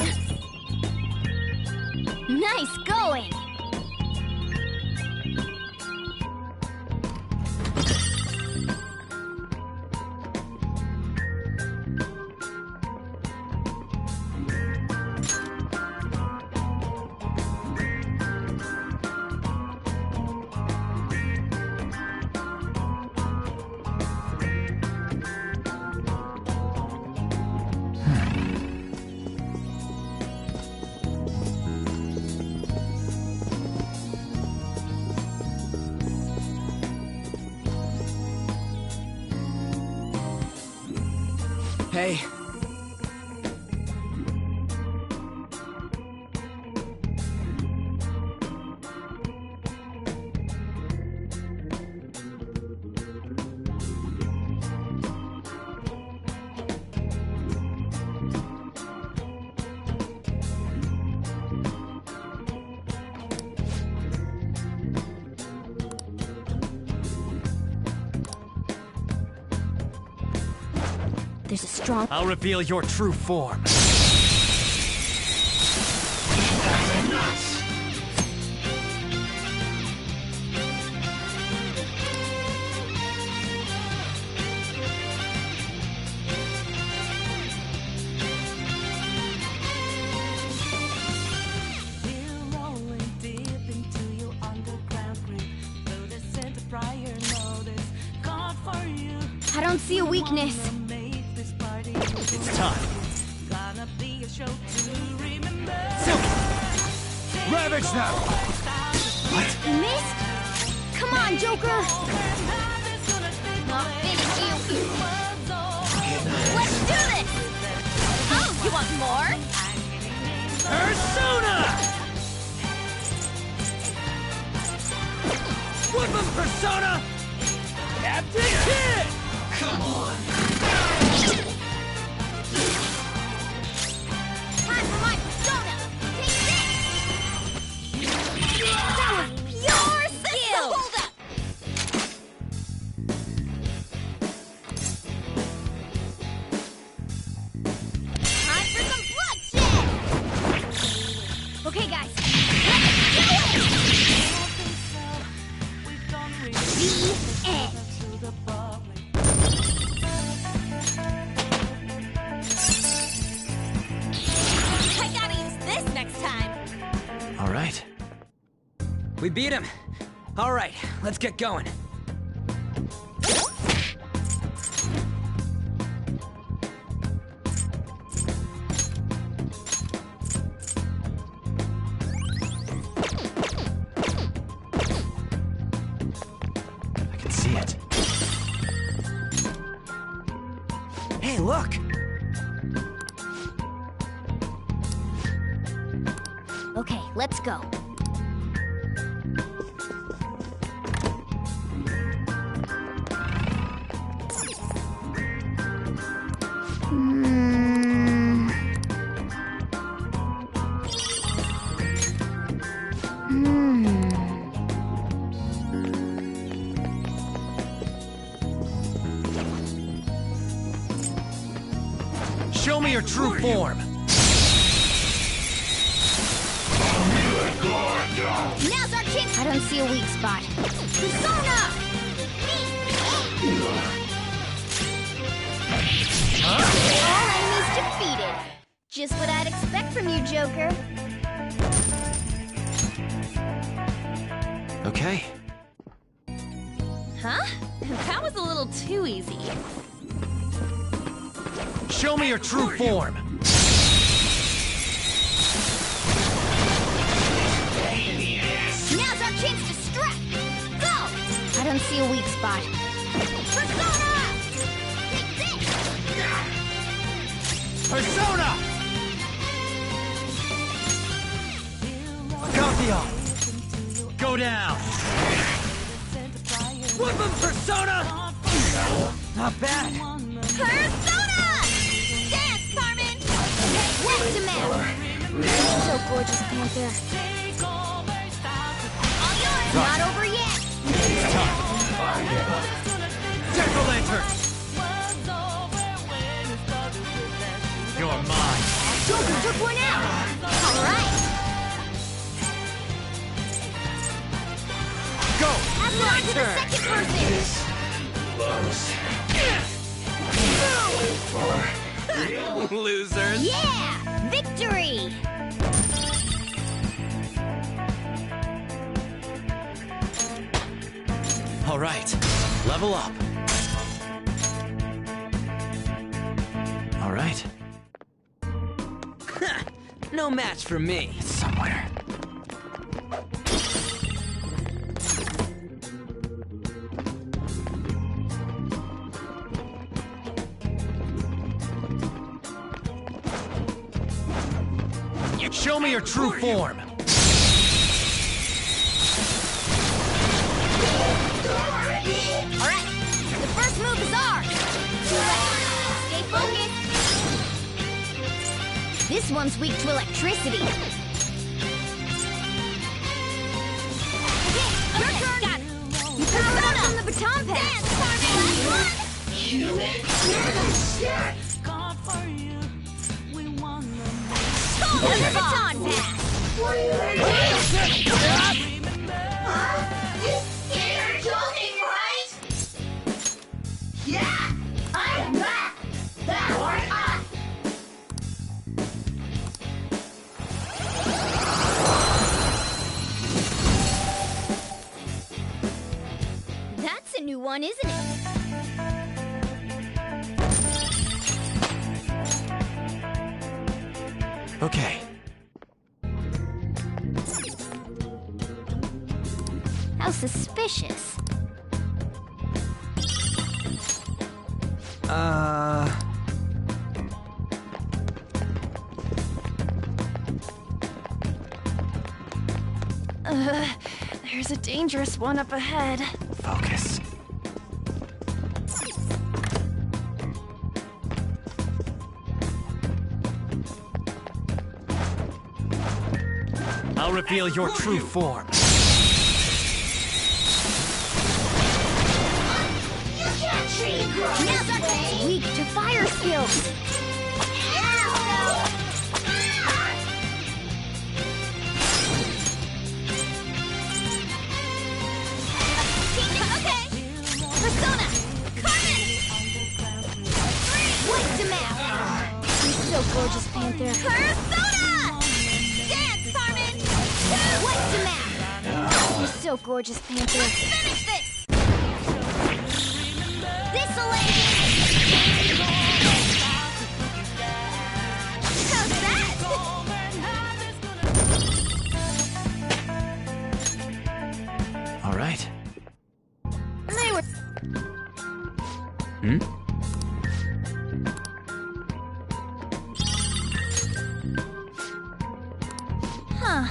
Nice going! Hey. There's a strong... I'll reveal your true form. I don't see a weakness. It's time. Silky! Ravage them! What? You missed? Come on, Joker! I'll finish you! Let's do this! Oh, you want more? Persona! Whip 'em, Persona! Captain Kid! Come on! Time for my persona! Take this! That was pure skill! Hold up! Time for some bloodshed! Okay, guys, let's do it! The end. I gotta use this next time. All right. We beat him. All right, let's get going. I can see it. Hey, look! Okay, let's go. Show me your true form! Now's our chance! I don't see a weak spot. Persona! All enemies defeated. Just what I'd expect from you, Joker. Okay. Huh? That was a little too easy. Show me your true form! Now's our chance to strike! Go! I don't see a weak spot. Persona! Take this! Persona! Pantheon! Go down! Whip him, Persona! Not bad. Persona! Dance, Carmen! West to man! So gorgeous, Panther. All yours, not over yet! It's time. Jack-o'-lantern! You're mine. Joker took one out! Alright! Go! Pass it on to the second person! Losers! Yeah! Victory! All right, level up. All right. No match for me. It's somewhere. Show me your true form. Alright, the first move is ours! Stay focused! This one's weak to electricity. Okay, your turn! Got it! You powered up from the baton pass! Dance, Carmen! Last one! The baton pass! You're joking, right? Yeah, I'm back. That worked. That's a new one, isn't it? Okay. How suspicious. There's a dangerous one up ahead. Focus. I'll reveal your true form. You can't treat girls. Now that's weak to fire skills. Okay. Persona. Carmen. Wait to map. You're so gorgeous, Panther. Persona. Dance, Carmen. Wait to map. You're so gorgeous, Panther. Let's finish this. This'll end it. How's that? All right. They were. Hmm? Huh.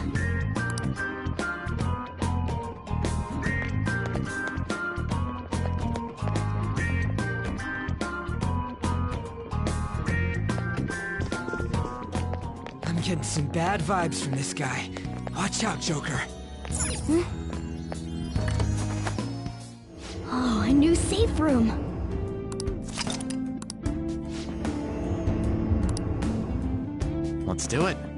I'm getting some bad vibes from this guy. Watch out, Joker. Oh, a new safe room. Let's do it.